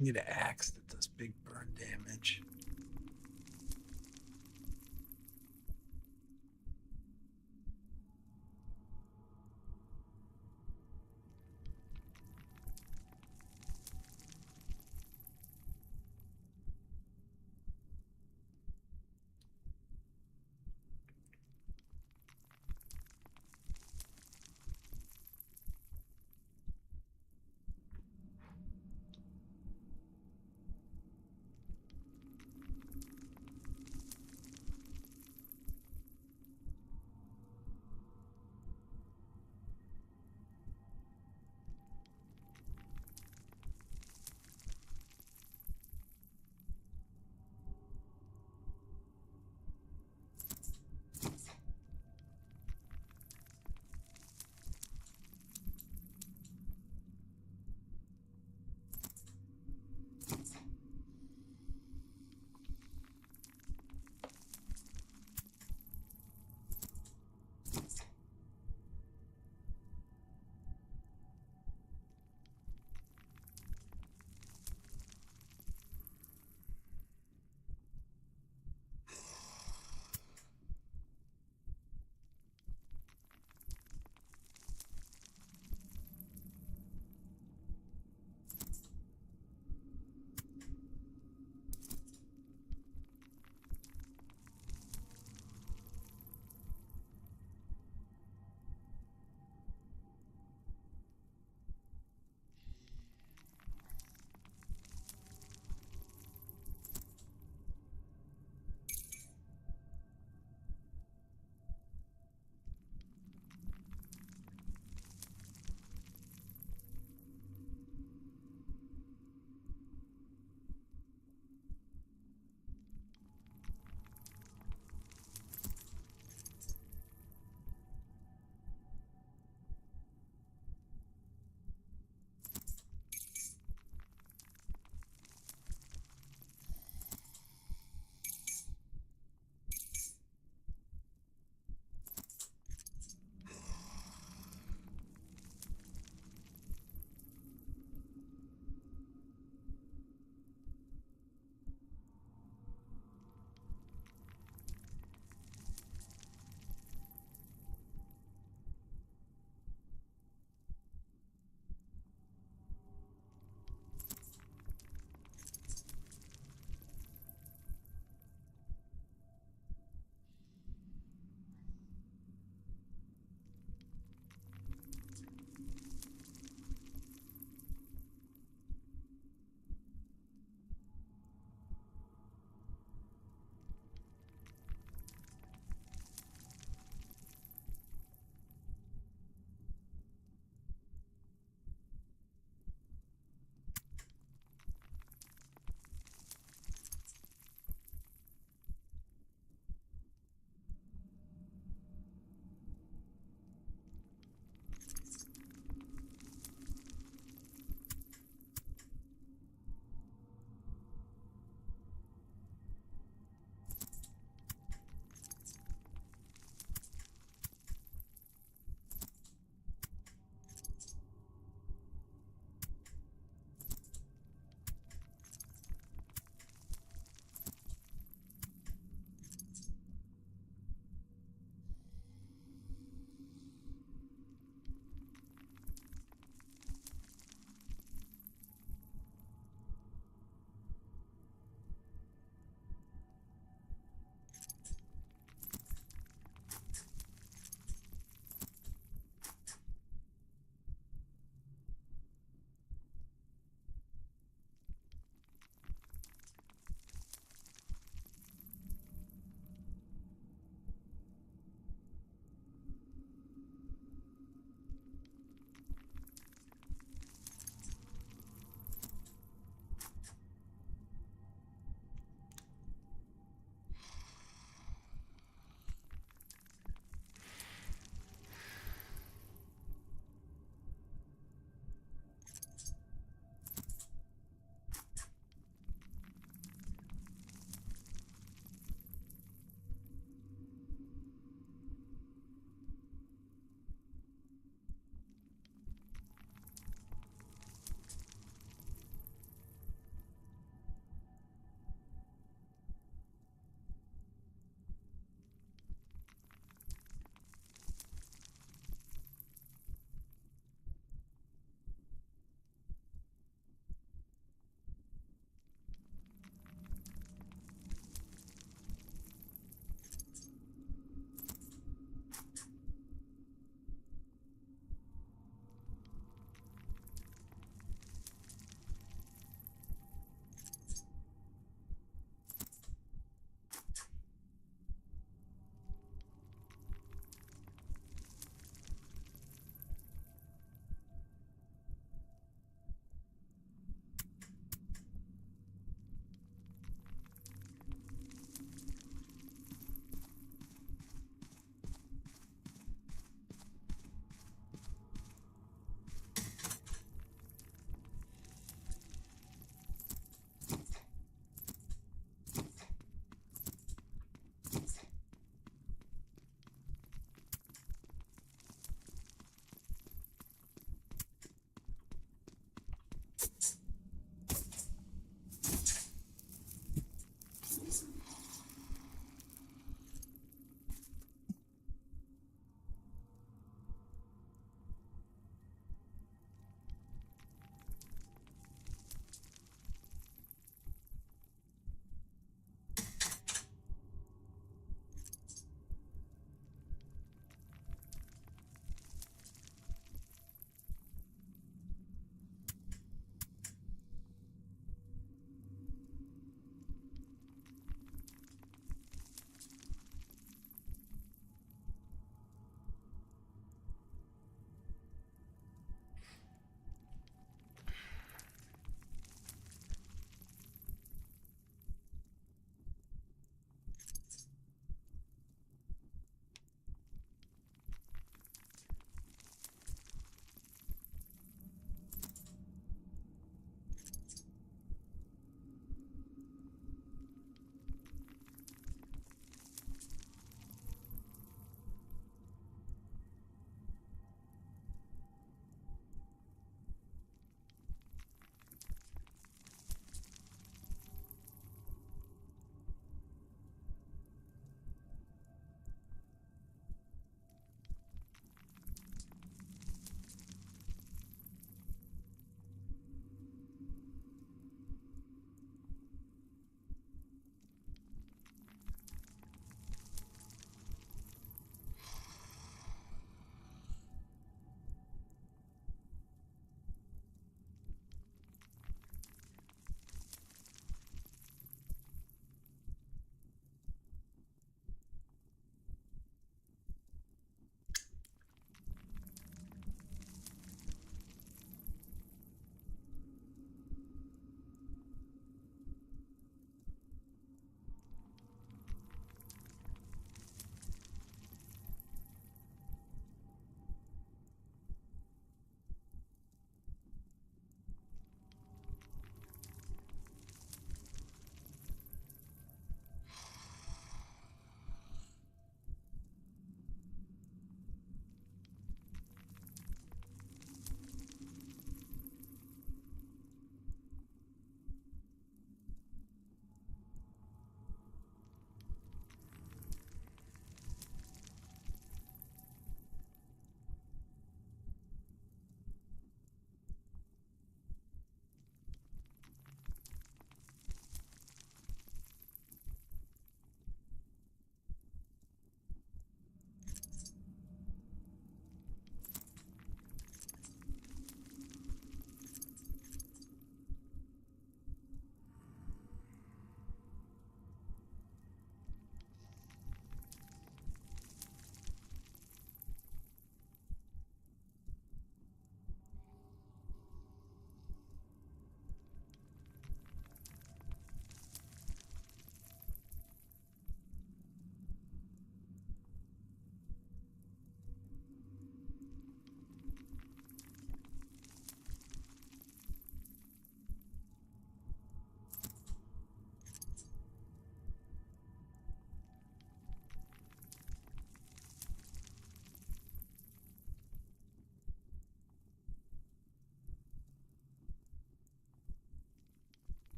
Need an axe that does big burn damage.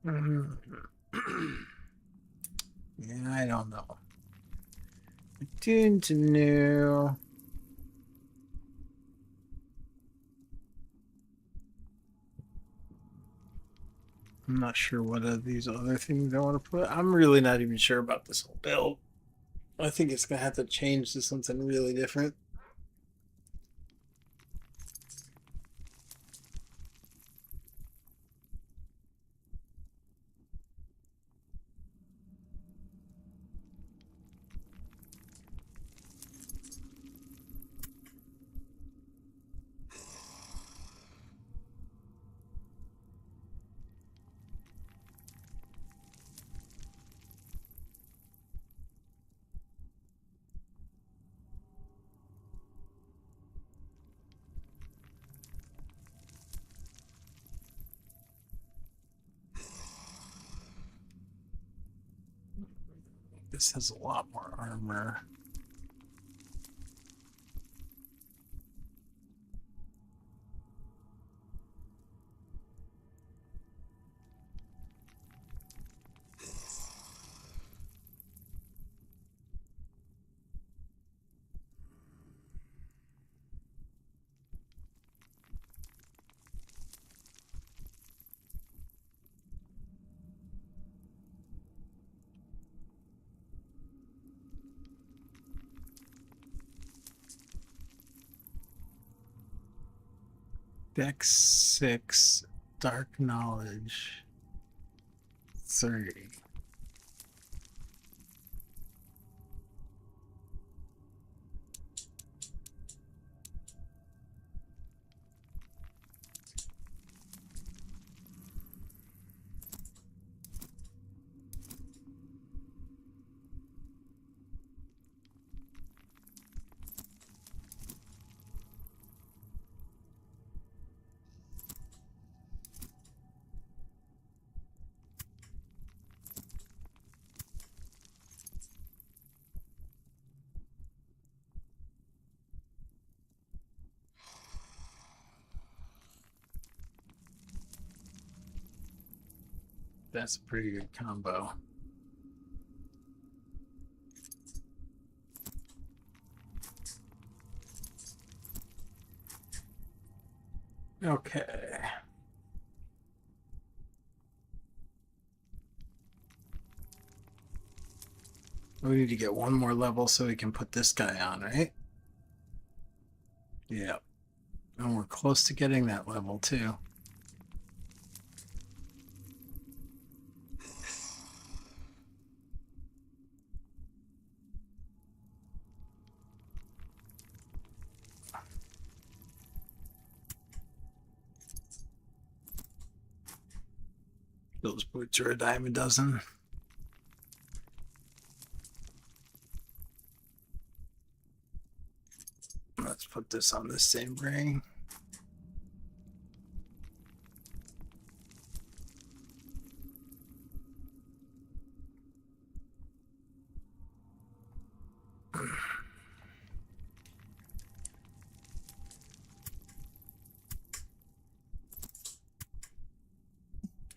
Yeah, I don't know. Tune to new. I'm not sure what of these other things I want to put. I'm really not even sure about this whole build. I think it's gonna have to change to something really different. This has a lot more armor. Dex 6, Dark Knowledge 3. That's a pretty good combo. Okay. We need to get one more level so we can put this guy on, right? Yeah. And we're close to getting that level too. Those boots are a dime a dozen. Let's put this on the same ring.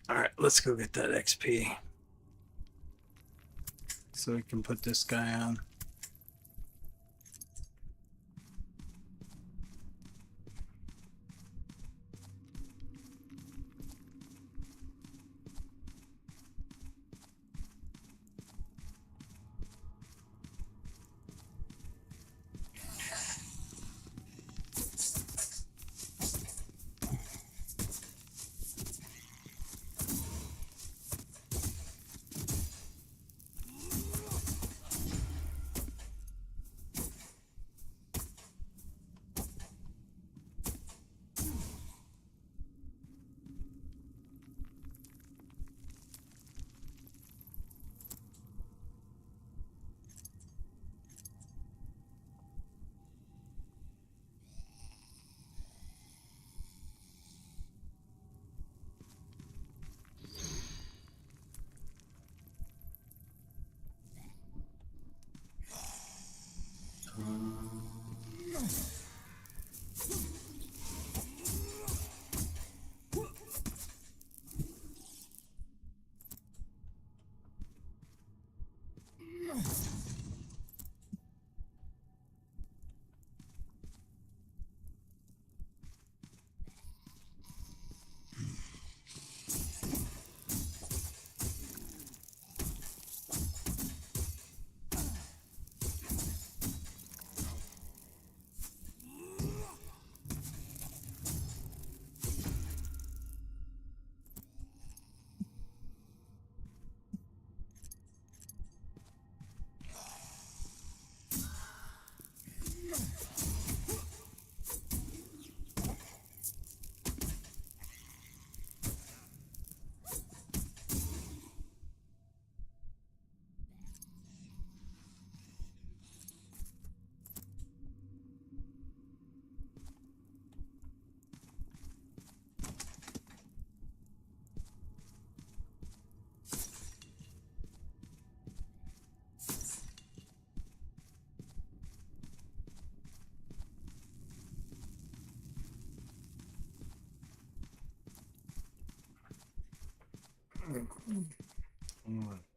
All right, let's go get that XP. So we can put this guy on.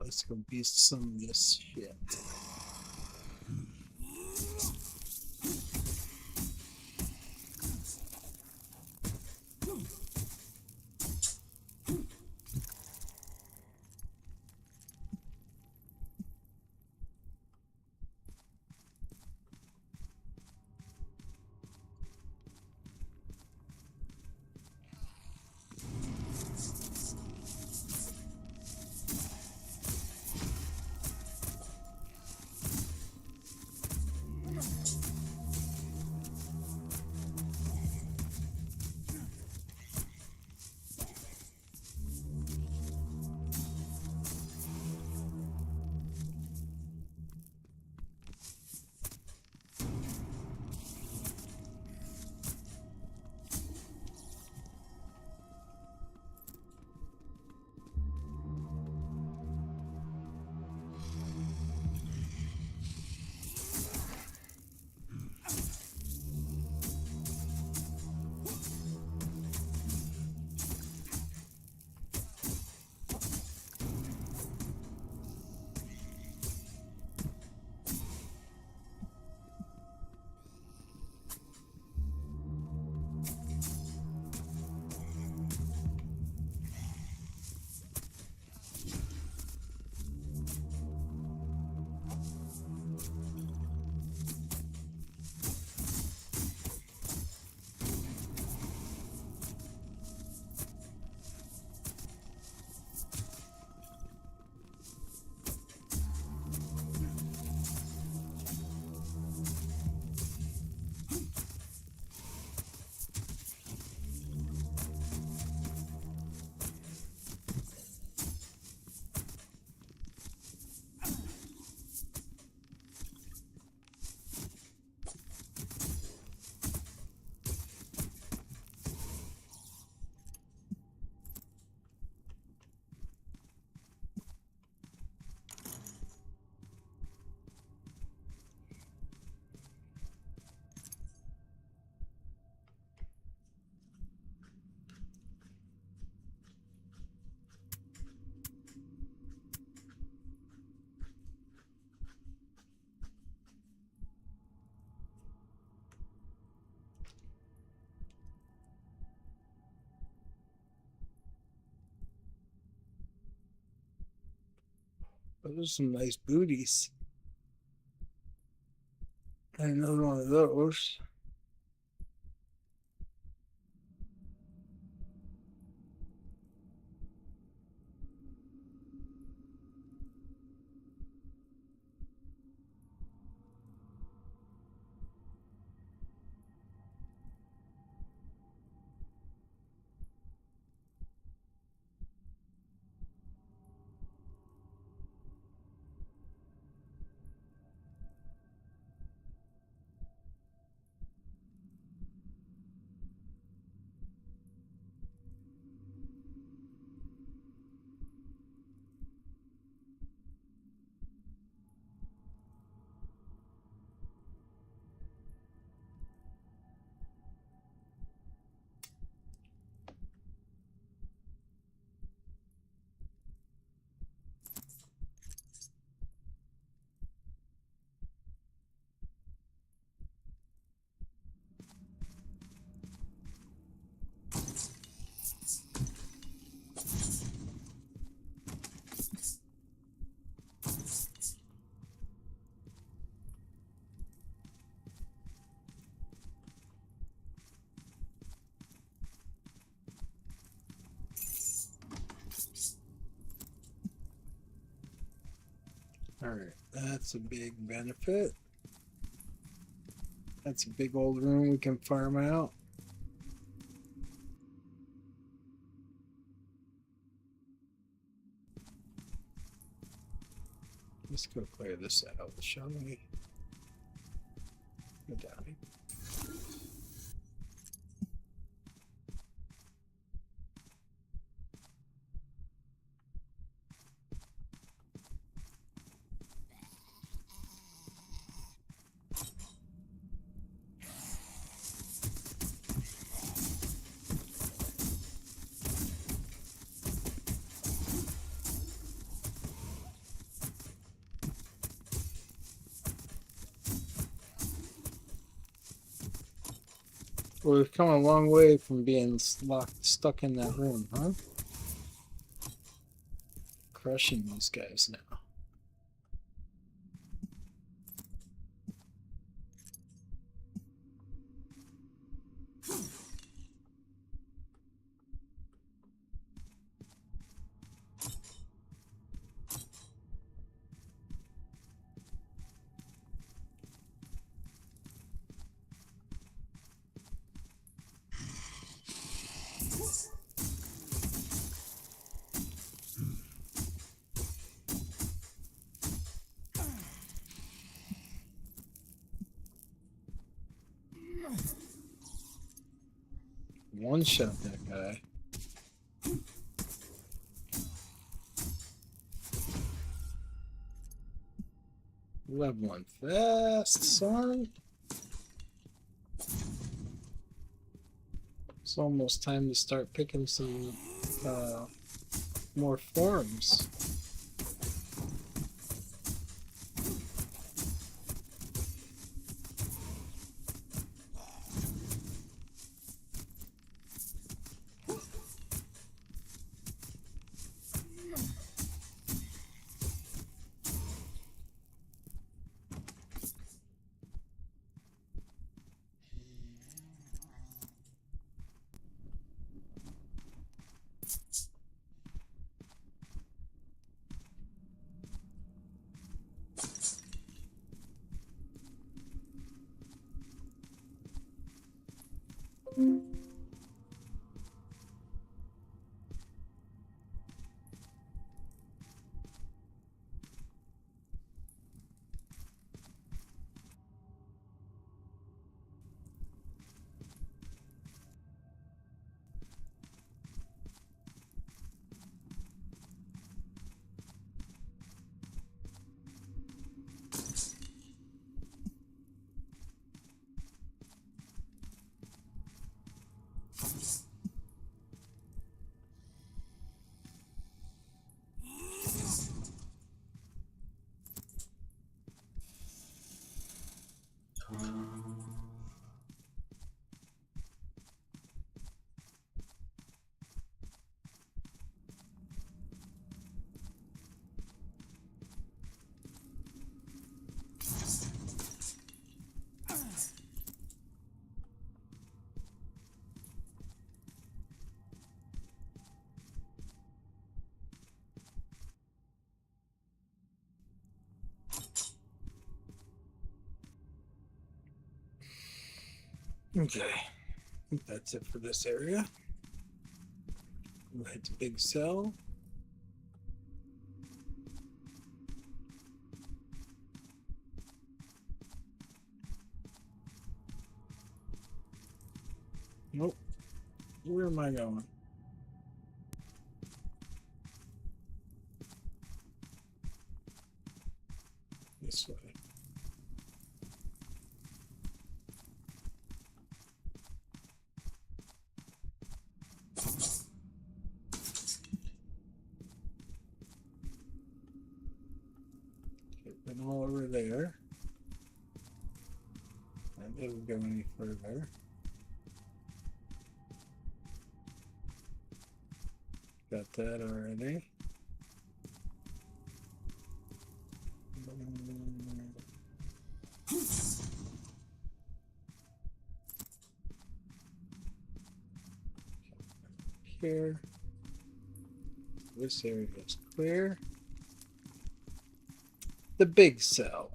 Let's go beast some of this shit. Those are some nice booties. Another one of those. All right, that's a big benefit. That's a big old room we can farm out. Let's go clear this out, shall we? Go down. Well, we've come a long way from being stuck in that room, huh? Crushing these guys now. One shot that guy. Leveling fast, son. It's almost time to start picking some more forms. Okay, I think that's it for this area. We'll head to Big Cell. Nope. Where am I going? This way. Been all over there. I didn't go any further. Got that already. Here. This area is clear. The Big Cell.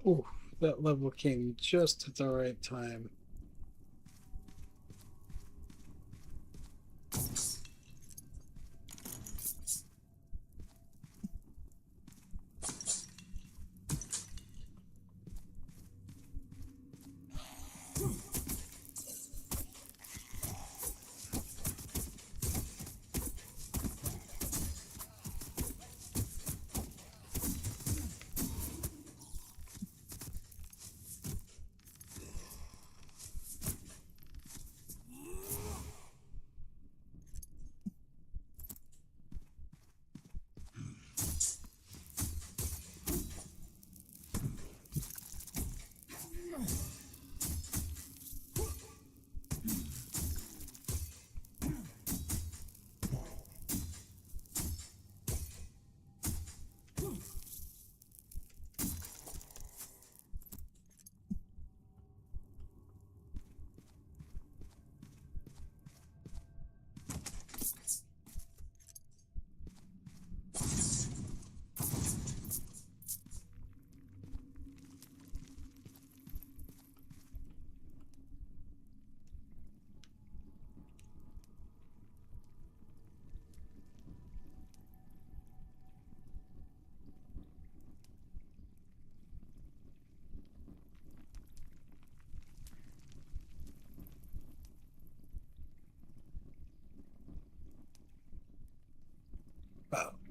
Ooh, that level came just at the right time.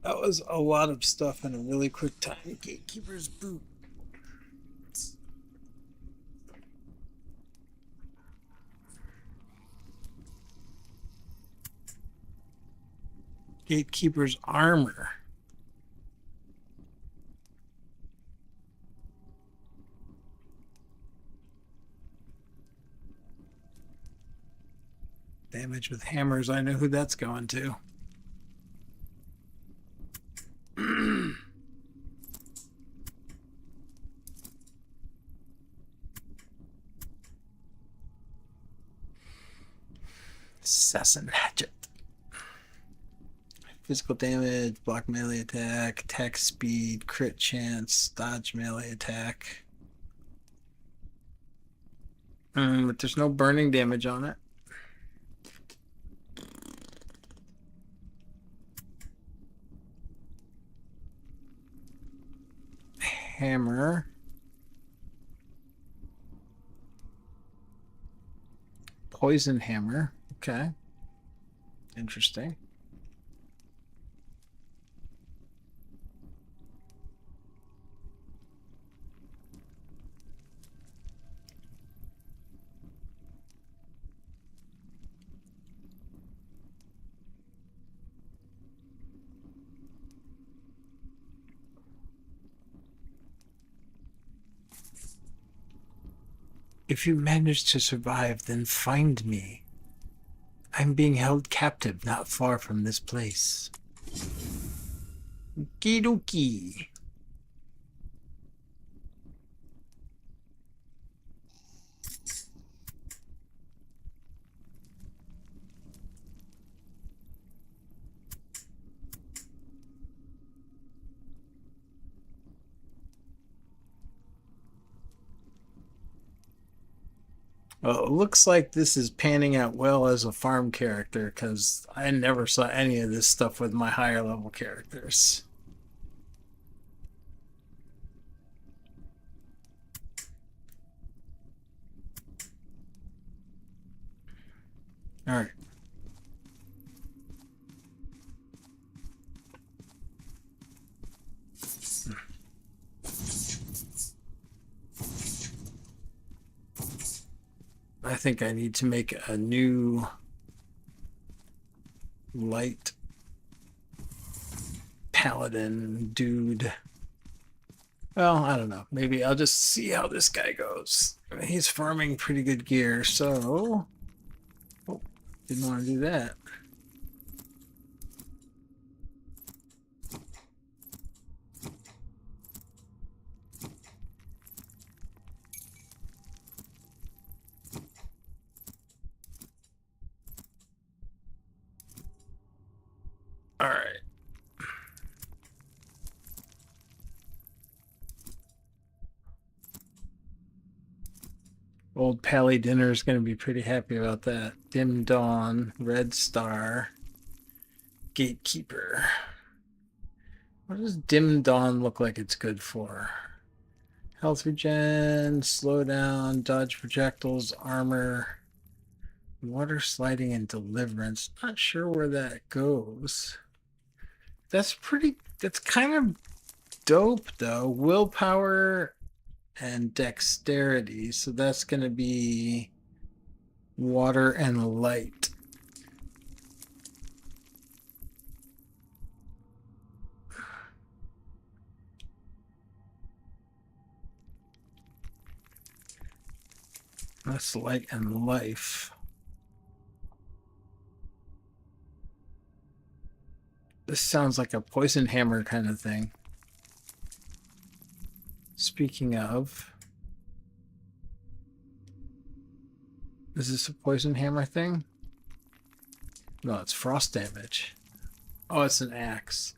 That was a lot of stuff in a really quick time. Gatekeeper's boot. Gatekeeper's armor. Damage with hammers. I know who that's going to. Assassin hatchet. Physical damage, block melee attack, attack speed, crit chance, dodge melee attack. But there's no burning damage on it. Hammer. Poison hammer. Okay. Interesting. If you manage to survive, then find me. I'm being held captive not far from this place. Kidoki. Well, it looks like this is panning out well as a farm character because I never saw any of this stuff with my higher level characters. All right. I think I need to make a new light paladin dude. Well, I don't know. Maybe I'll just see how this guy goes. I mean, he's farming pretty good gear, so... Oh, didn't want to do that. All right. Old Pally Dinner is going to be pretty happy about that. Dim Dawn, Red Star, Gatekeeper. What does Dim Dawn look like it's good for? Health regen, slowdown, dodge projectiles, armor, water sliding, and deliverance. Not sure where that goes. That's kind of dope though. Willpower and dexterity. So that's going to be water and light. That's light and life. This sounds like a poison hammer kind of thing. Speaking of, is this a poison hammer thing? No, it's frost damage. Oh, it's an axe.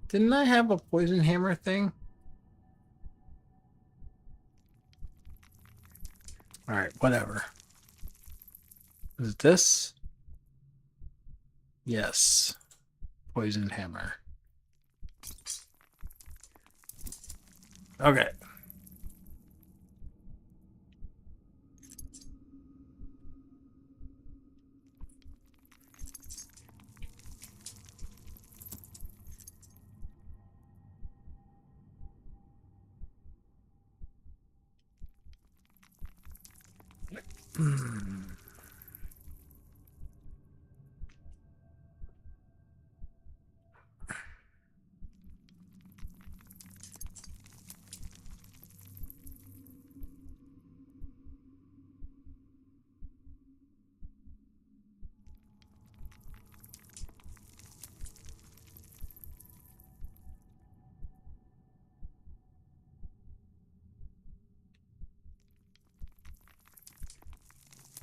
Didn't I have a poison hammer thing? All right, whatever. Is it this? Yes. Poison hammer. Okay.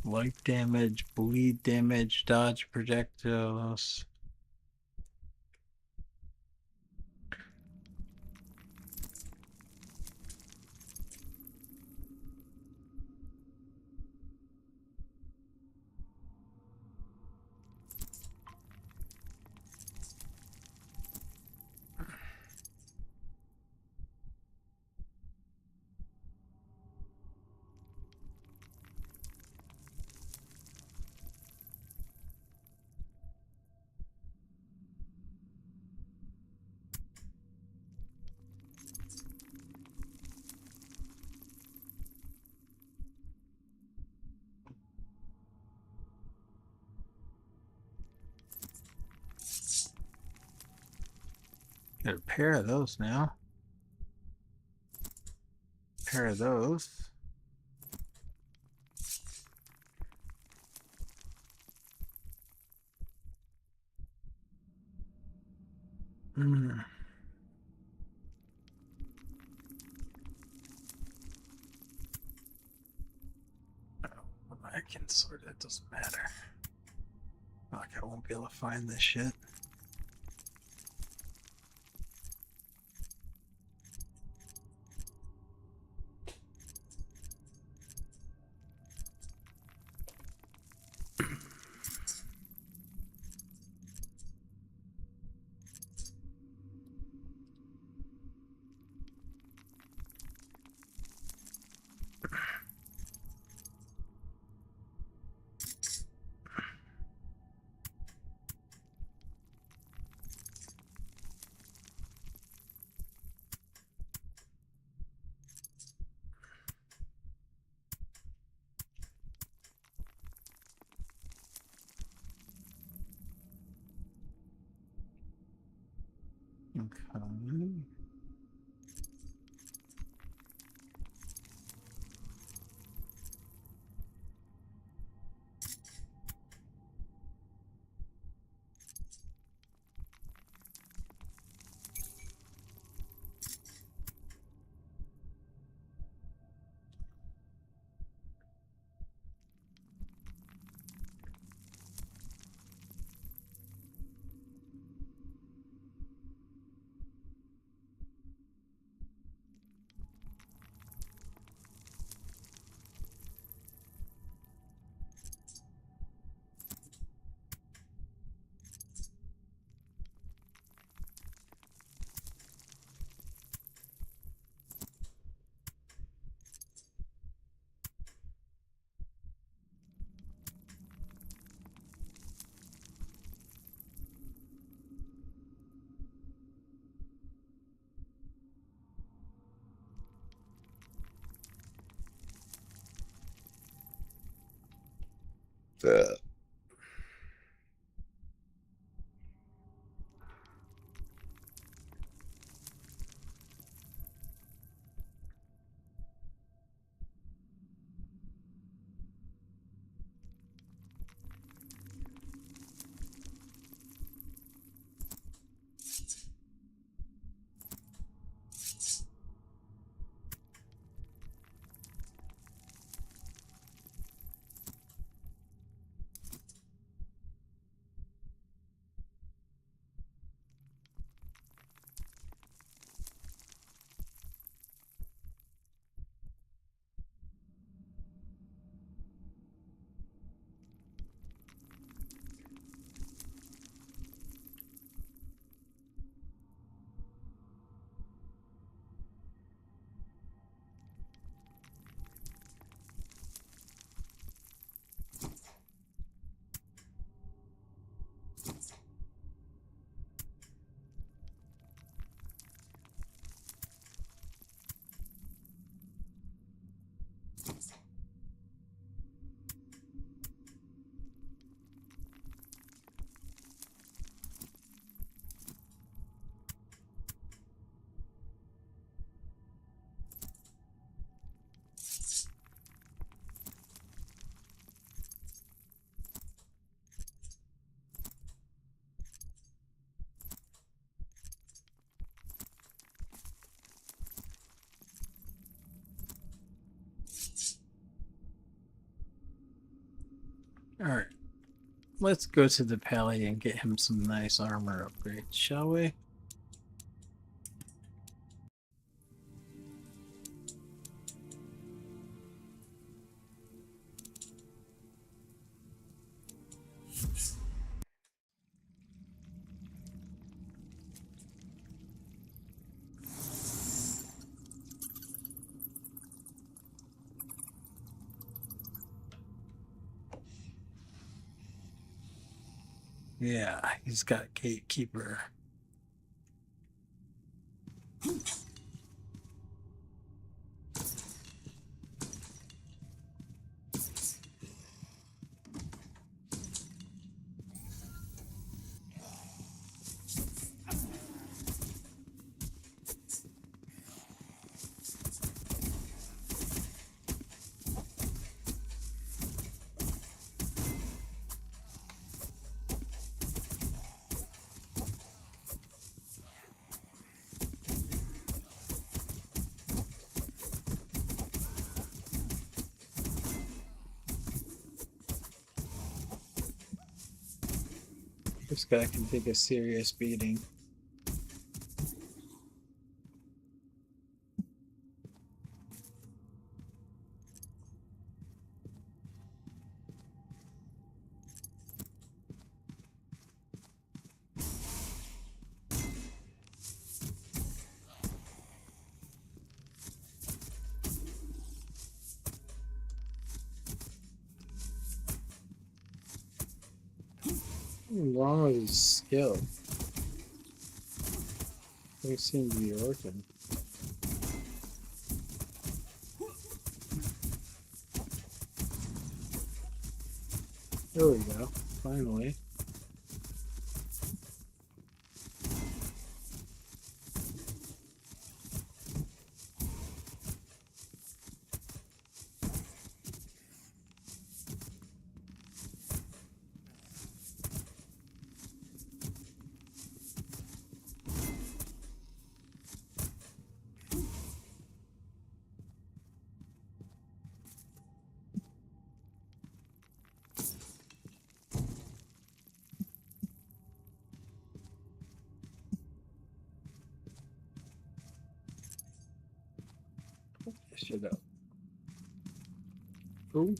Life damage, bleed damage, dodge projectiles. Got a pair of those now. Pair of those. I can sort it, doesn't matter. Like I won't be able to find this shit. Okay. Alright. Let's go to the Pally and get him some nice armor upgrades, shall we? Yeah, he's got Gatekeeper. This guy can take a serious beating. What's wrong with his skill? They seem to be working. There we go. Finally. Shut up. Ooh.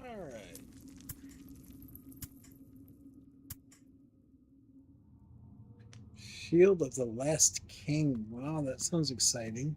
Alright. Shield of the Last King. Wow, that sounds exciting.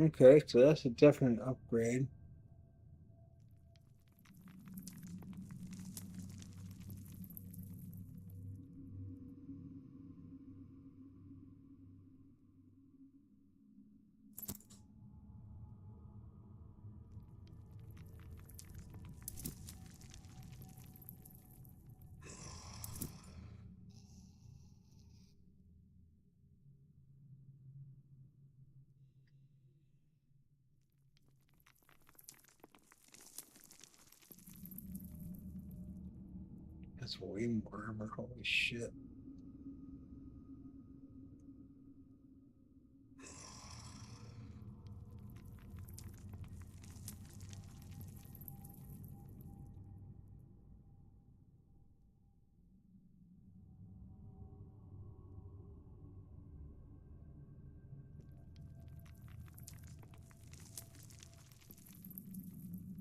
Okay, so that's a definite upgrade. That's way more armor. Holy shit.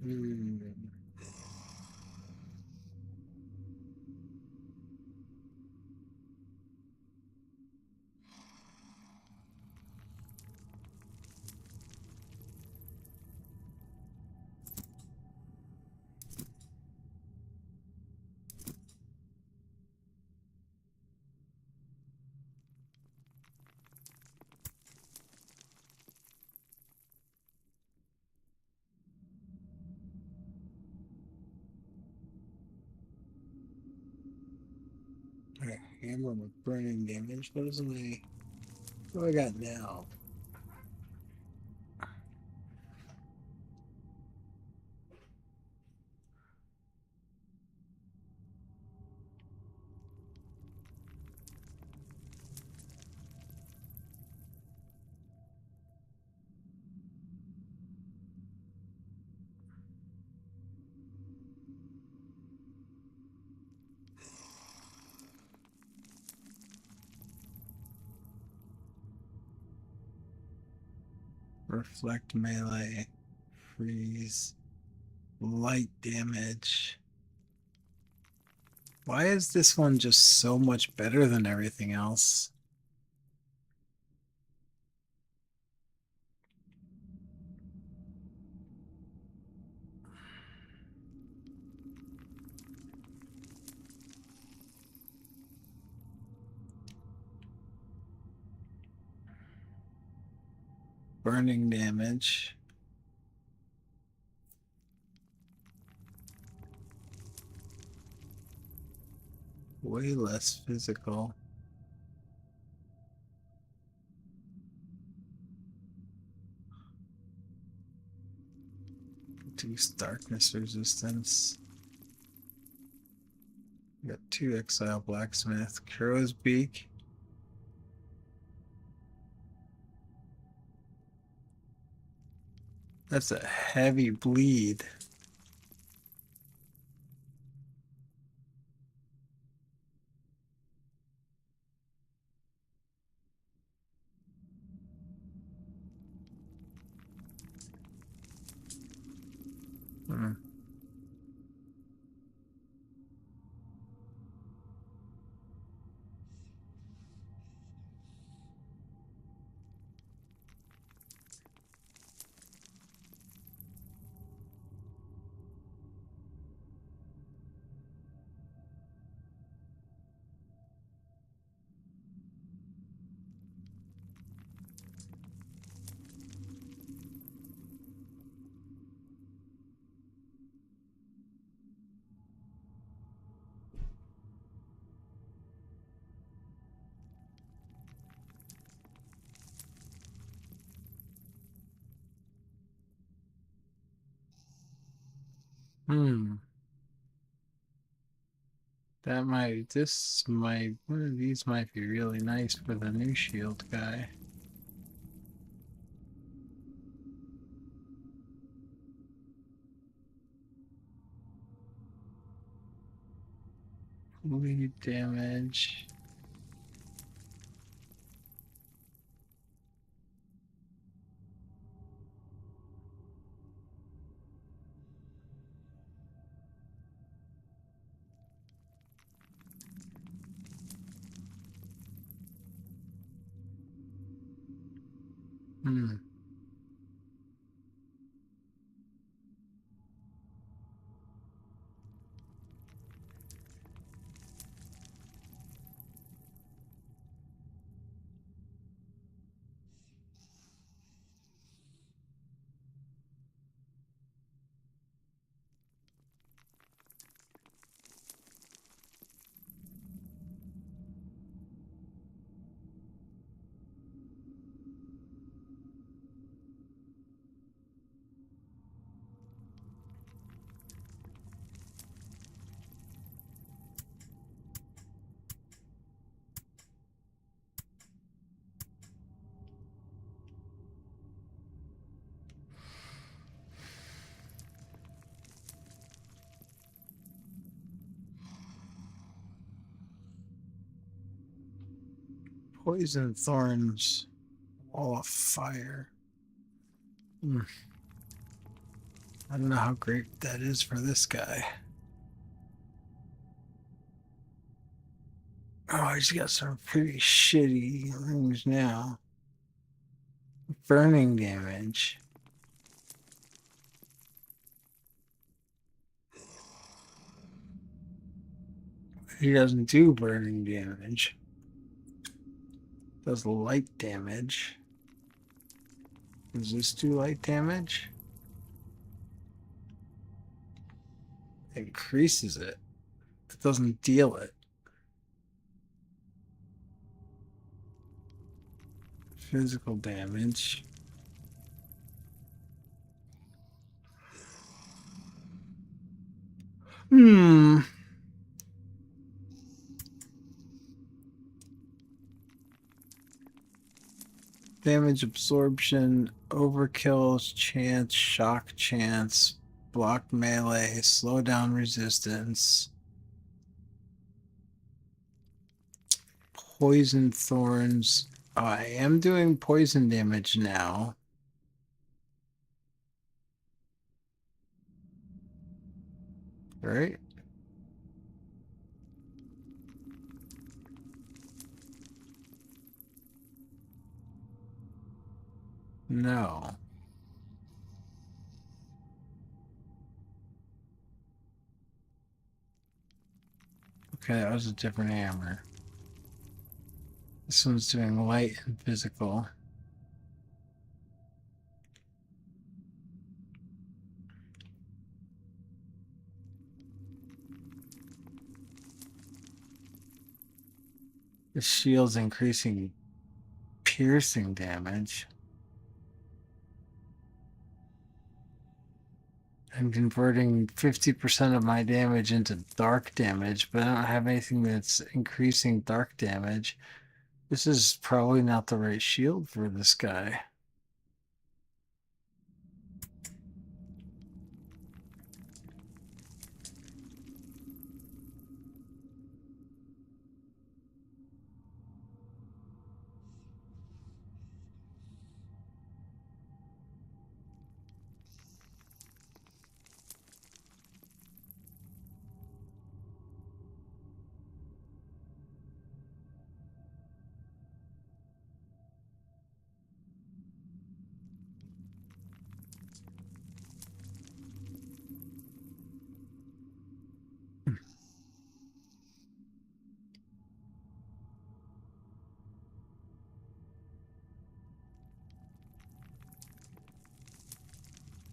Hmm. A hammer with burning damage. What is my? What do I got now? Reflect melee, freeze, light damage. Why is this one just so much better than everything else? Burning damage. Way less physical. Reduce darkness resistance. Got 2 exile blacksmith. Crow's beak. That's a heavy bleed. Hmm. Hmm. One of these might be really nice for the new shield guy. Bleed damage. Hmm. Poison thorns, wall of fire. I don't know how great that is for this guy. Oh, he's got some pretty shitty things now. Burning damage. He doesn't do burning damage. Does light damage. Does this do light damage? Increases it. It doesn't deal it. Physical damage. Damage absorption, overkill chance, shock chance, block melee, slow down resistance, poison thorns. Oh, I am doing poison damage now. Right? No. Okay, that was a different hammer. This one's doing light and physical. The shield's increasing piercing damage. I'm converting 50% of my damage into dark damage, but I don't have anything that's increasing dark damage. This is probably not the right shield for this guy.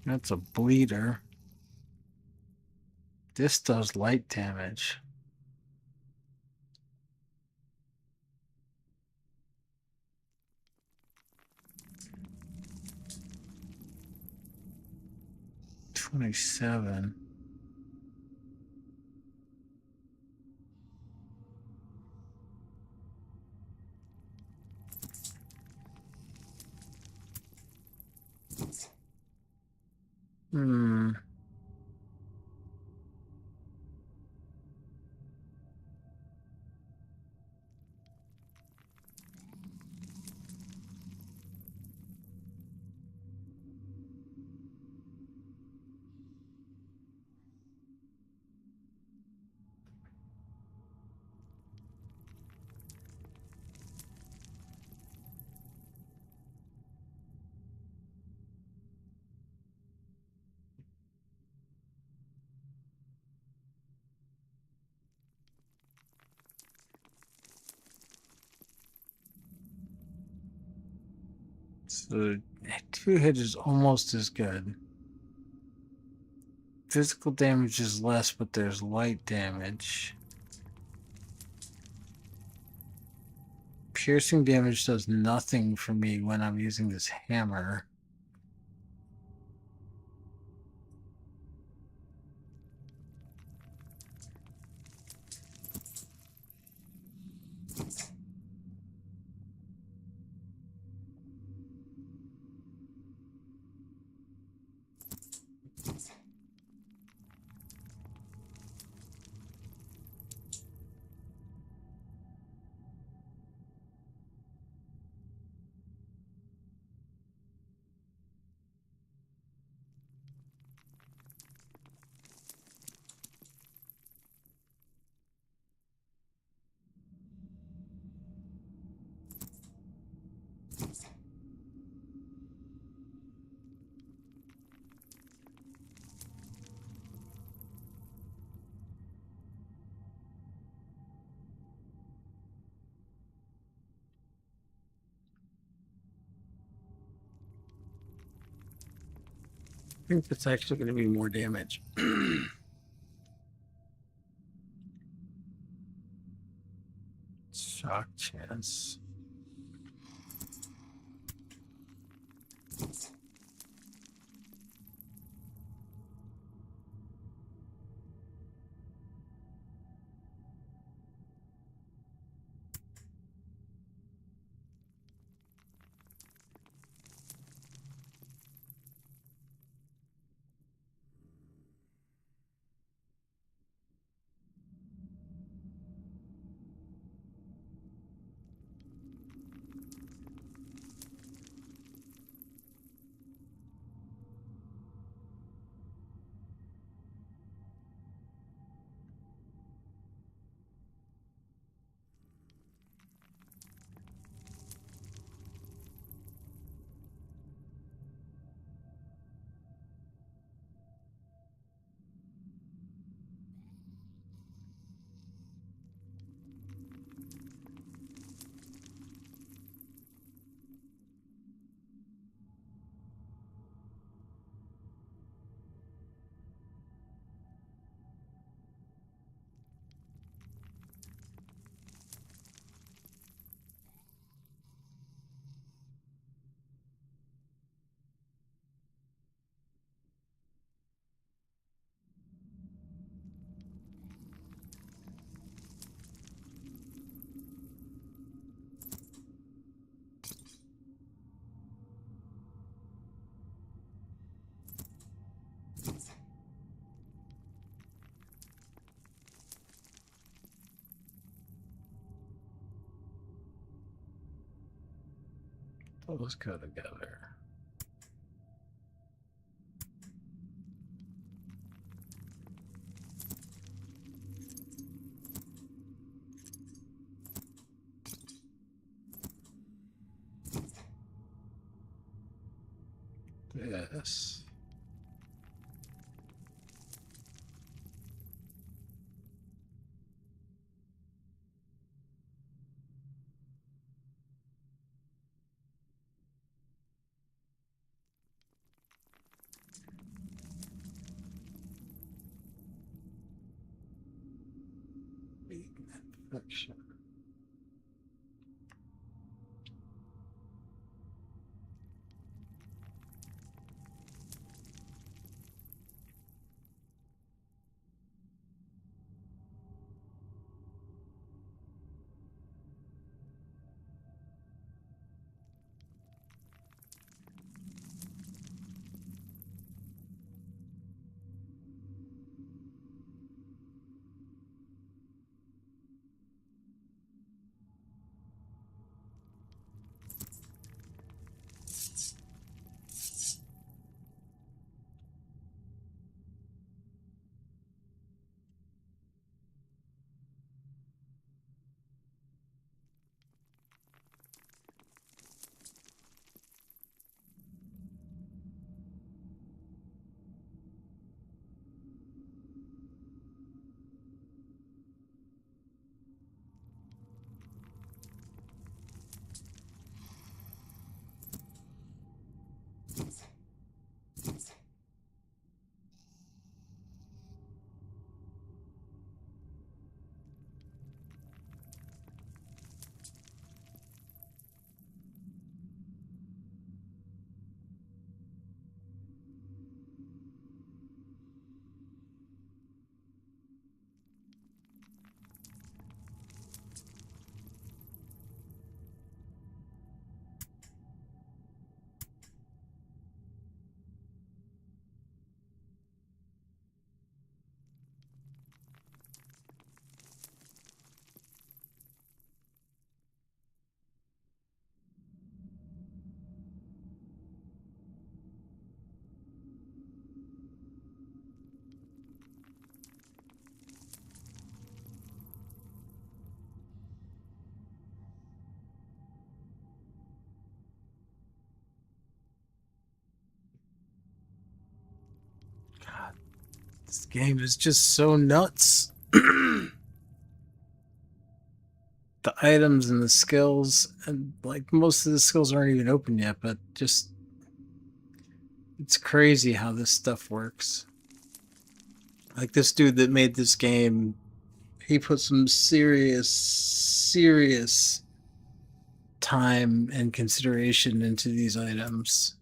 That's a bleeder. This does light damage. $27. So 2-hit is almost as good. Physical damage is less, but there's light damage. Piercing damage does nothing for me when I'm using this hammer. think that's actually going to be more damage. Shock chance. Those go together. Yes. Infection. God, this game is just so nuts. The items and the skills, and like most of the skills aren't even open yet, but just It's crazy how this stuff works. Like this dude that made this game, he put some serious time and consideration into these items.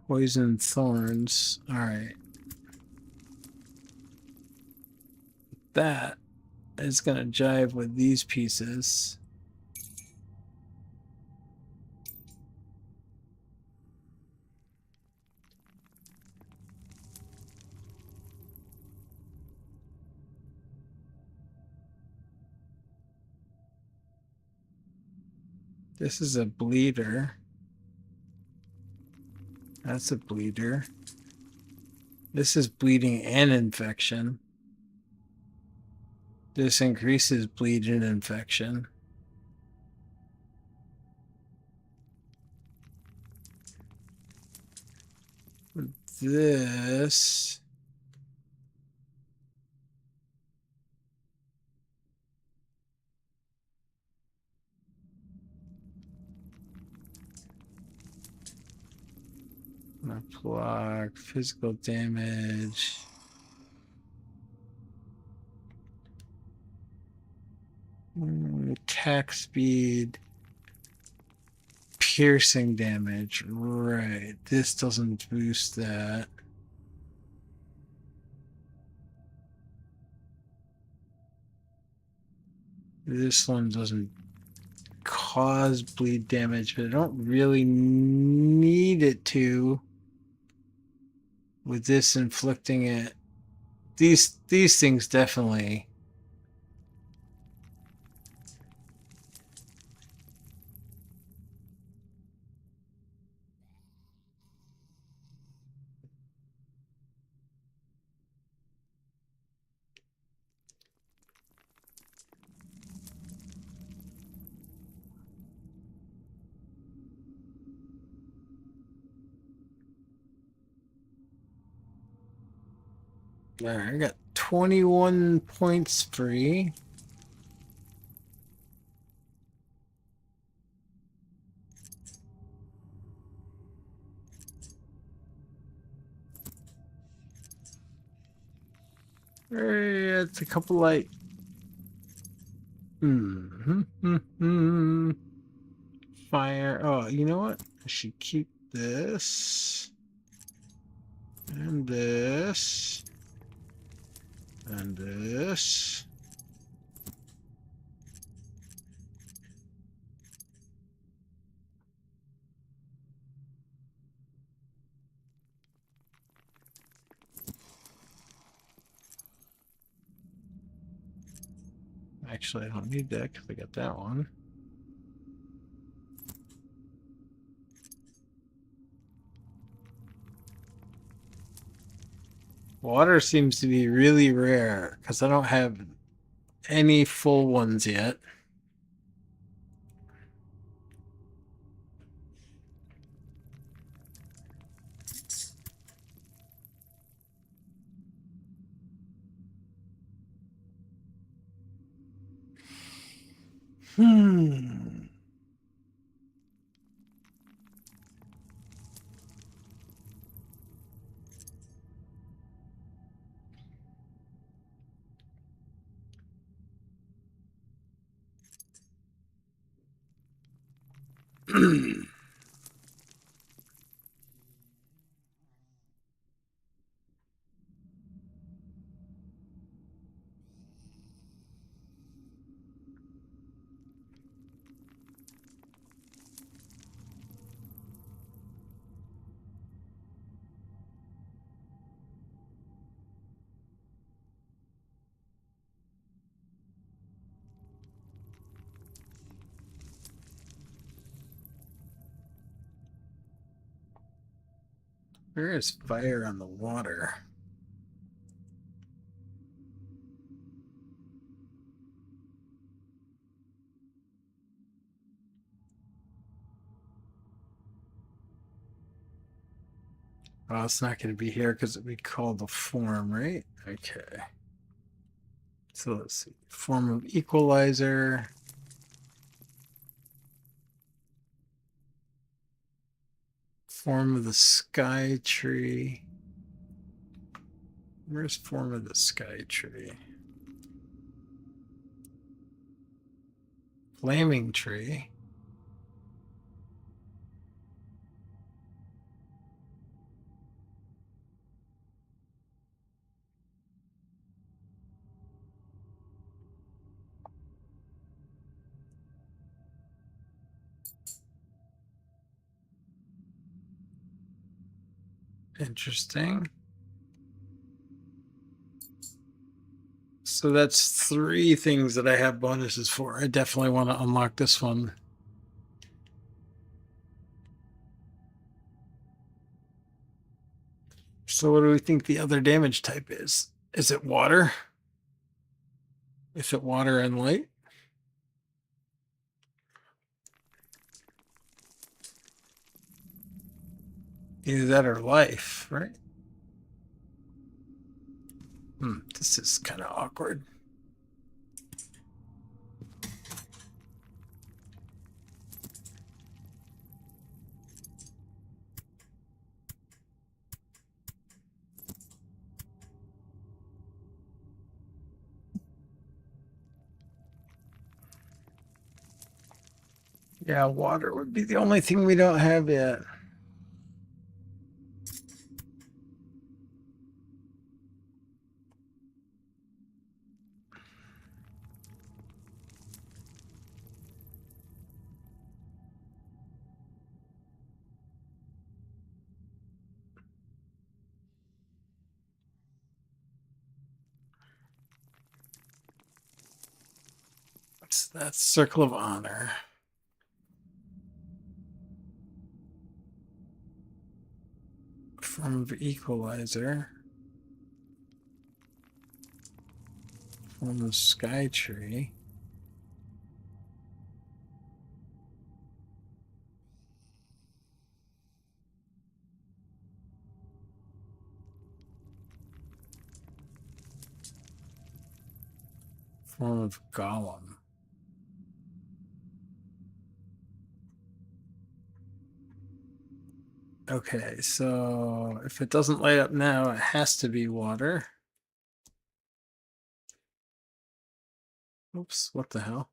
Poison thorns. All right. That is going to jive with these pieces. This is a bleeder. That's a bleeder. This is bleeding and infection. This increases bleed and infection. This block physical damage. Attack speed. Piercing damage. Right. This doesn't boost that. This one doesn't cause bleed damage, but I don't really need it to. With this inflicting it. These things definitely. Alright, I got 21 points free. It's a couple like. Fire. Oh, you know what? I should keep this. And this. And this. Actually, I don't need that because I got that one. Water seems to be really rare because I don't have any full ones yet. Where is fire on the water? Oh, it's not going to be here because it'd be called a form, right? Okay. So let's see. Form of equalizer. Form of the sky tree. Where's form of the sky tree? Flaming tree. Interesting. So that's 3 things that I have bonuses for. I definitely want to unlock this one. So what do we think the other damage type is? Is it water? Is it water and light? Either that or life, right? This is kind of awkward. Yeah, water would be the only thing we don't have yet. What's that? Circle of Honor. Form of equalizer. Form of sky tree. Form of golem. Okay, so if it doesn't light up now, it has to be water. Oops, what the hell?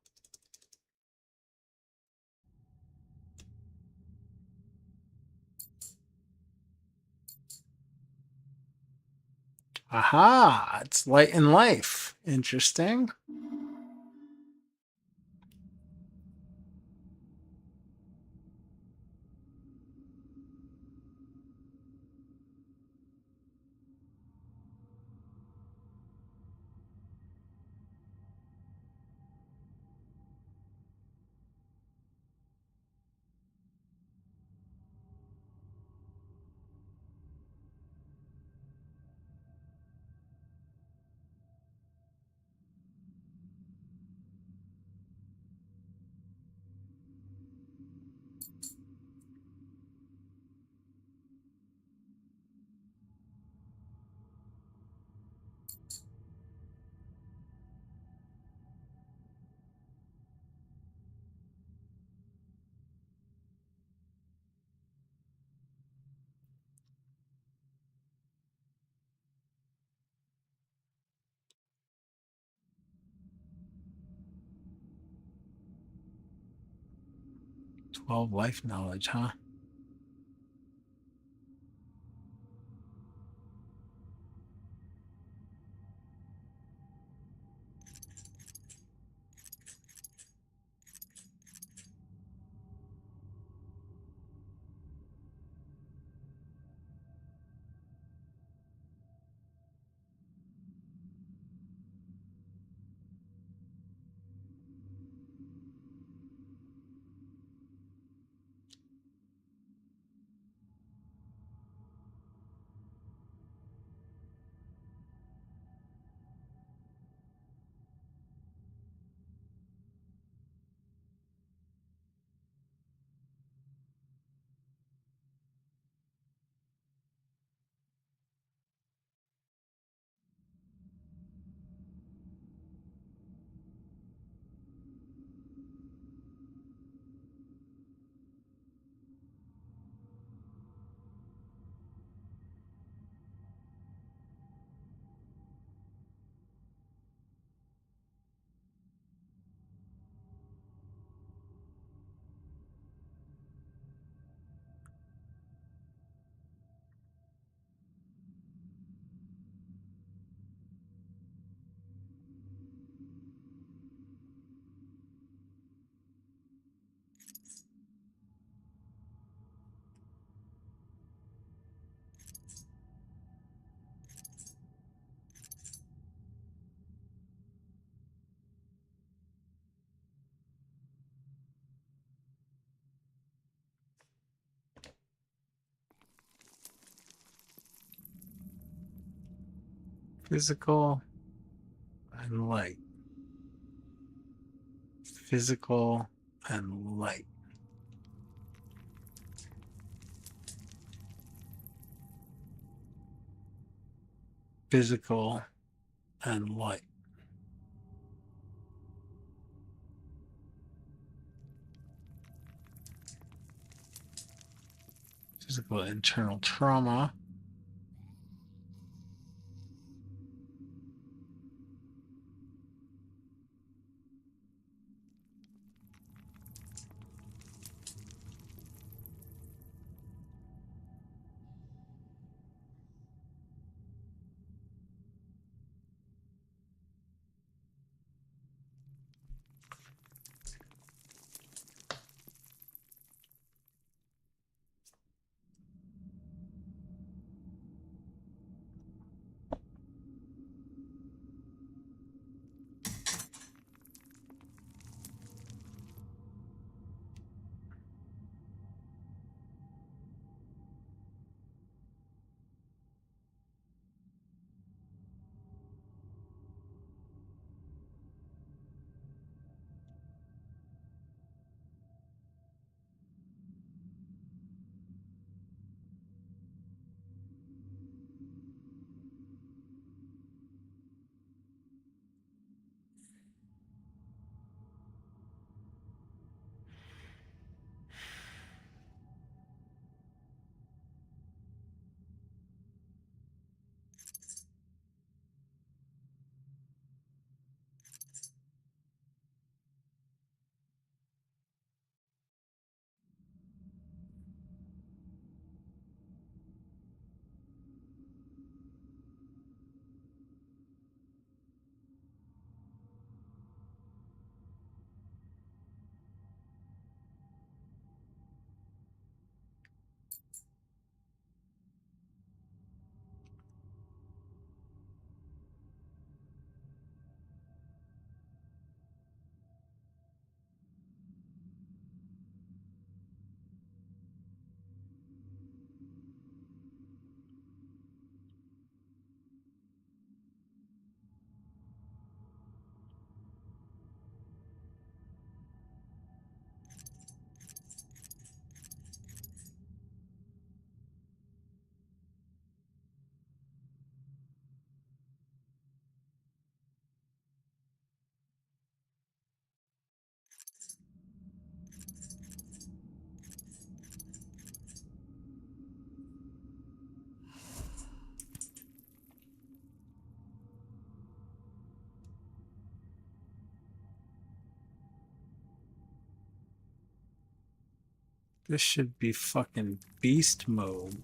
Aha! It's light and life. Interesting. Twelve life knowledge, huh? Physical and light. Physical and light. Physical and light. Physical internal trauma. This should be fucking beast mode.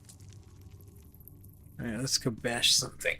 Alright, let's go bash something.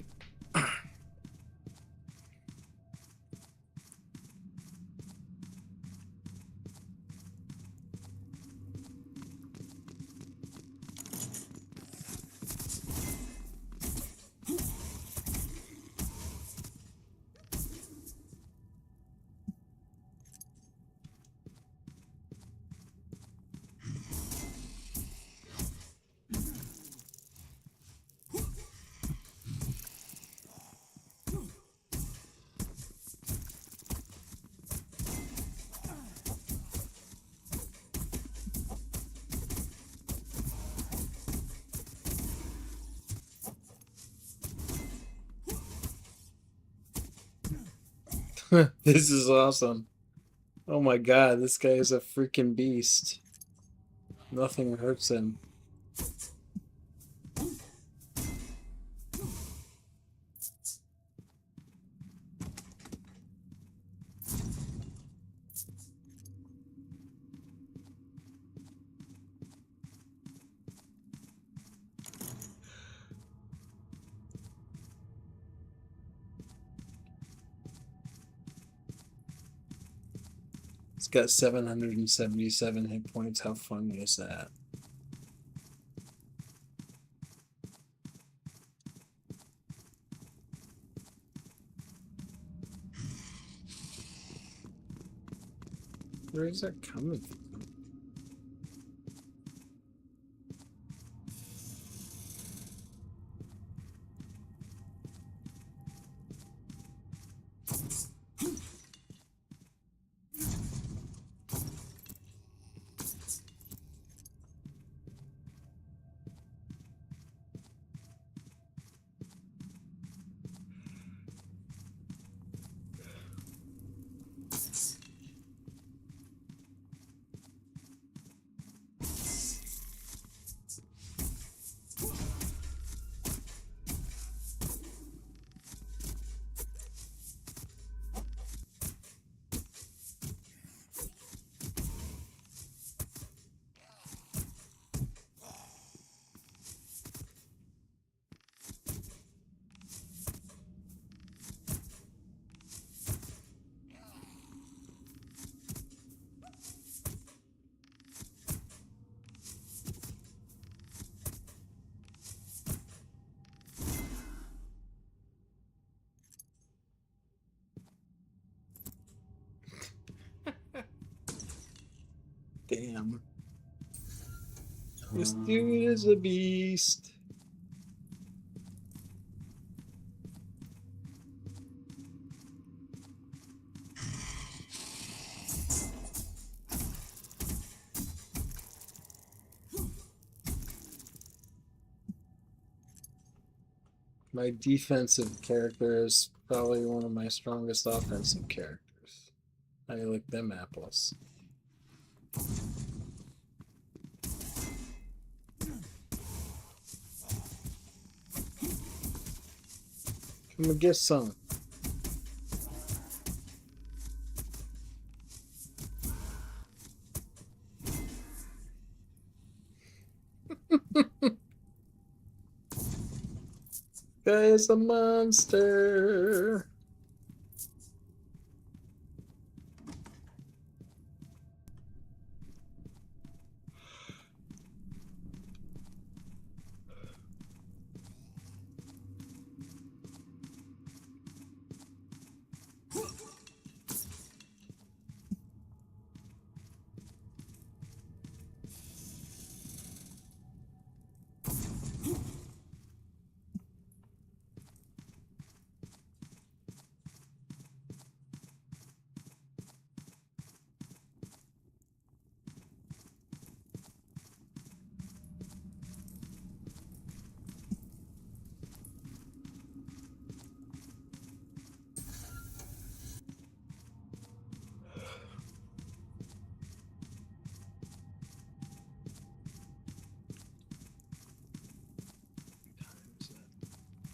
This is awesome. Oh my god, this guy is a freaking beast. Nothing hurts him. It's got 777 hit points. How funny is that? Where is that coming from? Damn. This dude is a beast. My defensive character is probably one of my strongest offensive characters. How do you like them apples? Come and get some. Guy is a monster.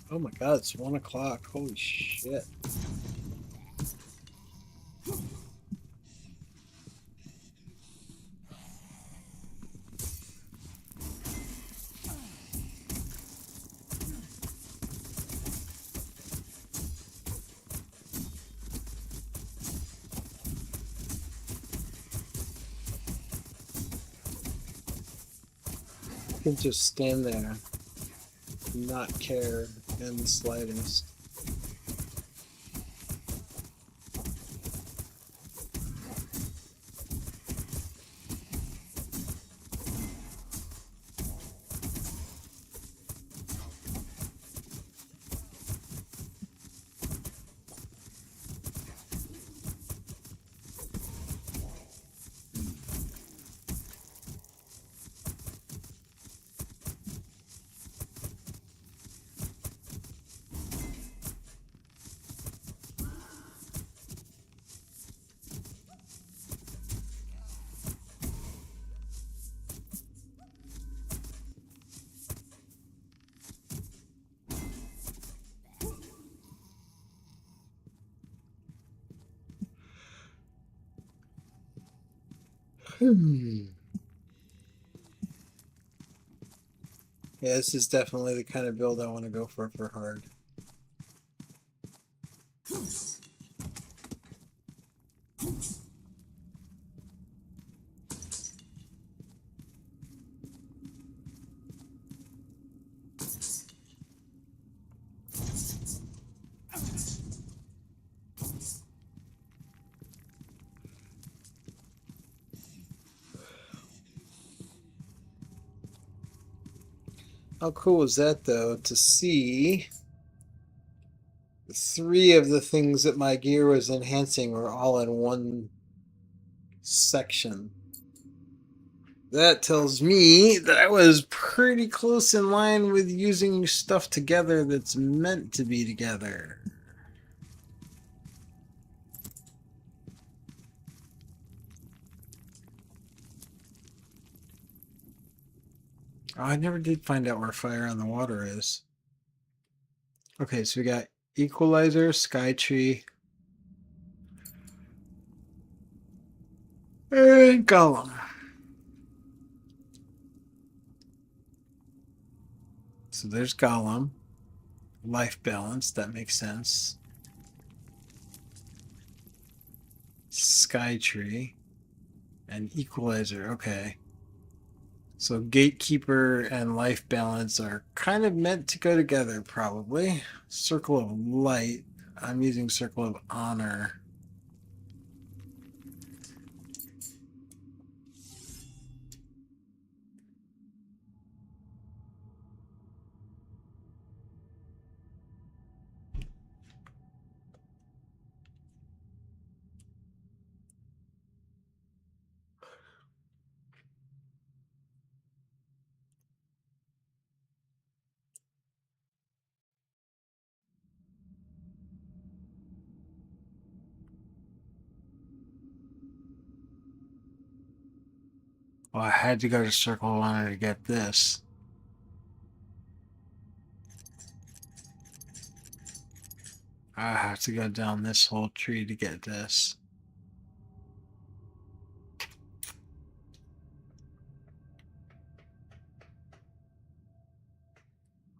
Oh my god, it's 1 o'clock. Holy shit. I can just stand there, not care in the slightest. Yeah, this is definitely the kind of build I want to go for hard. How cool was that, though, to see 3 of the things that my gear was enhancing were all in one section. That tells me that I was pretty close in line with using stuff together that's meant to be together. Oh, I never did find out where fire on the water is. Okay, so we got Equalizer, Skytree, and Golem. So there's Golem. Life balance, that makes sense. Skytree and Equalizer, okay. So Gatekeeper and Life Balance are kind of meant to go together, probably. Circle of Light. I'm using Circle of Honor. Well, I had to go to Circle Line to get this. I have to go down this whole tree to get this.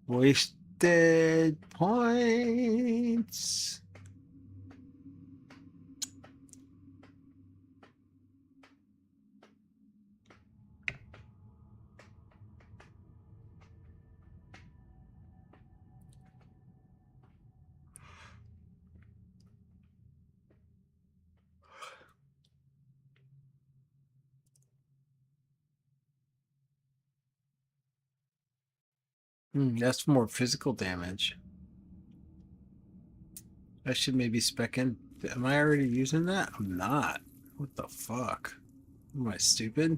Wasted points. That's more physical damage. I should maybe spec in. Am I already using that? I'm not. What the fuck? Am I stupid?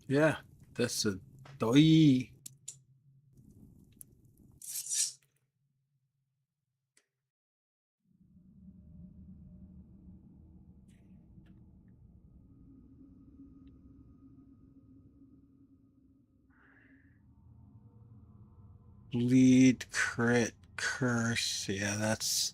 Yeah, that's a doi. Bleed, crit, curse. Yeah, that's...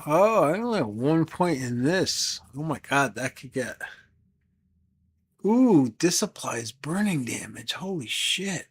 Oh, I only have 1 point in this. Oh my god, that could get... Ooh, this applies burning damage. Holy shit.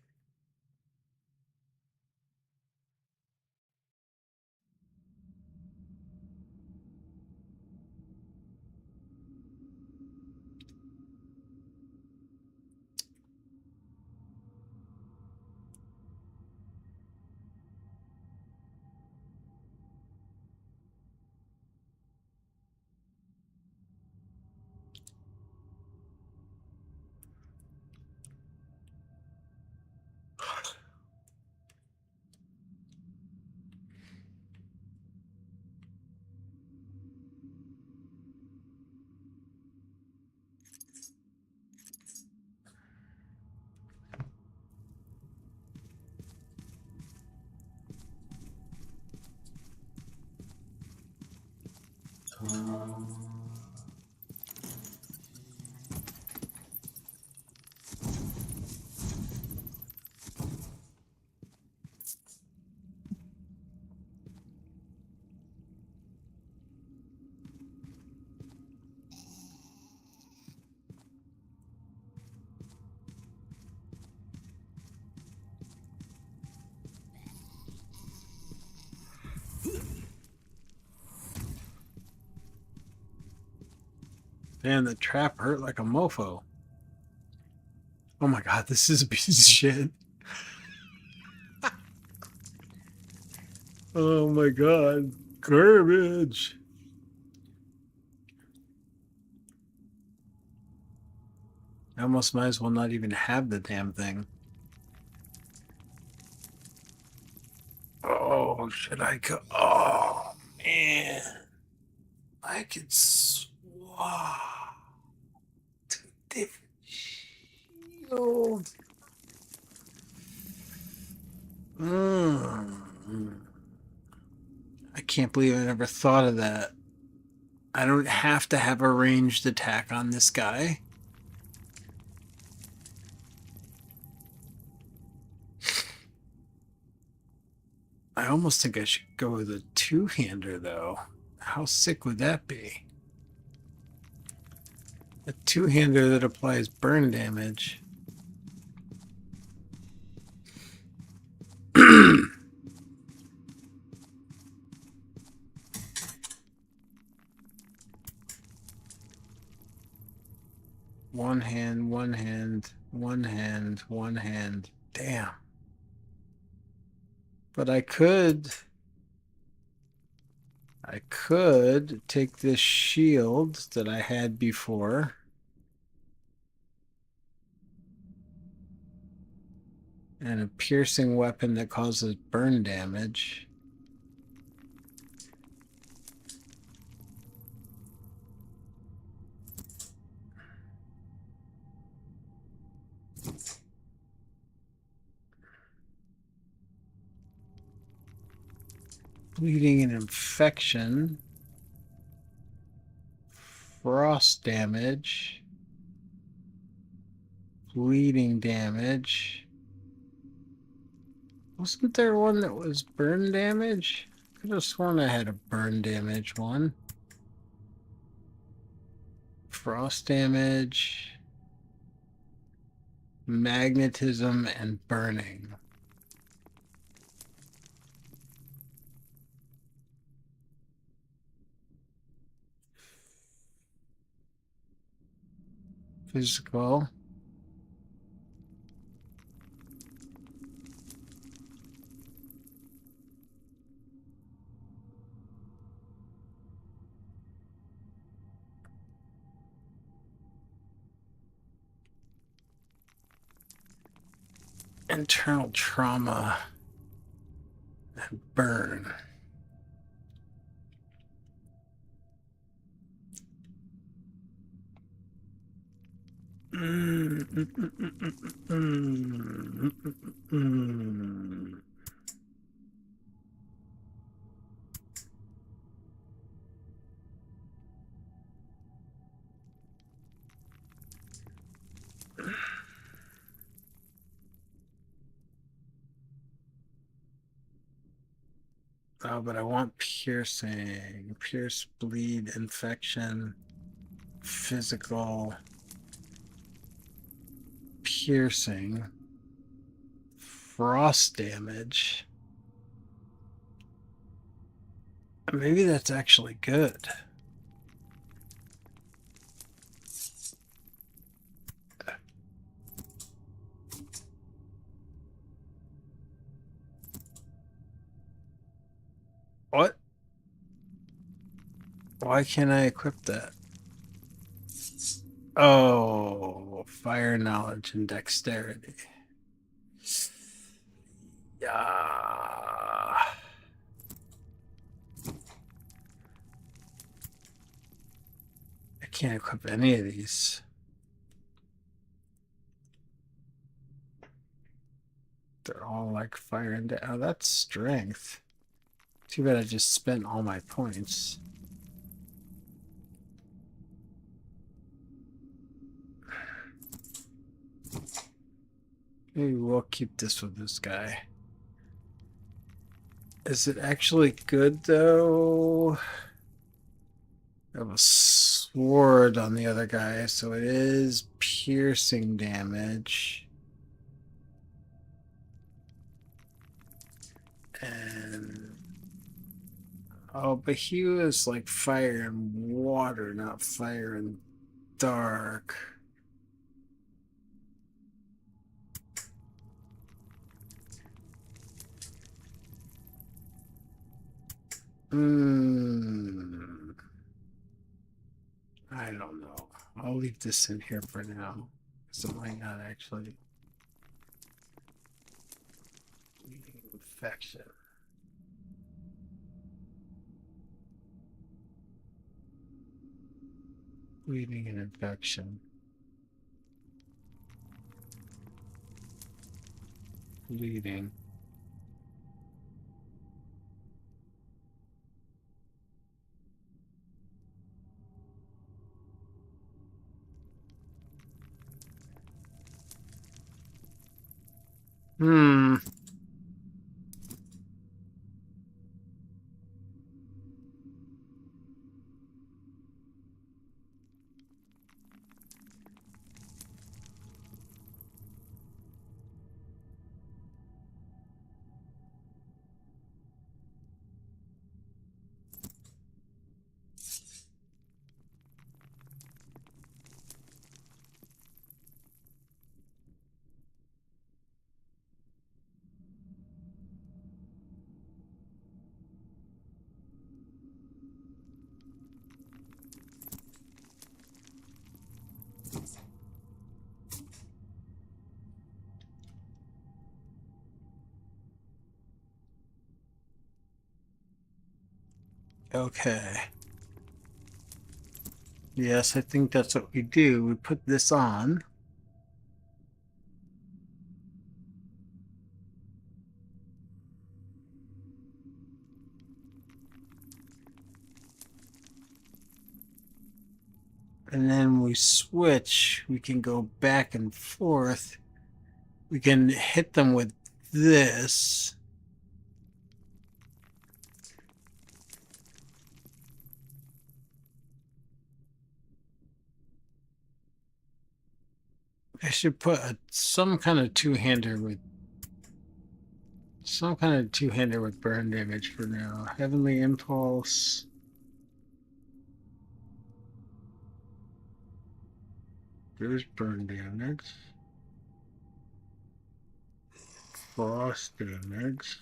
Damn, the trap hurt like a mofo. Oh my god, this is a piece of shit. Oh my god. Garbage. I almost might as well not even have the damn thing. Oh, should I go? Oh, man. I could swap to different shield. I can't believe I never thought of that. I don't have to have a ranged attack on this guy. I almost think I should go with a two-hander, though. How sick would that be? A two-hander that applies burn damage. One hand, one hand, one hand, one hand. Damn. But I could take this shield that I had before and a piercing weapon that causes burn damage. Bleeding and infection. Frost damage. Bleeding damage. Wasn't there one that was burn damage? I could have sworn I had a burn damage one. Frost damage. Magnetism and burning. Physical. Internal trauma and burn. Oh, but I want piercing. Pierce, bleed, infection, physical, piercing, frost damage. Maybe that's actually good. What? Why can't I equip that? Oh, fire knowledge and dexterity. Yeah. I can't equip any of these. They're all like fire and oh, that's strength. Too bad I just spent all my points. Maybe we'll keep this with this guy. Is it actually good though? I have a sword on the other guy, so it is piercing damage. And oh, but he was like fire and water, not fire and dark. I don't know. I'll leave this in here for now. Because it might not actually. Infection. Bleeding and infection. Bleeding. Okay. Yes, I think that's what we do. We put this on. And then we switch. We can go back and forth. We can hit them with this. I should put some kind of two-hander with burn damage for now. Heavenly Impulse. There's burn damage. Frost damage.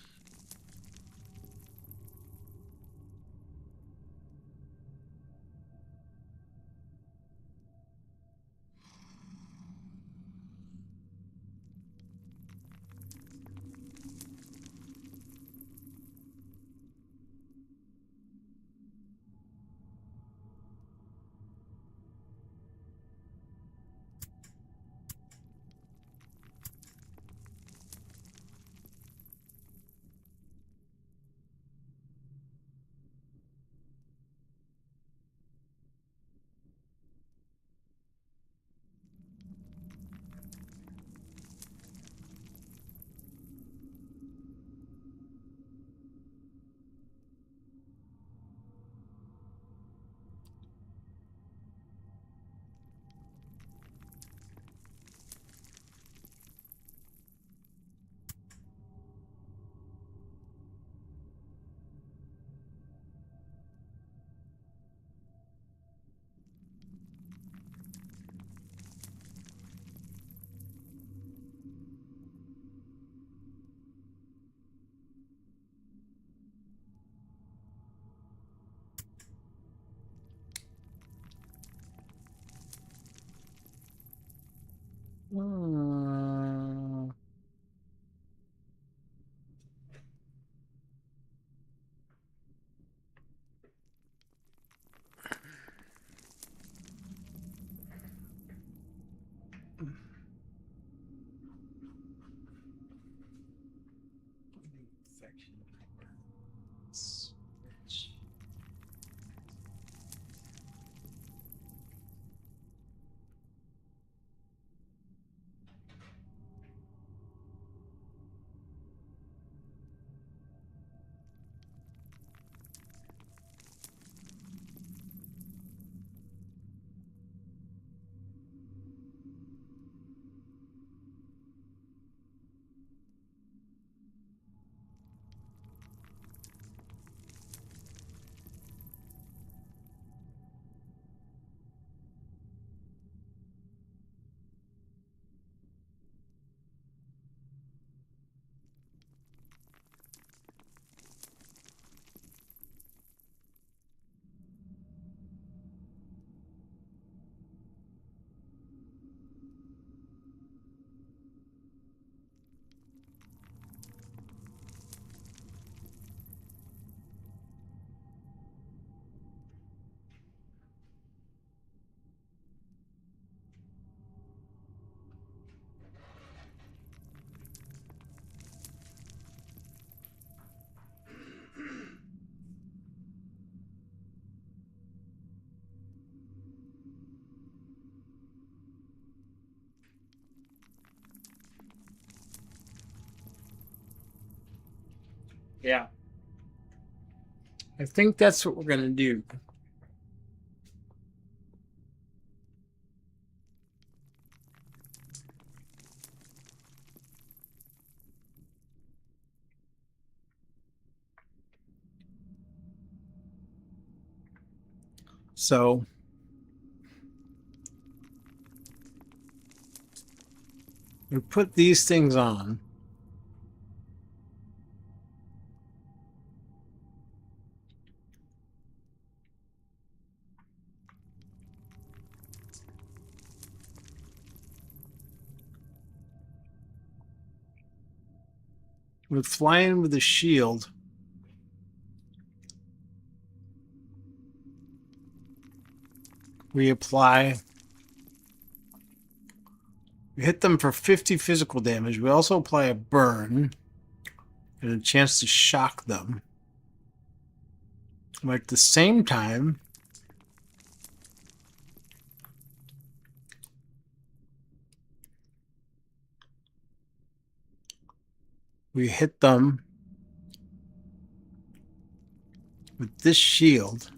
Uh, Switch. Yeah. I think that's what we're going to do. So we put these things on. With flying with a shield. we apply. We hit them for 50 physical damage. We also apply a burn and a chance to shock them. But at the same time, we hit them with this shield.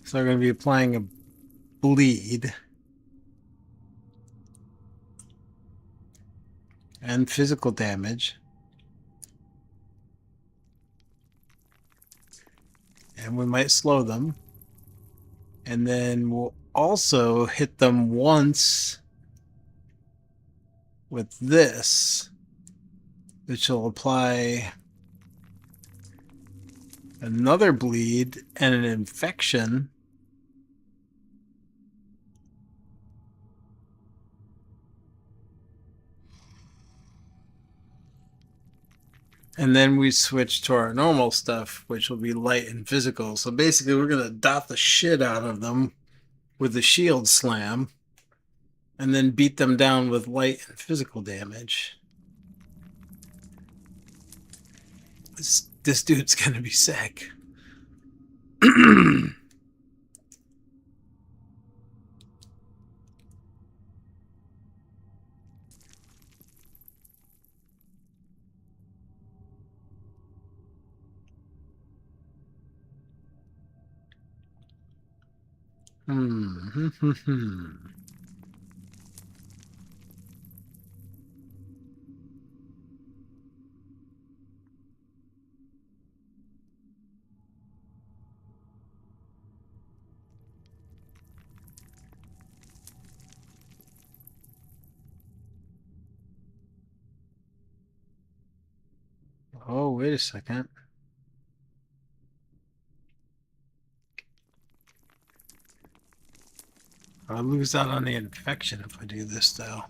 So we're going to be applying a bleed and physical damage. And we might slow them. And then we'll also hit them once with this, which will apply another bleed and an infection. And then we switch to our normal stuff, which will be light and physical. So basically, we're going to dot the shit out of them with the shield slam and then beat them down with light and physical damage. This dude's going to be sick. Oh, wait a second. I'll lose out on the infection if I do this, though.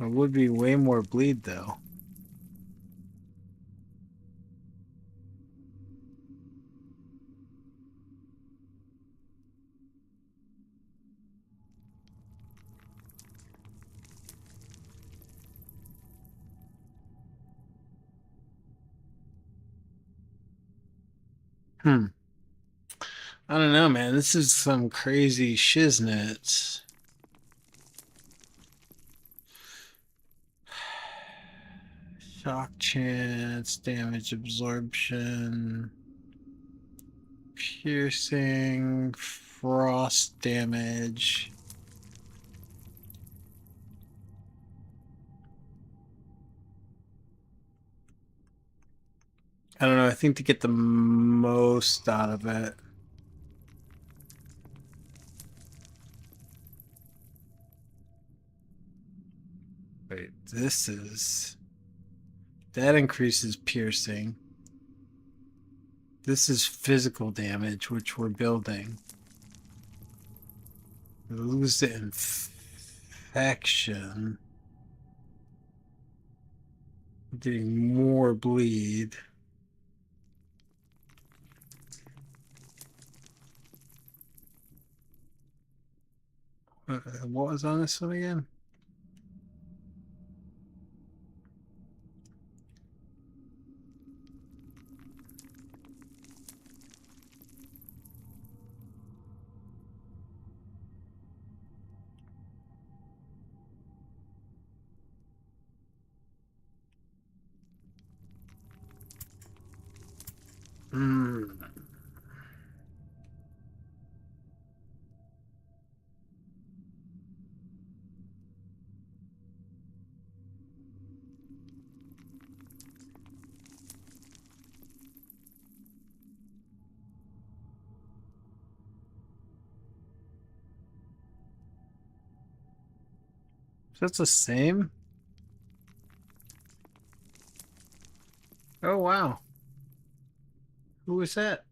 It would be way more bleed, though. I don't know, man. This is some crazy shiznit. Shock chance, damage absorption, piercing, frost damage. I don't know. I think to get the most out of it. Wait, this is... That increases piercing. This is physical damage, which we're building. We lose the infection. Getting more bleed. What was on this one again? That's the same? Oh, wow. Who was that?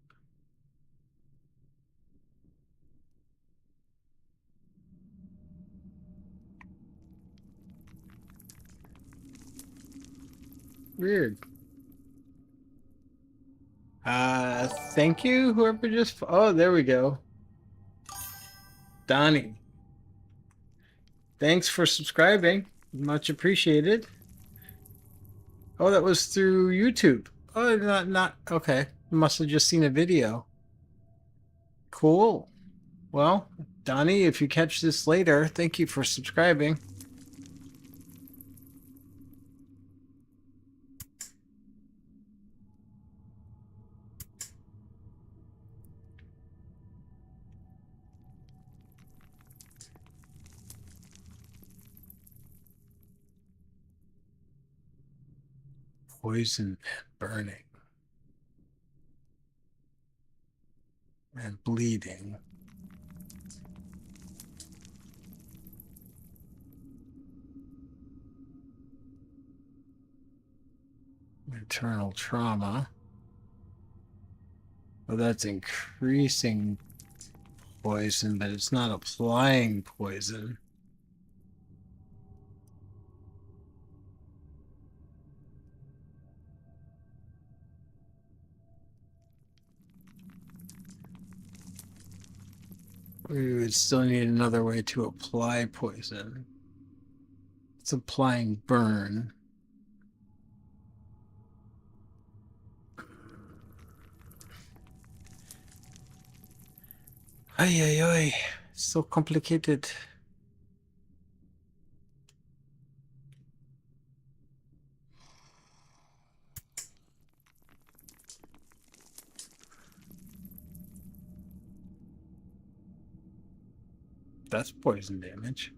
Weird. Thank you, whoever just. Oh, there we go. Donnie. Thanks for subscribing. Much appreciated. Oh, that was through YouTube. Oh, not okay. Must have just seen a video. Cool. Well, Donnie, if you catch this later, thank you for subscribing. Poison and burning and bleeding. Internal trauma. Well, that's increasing poison, but it's not applying poison. We would still need another way to apply poison. It's applying burn. Ay, ay, ay. So complicated. That's poison damage.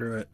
Screw it.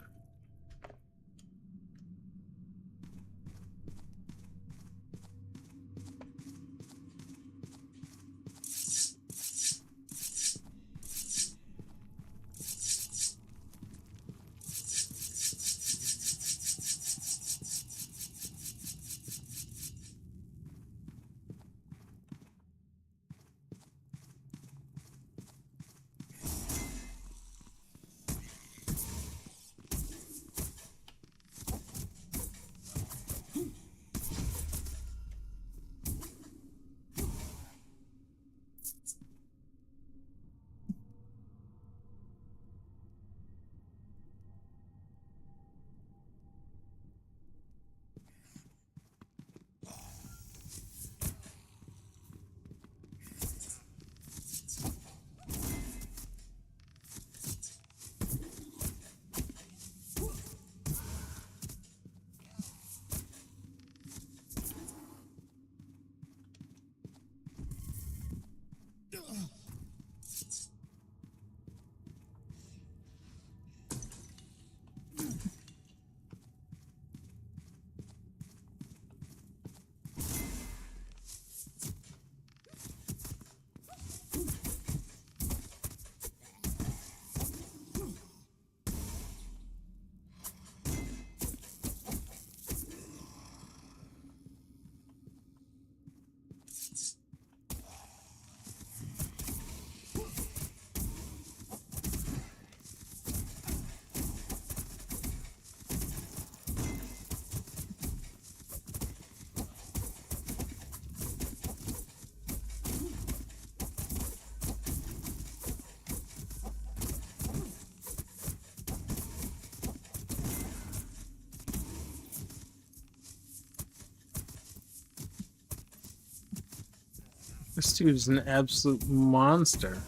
This dude is an absolute monster.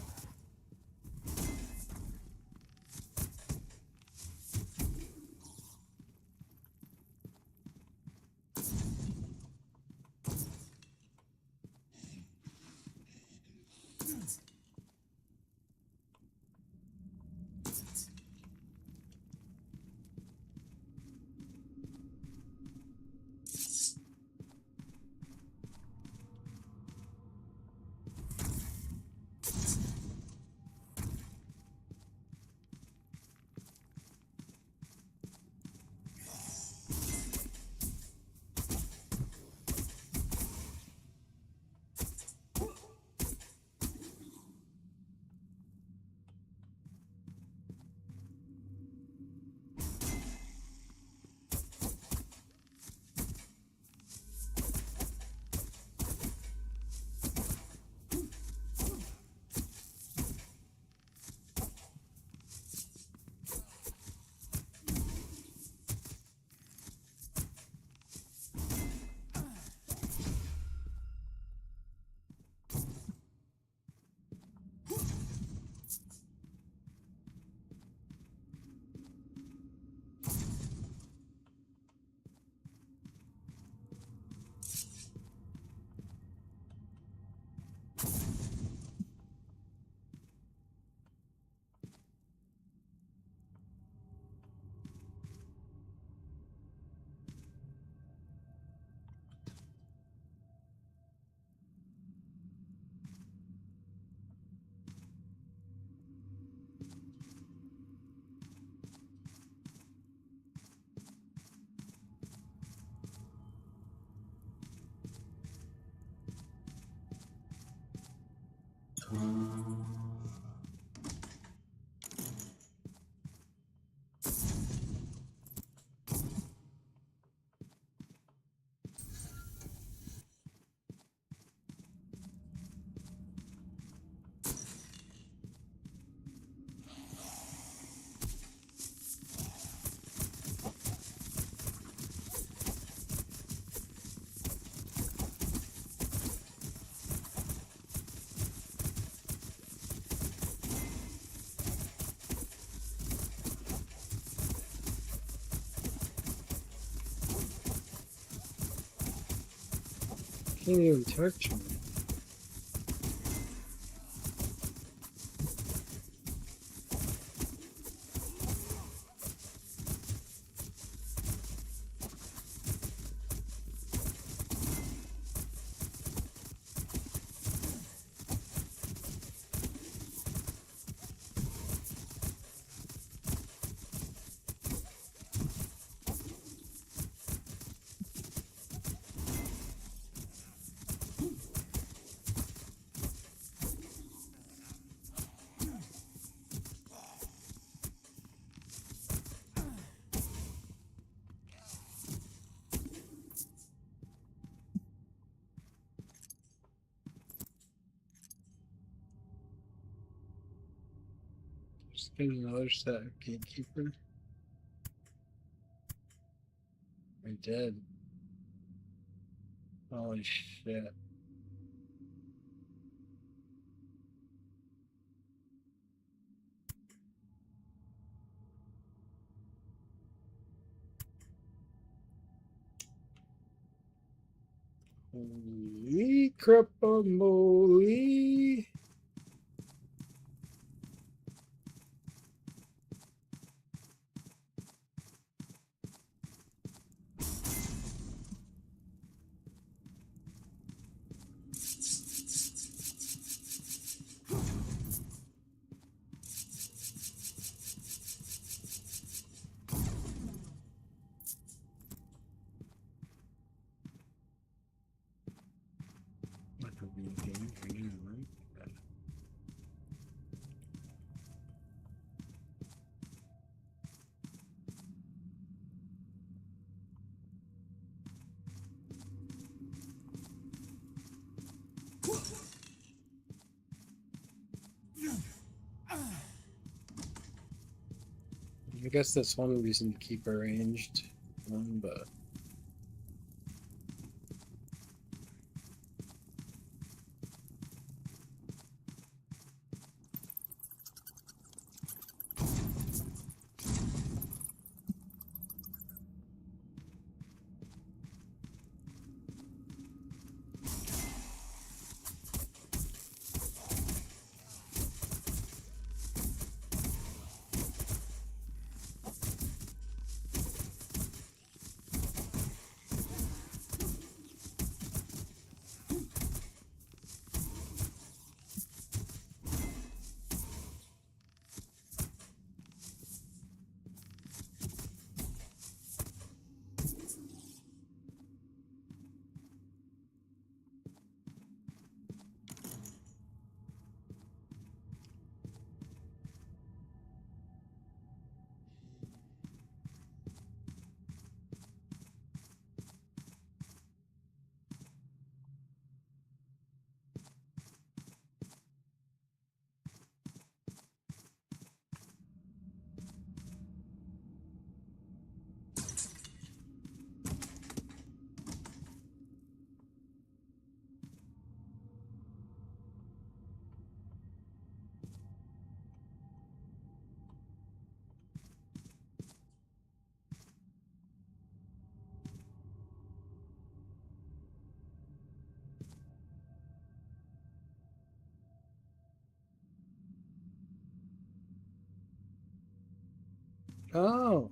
Can't even touch me. Just get another set of gatekeeper. I'm dead. Holy shit. Holy crap-a-moly. That could be a game for you, right? I guess that's one reason to keep a ranged one, but Oh.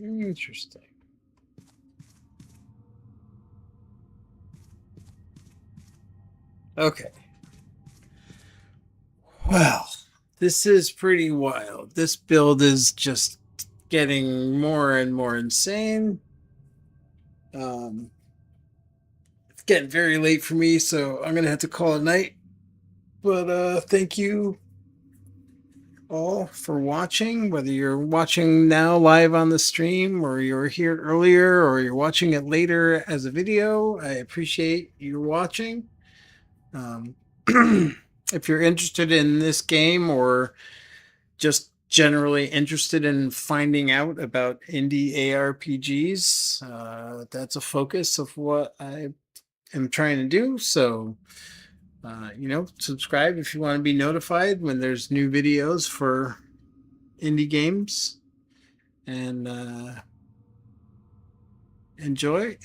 Interesting. Okay. Well, this is pretty wild. This build is just getting more and more insane. It's getting very late for me, so I'm gonna have to call it night. But thank you all for watching, whether you're watching now live on the stream or you're here earlier or you're watching it later as a video. I appreciate you watching. Um, if you're interested in this game or just generally interested in finding out about indie ARPGs, that's a focus of what I am trying to do. So, subscribe if you want to be notified when there's new videos for indie games, and enjoy.